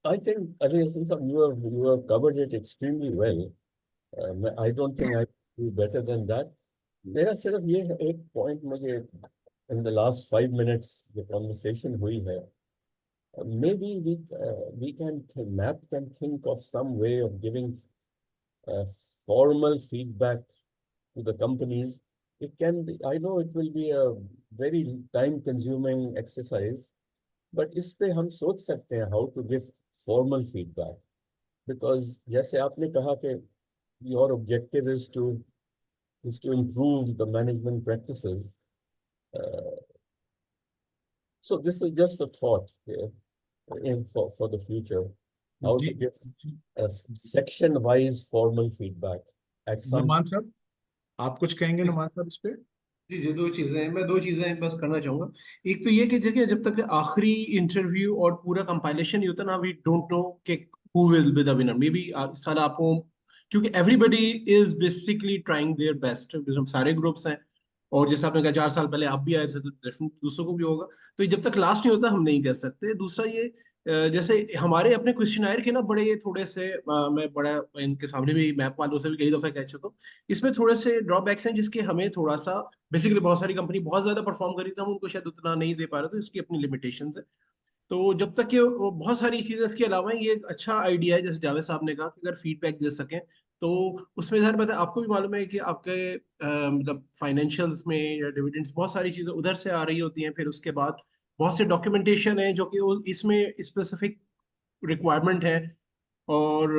I think Ali Hassan sahab, you have covered it extremely well. I don't think I do better than that. मेरा सिर्फ ये एक point मुझे in the last 5 minutes the conversation हुई है, maybe we can think of some way of giving formal feedback to the companies. It can be, I know it will be a very time consuming exercise, but इस पे हम सोच सकते हैं how to give formal feedback, because जैसे आपने कहा कि your objective is to improve the management practices. So this is just a thought here. in for the future, how to ji give a section-wise formal feedback at some. Numan साहब, आप कुछ कहेंगे नुमान साहब इस पे? जी जी, दो चीजें बस करना चाहूंगा। एक तो ये कि देखिए, जब तक आखिरी इंटरव्यू और पूरा कंपाइलेशन नहीं होता ना, वी डोंट नो कि who will be the winner. May be इस साल आपको, क्योंकि everybody is basically trying their best, सारे ग्रुप्स हैं, और जैसे आपने कहा 4 साल पहले आप भी आए थे, तो डेफिनेटली दूसरों को भी होगा। तो जब तक लास्ट नहीं होता हम नहीं कह सकते। दूसरा ये, जैसे हमारे अपने क्वेश्चनायर के ना बड़े ये थोड़े से, मैं बड़ा इनके सामने भी मैप वालों से भी कई दफा कह चुका हूँ, इसमें थोड़े से ड्रॉबैक्स हैं जिसके हमें थोड़ा सा, बेसिकली बहुत सारी कंपनी बहुत ज्यादा परफॉर्म करी तो हम उनको शायद उतना नहीं दे पा रहे, तो इसकी अपनी लिमिटेशंस है। तो जब तक ये वो बहुत सारी चीजें, इसके अलावा ये एक अच्छा आइडिया है, जैसे जावेद साहब ने कहा कि अगर फीडबैक दे सकें तो उसमें ज़ाहिर बात है, आपको भी मालूम है कि आपके मतलब फाइनेंशियल्स में या डिविडेंड्स, बहुत सारी चीजें उधर से आ रही होती हैं। फिर उसके बाद बहुत से डॉक्यूमेंटेशन है जो कि इसमें स्पेसिफिक रिक्वायरमेंट है, और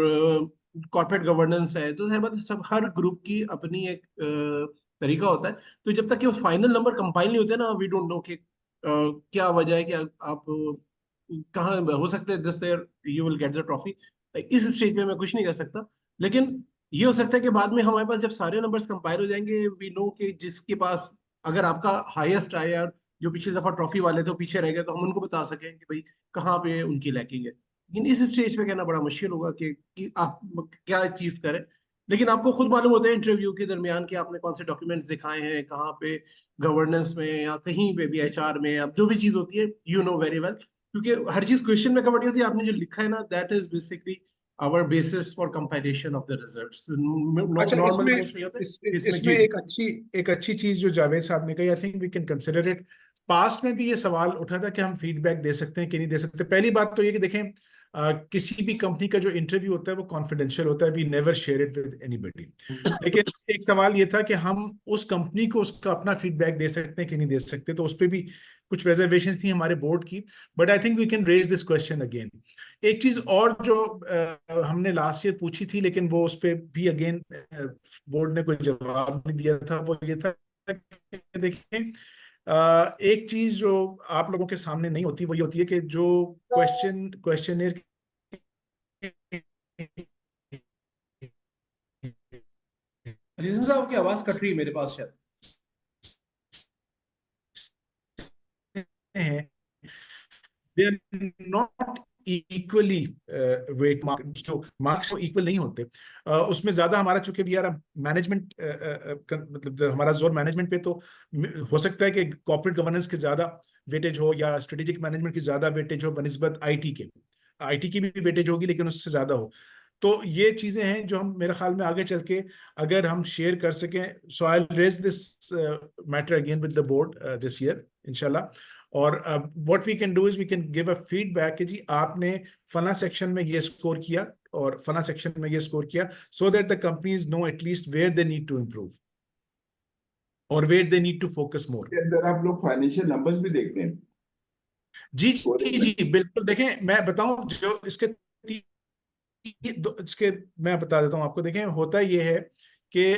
कॉर्पोरेट गवर्नेंस है। तो बात सब, हर ग्रुप की अपनी एक तरीका होता है। तो जब तक कि वो फाइनल नंबर कंपाइल नहीं होते ना, वी डोंट नो कि क्या वजह है कि आप कहाँ हो सकते हैं this year you will get the trophy. इस स्टेज पे मैं कुछ नहीं कर सकता, लेकिन ये हो सकता है कि बाद में हमारे पास जब सारे नंबर्स कंपाइल हो जाएंगे, वी नो कि जिसके पास अगर आपका हाईएस्ट आया, जो पिछली दफा ट्रॉफी वाले थे पीछे रह गए, तो हम उनको बता सकें कि भाई कहाँ पे उनकी लैकिंग है। लेकिन इस स्टेज पे कहना बड़ा मुश्किल होगा कि आप क्या चीज करें। लेकिन आपको खुद मालूम होता है इंटरव्यू के दरमियान कि आपने कौन से डॉक्यूमेंट्स दिखाए हैं, कहाँ पे गवर्नेंस में या कहीं पे भी एचआर में, अब जो भी चीज होती है यू नो वेरी वेल, क्योंकि हर चीज क्वेश्चन में कवर नहीं होती। आपने जो लिखा है ना, that is basically our basis for compilation of the results. अच्छा, नॉर्मल इसमें नहीं होते इसमें जी। एक अच्छी चीज जो जावेद साहब ने कही, I think we can consider it. Past में भी ये सवाल उठा था कि हम फीडबैक दे सकते हैं कि नहीं दे सकते। पहली बात तो ये कि देखें, किसी भी कंपनी का जो इंटरव्यू होता है वो कॉन्फिडेंशियल होता है, we never share it with anybody. लेकिन एक सवाल ये था कि हम उस कंपनी को उसका अपना फीडबैक दे सकते हैं कि नहीं दे सकते, तो उस पर भी कुछ रिजर्वेशंस थी हमारे बोर्ड की। But I think we can raise this question again. एक चीज और जो हमने लास्ट ईयर पूछी थी, लेकिन वो उस पर भी अगेन बोर्ड ने कोई जवाब नहीं दिया था, वो ये था कि देखिए, एक चीज जो आप लोगों के सामने नहीं होती वो ये होती है कि जो क्वेश्चनर रीजन साहब की आवाज कट रही है मेरे पास शायद। हैं, they are not equally weight marks equal नहीं होते। उसमें ज्यादा हमारा, चूंकि वी आर मैनेजमेंट, मतलब हमारा जोर मैनेजमेंट पे, तो हो सकता है कि कॉर्पोरेट गवर्नेंस के ज्यादा वेटेज हो या स्ट्रेटेजिक मैनेजमेंट की ज्यादा वेटेज हो बनिस्बत आईटी के। आईटी की भी वेटेज होगी लेकिन उससे ज्यादा हो। तो ये चीजें हैं जो हम, मेरे ख्याल में आगे चल के अगर हम शेयर कर सकें, so I will raise this matter again with the board this year इंशाल्लाह। और what we can do is we can give a feedback कि जी आपने फला सेक्शन में ये स्कोर किया और फला सेक्शन में ये स्कोर किया, so that the companies know at least where they need to improve और where they need to focus more. अंदर आप लोग फाइनेंशियल नंबर्स भी देखते हैं? जी जी जी बिल्कुल। देखें, मैं बताऊं, जो इसके मैं बता देता हूं आपको। देखें, होता ये है कि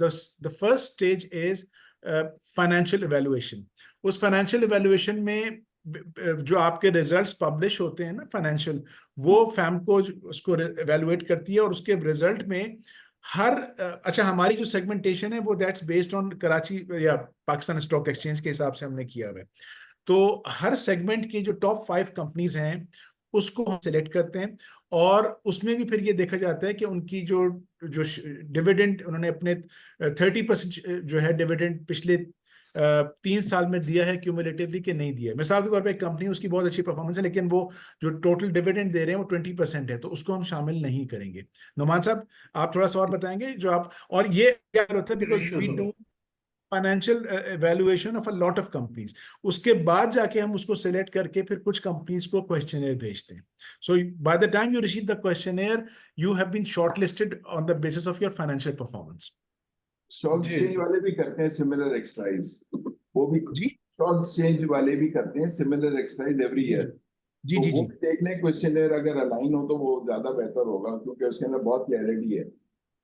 the first stage is financial evaluation. उस फाइनेंशियल इवैल्यूएशन में जो आपके रिजल्ट्स पब्लिश होते हैं ना फाइनेंशियल, वो फैमको उसको इवैल्यूएट करती है, और उसके रिजल्ट में हर अच्छा, हमारी जो सेगमेंटेशन है वो दैट्स बेस्ड ऑन कराची या पाकिस्तान स्टॉक एक्सचेंज के हिसाब से हमने किया हुआ है। तो हर सेगमेंट की जो टॉप 5 कंपनीज हैं उसको हम सिलेक्ट करते हैं, और उसमें भी फिर ये देखा जाता है कि उनकी जो जो डिविडेंड उन्होंने अपने 30% जो है डिविडेंड पिछले 3 साल में दिया है क्यूमुलेटिवली कि नहीं दिया है। मिसाल के तौर पे एक कंपनी, उसकी बहुत अच्छी परफॉर्मेंस है लेकिन वो जो टोटल डिविडेंड दे रहे हैं वो 20% है, तो उसको हम शामिल नहीं करेंगे। नुमान साहब, आप थोड़ा सा और बताएंगे जो आप, और ये क्या होता है, because we do financial evaluation of a lot of companies, उसके बाद जाके हम उसको सिलेक्ट करके फिर कुछ कंपनीज को क्वेश्चनर भेजते हैं। So by the time you receive the questionnaire, you have been shortlisted on the basis of your financial performance. Stock exchange वाले भी करते हैं सिमिलर एक्सरसाइज, वो भी जी, स्टॉक एक्सचेंज वाले भी करते हैं सिमिलर एक्सरसाइज एवरी ईयर। जी जी वो जी देख लें क्वेश्चनर अगर अलाइन हो तो वो ज्यादा बेहतर होगा, क्योंकि उसके अंदर बहुत क्लैरिटी है।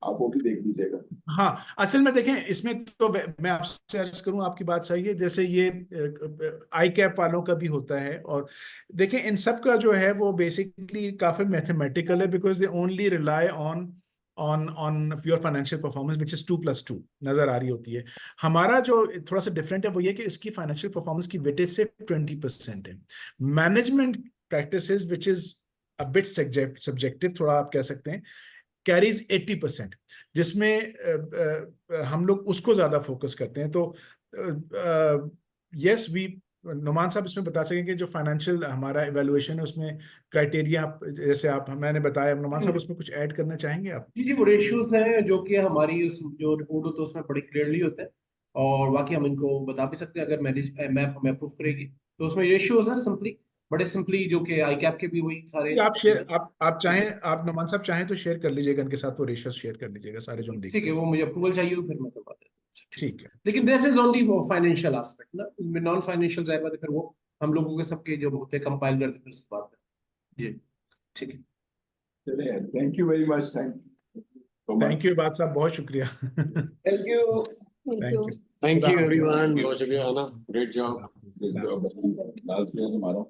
आप वो भी देख लीजिएगा। हाँ, असल में देखें इसमें तो मैं आपसे अर्ज करूं, आपकी बात सही है, जैसे ये आई कैप वालों का भी होता है, और देखें इन सब का जो है वो बेसिकली काफी मैथमेटिकल है, because they only rely on your financial performance which is 2+2 नजर आ रही होती है। हमारा जो थोड़ा सा डिफरेंट है वो ये कि इसकी फाइनेंशियल परफॉर्मेंस की वेटेज से 20% है। Management practices which is a bit subjective, थोड़ा आप कह सकते हैं, कैरीज 80%, जिसमें हम लोग उसको ज्यादा फोकस करते हैं। तो यस वी नुमान साहब इसमें बता सकेंगे जो फाइनेंशियल हमारा इवैल्यूएशन है उसमें क्राइटेरिया, जैसे आप मैंने बताया, नुमान साहब उसमें कुछ ऐड करना चाहेंगे आप? जी वो रेशियोज हैं जो कि हमारी जो रिपोर्ट होता है उसमें बड़ी क्लियरली होता है, और बाकी हम इनको बता भी सकते हैं अगर मैप हमें अप्रूव करेगी। तो उसमें रेशियोज हैं सिंपली, बड़े सिंपली, जो कि आई कैप के भी वही सारे। आप शेयर, आप चाहें, आप नुमान साहब चाहें तो शेयर कर लीजिएगा इनके साथ, वो रेशियोज शेयर कर लीजिएगा सारे जो हम देखते ठीक है, वो मुझे अप्रूवल चाहिए फिर मैं करवा देता हूँ। ठीक है। लेकिन दिस इज ओनली वो फाइनेंशियल एस्पेक्ट ना, नॉन फाइनेंशियल जाएगा तो फिर वो हम लोगों के सबके जो होते हैं कंपाइल करते फिर उसके बाद जी ठीक है। चलिए, thank you very much, thank you बात साहब, बहुत शुक्रिया। Thank you. Thank you, Thank you everyone. बहुत शुक्रिया, Anna. Great job. तुम्हारा।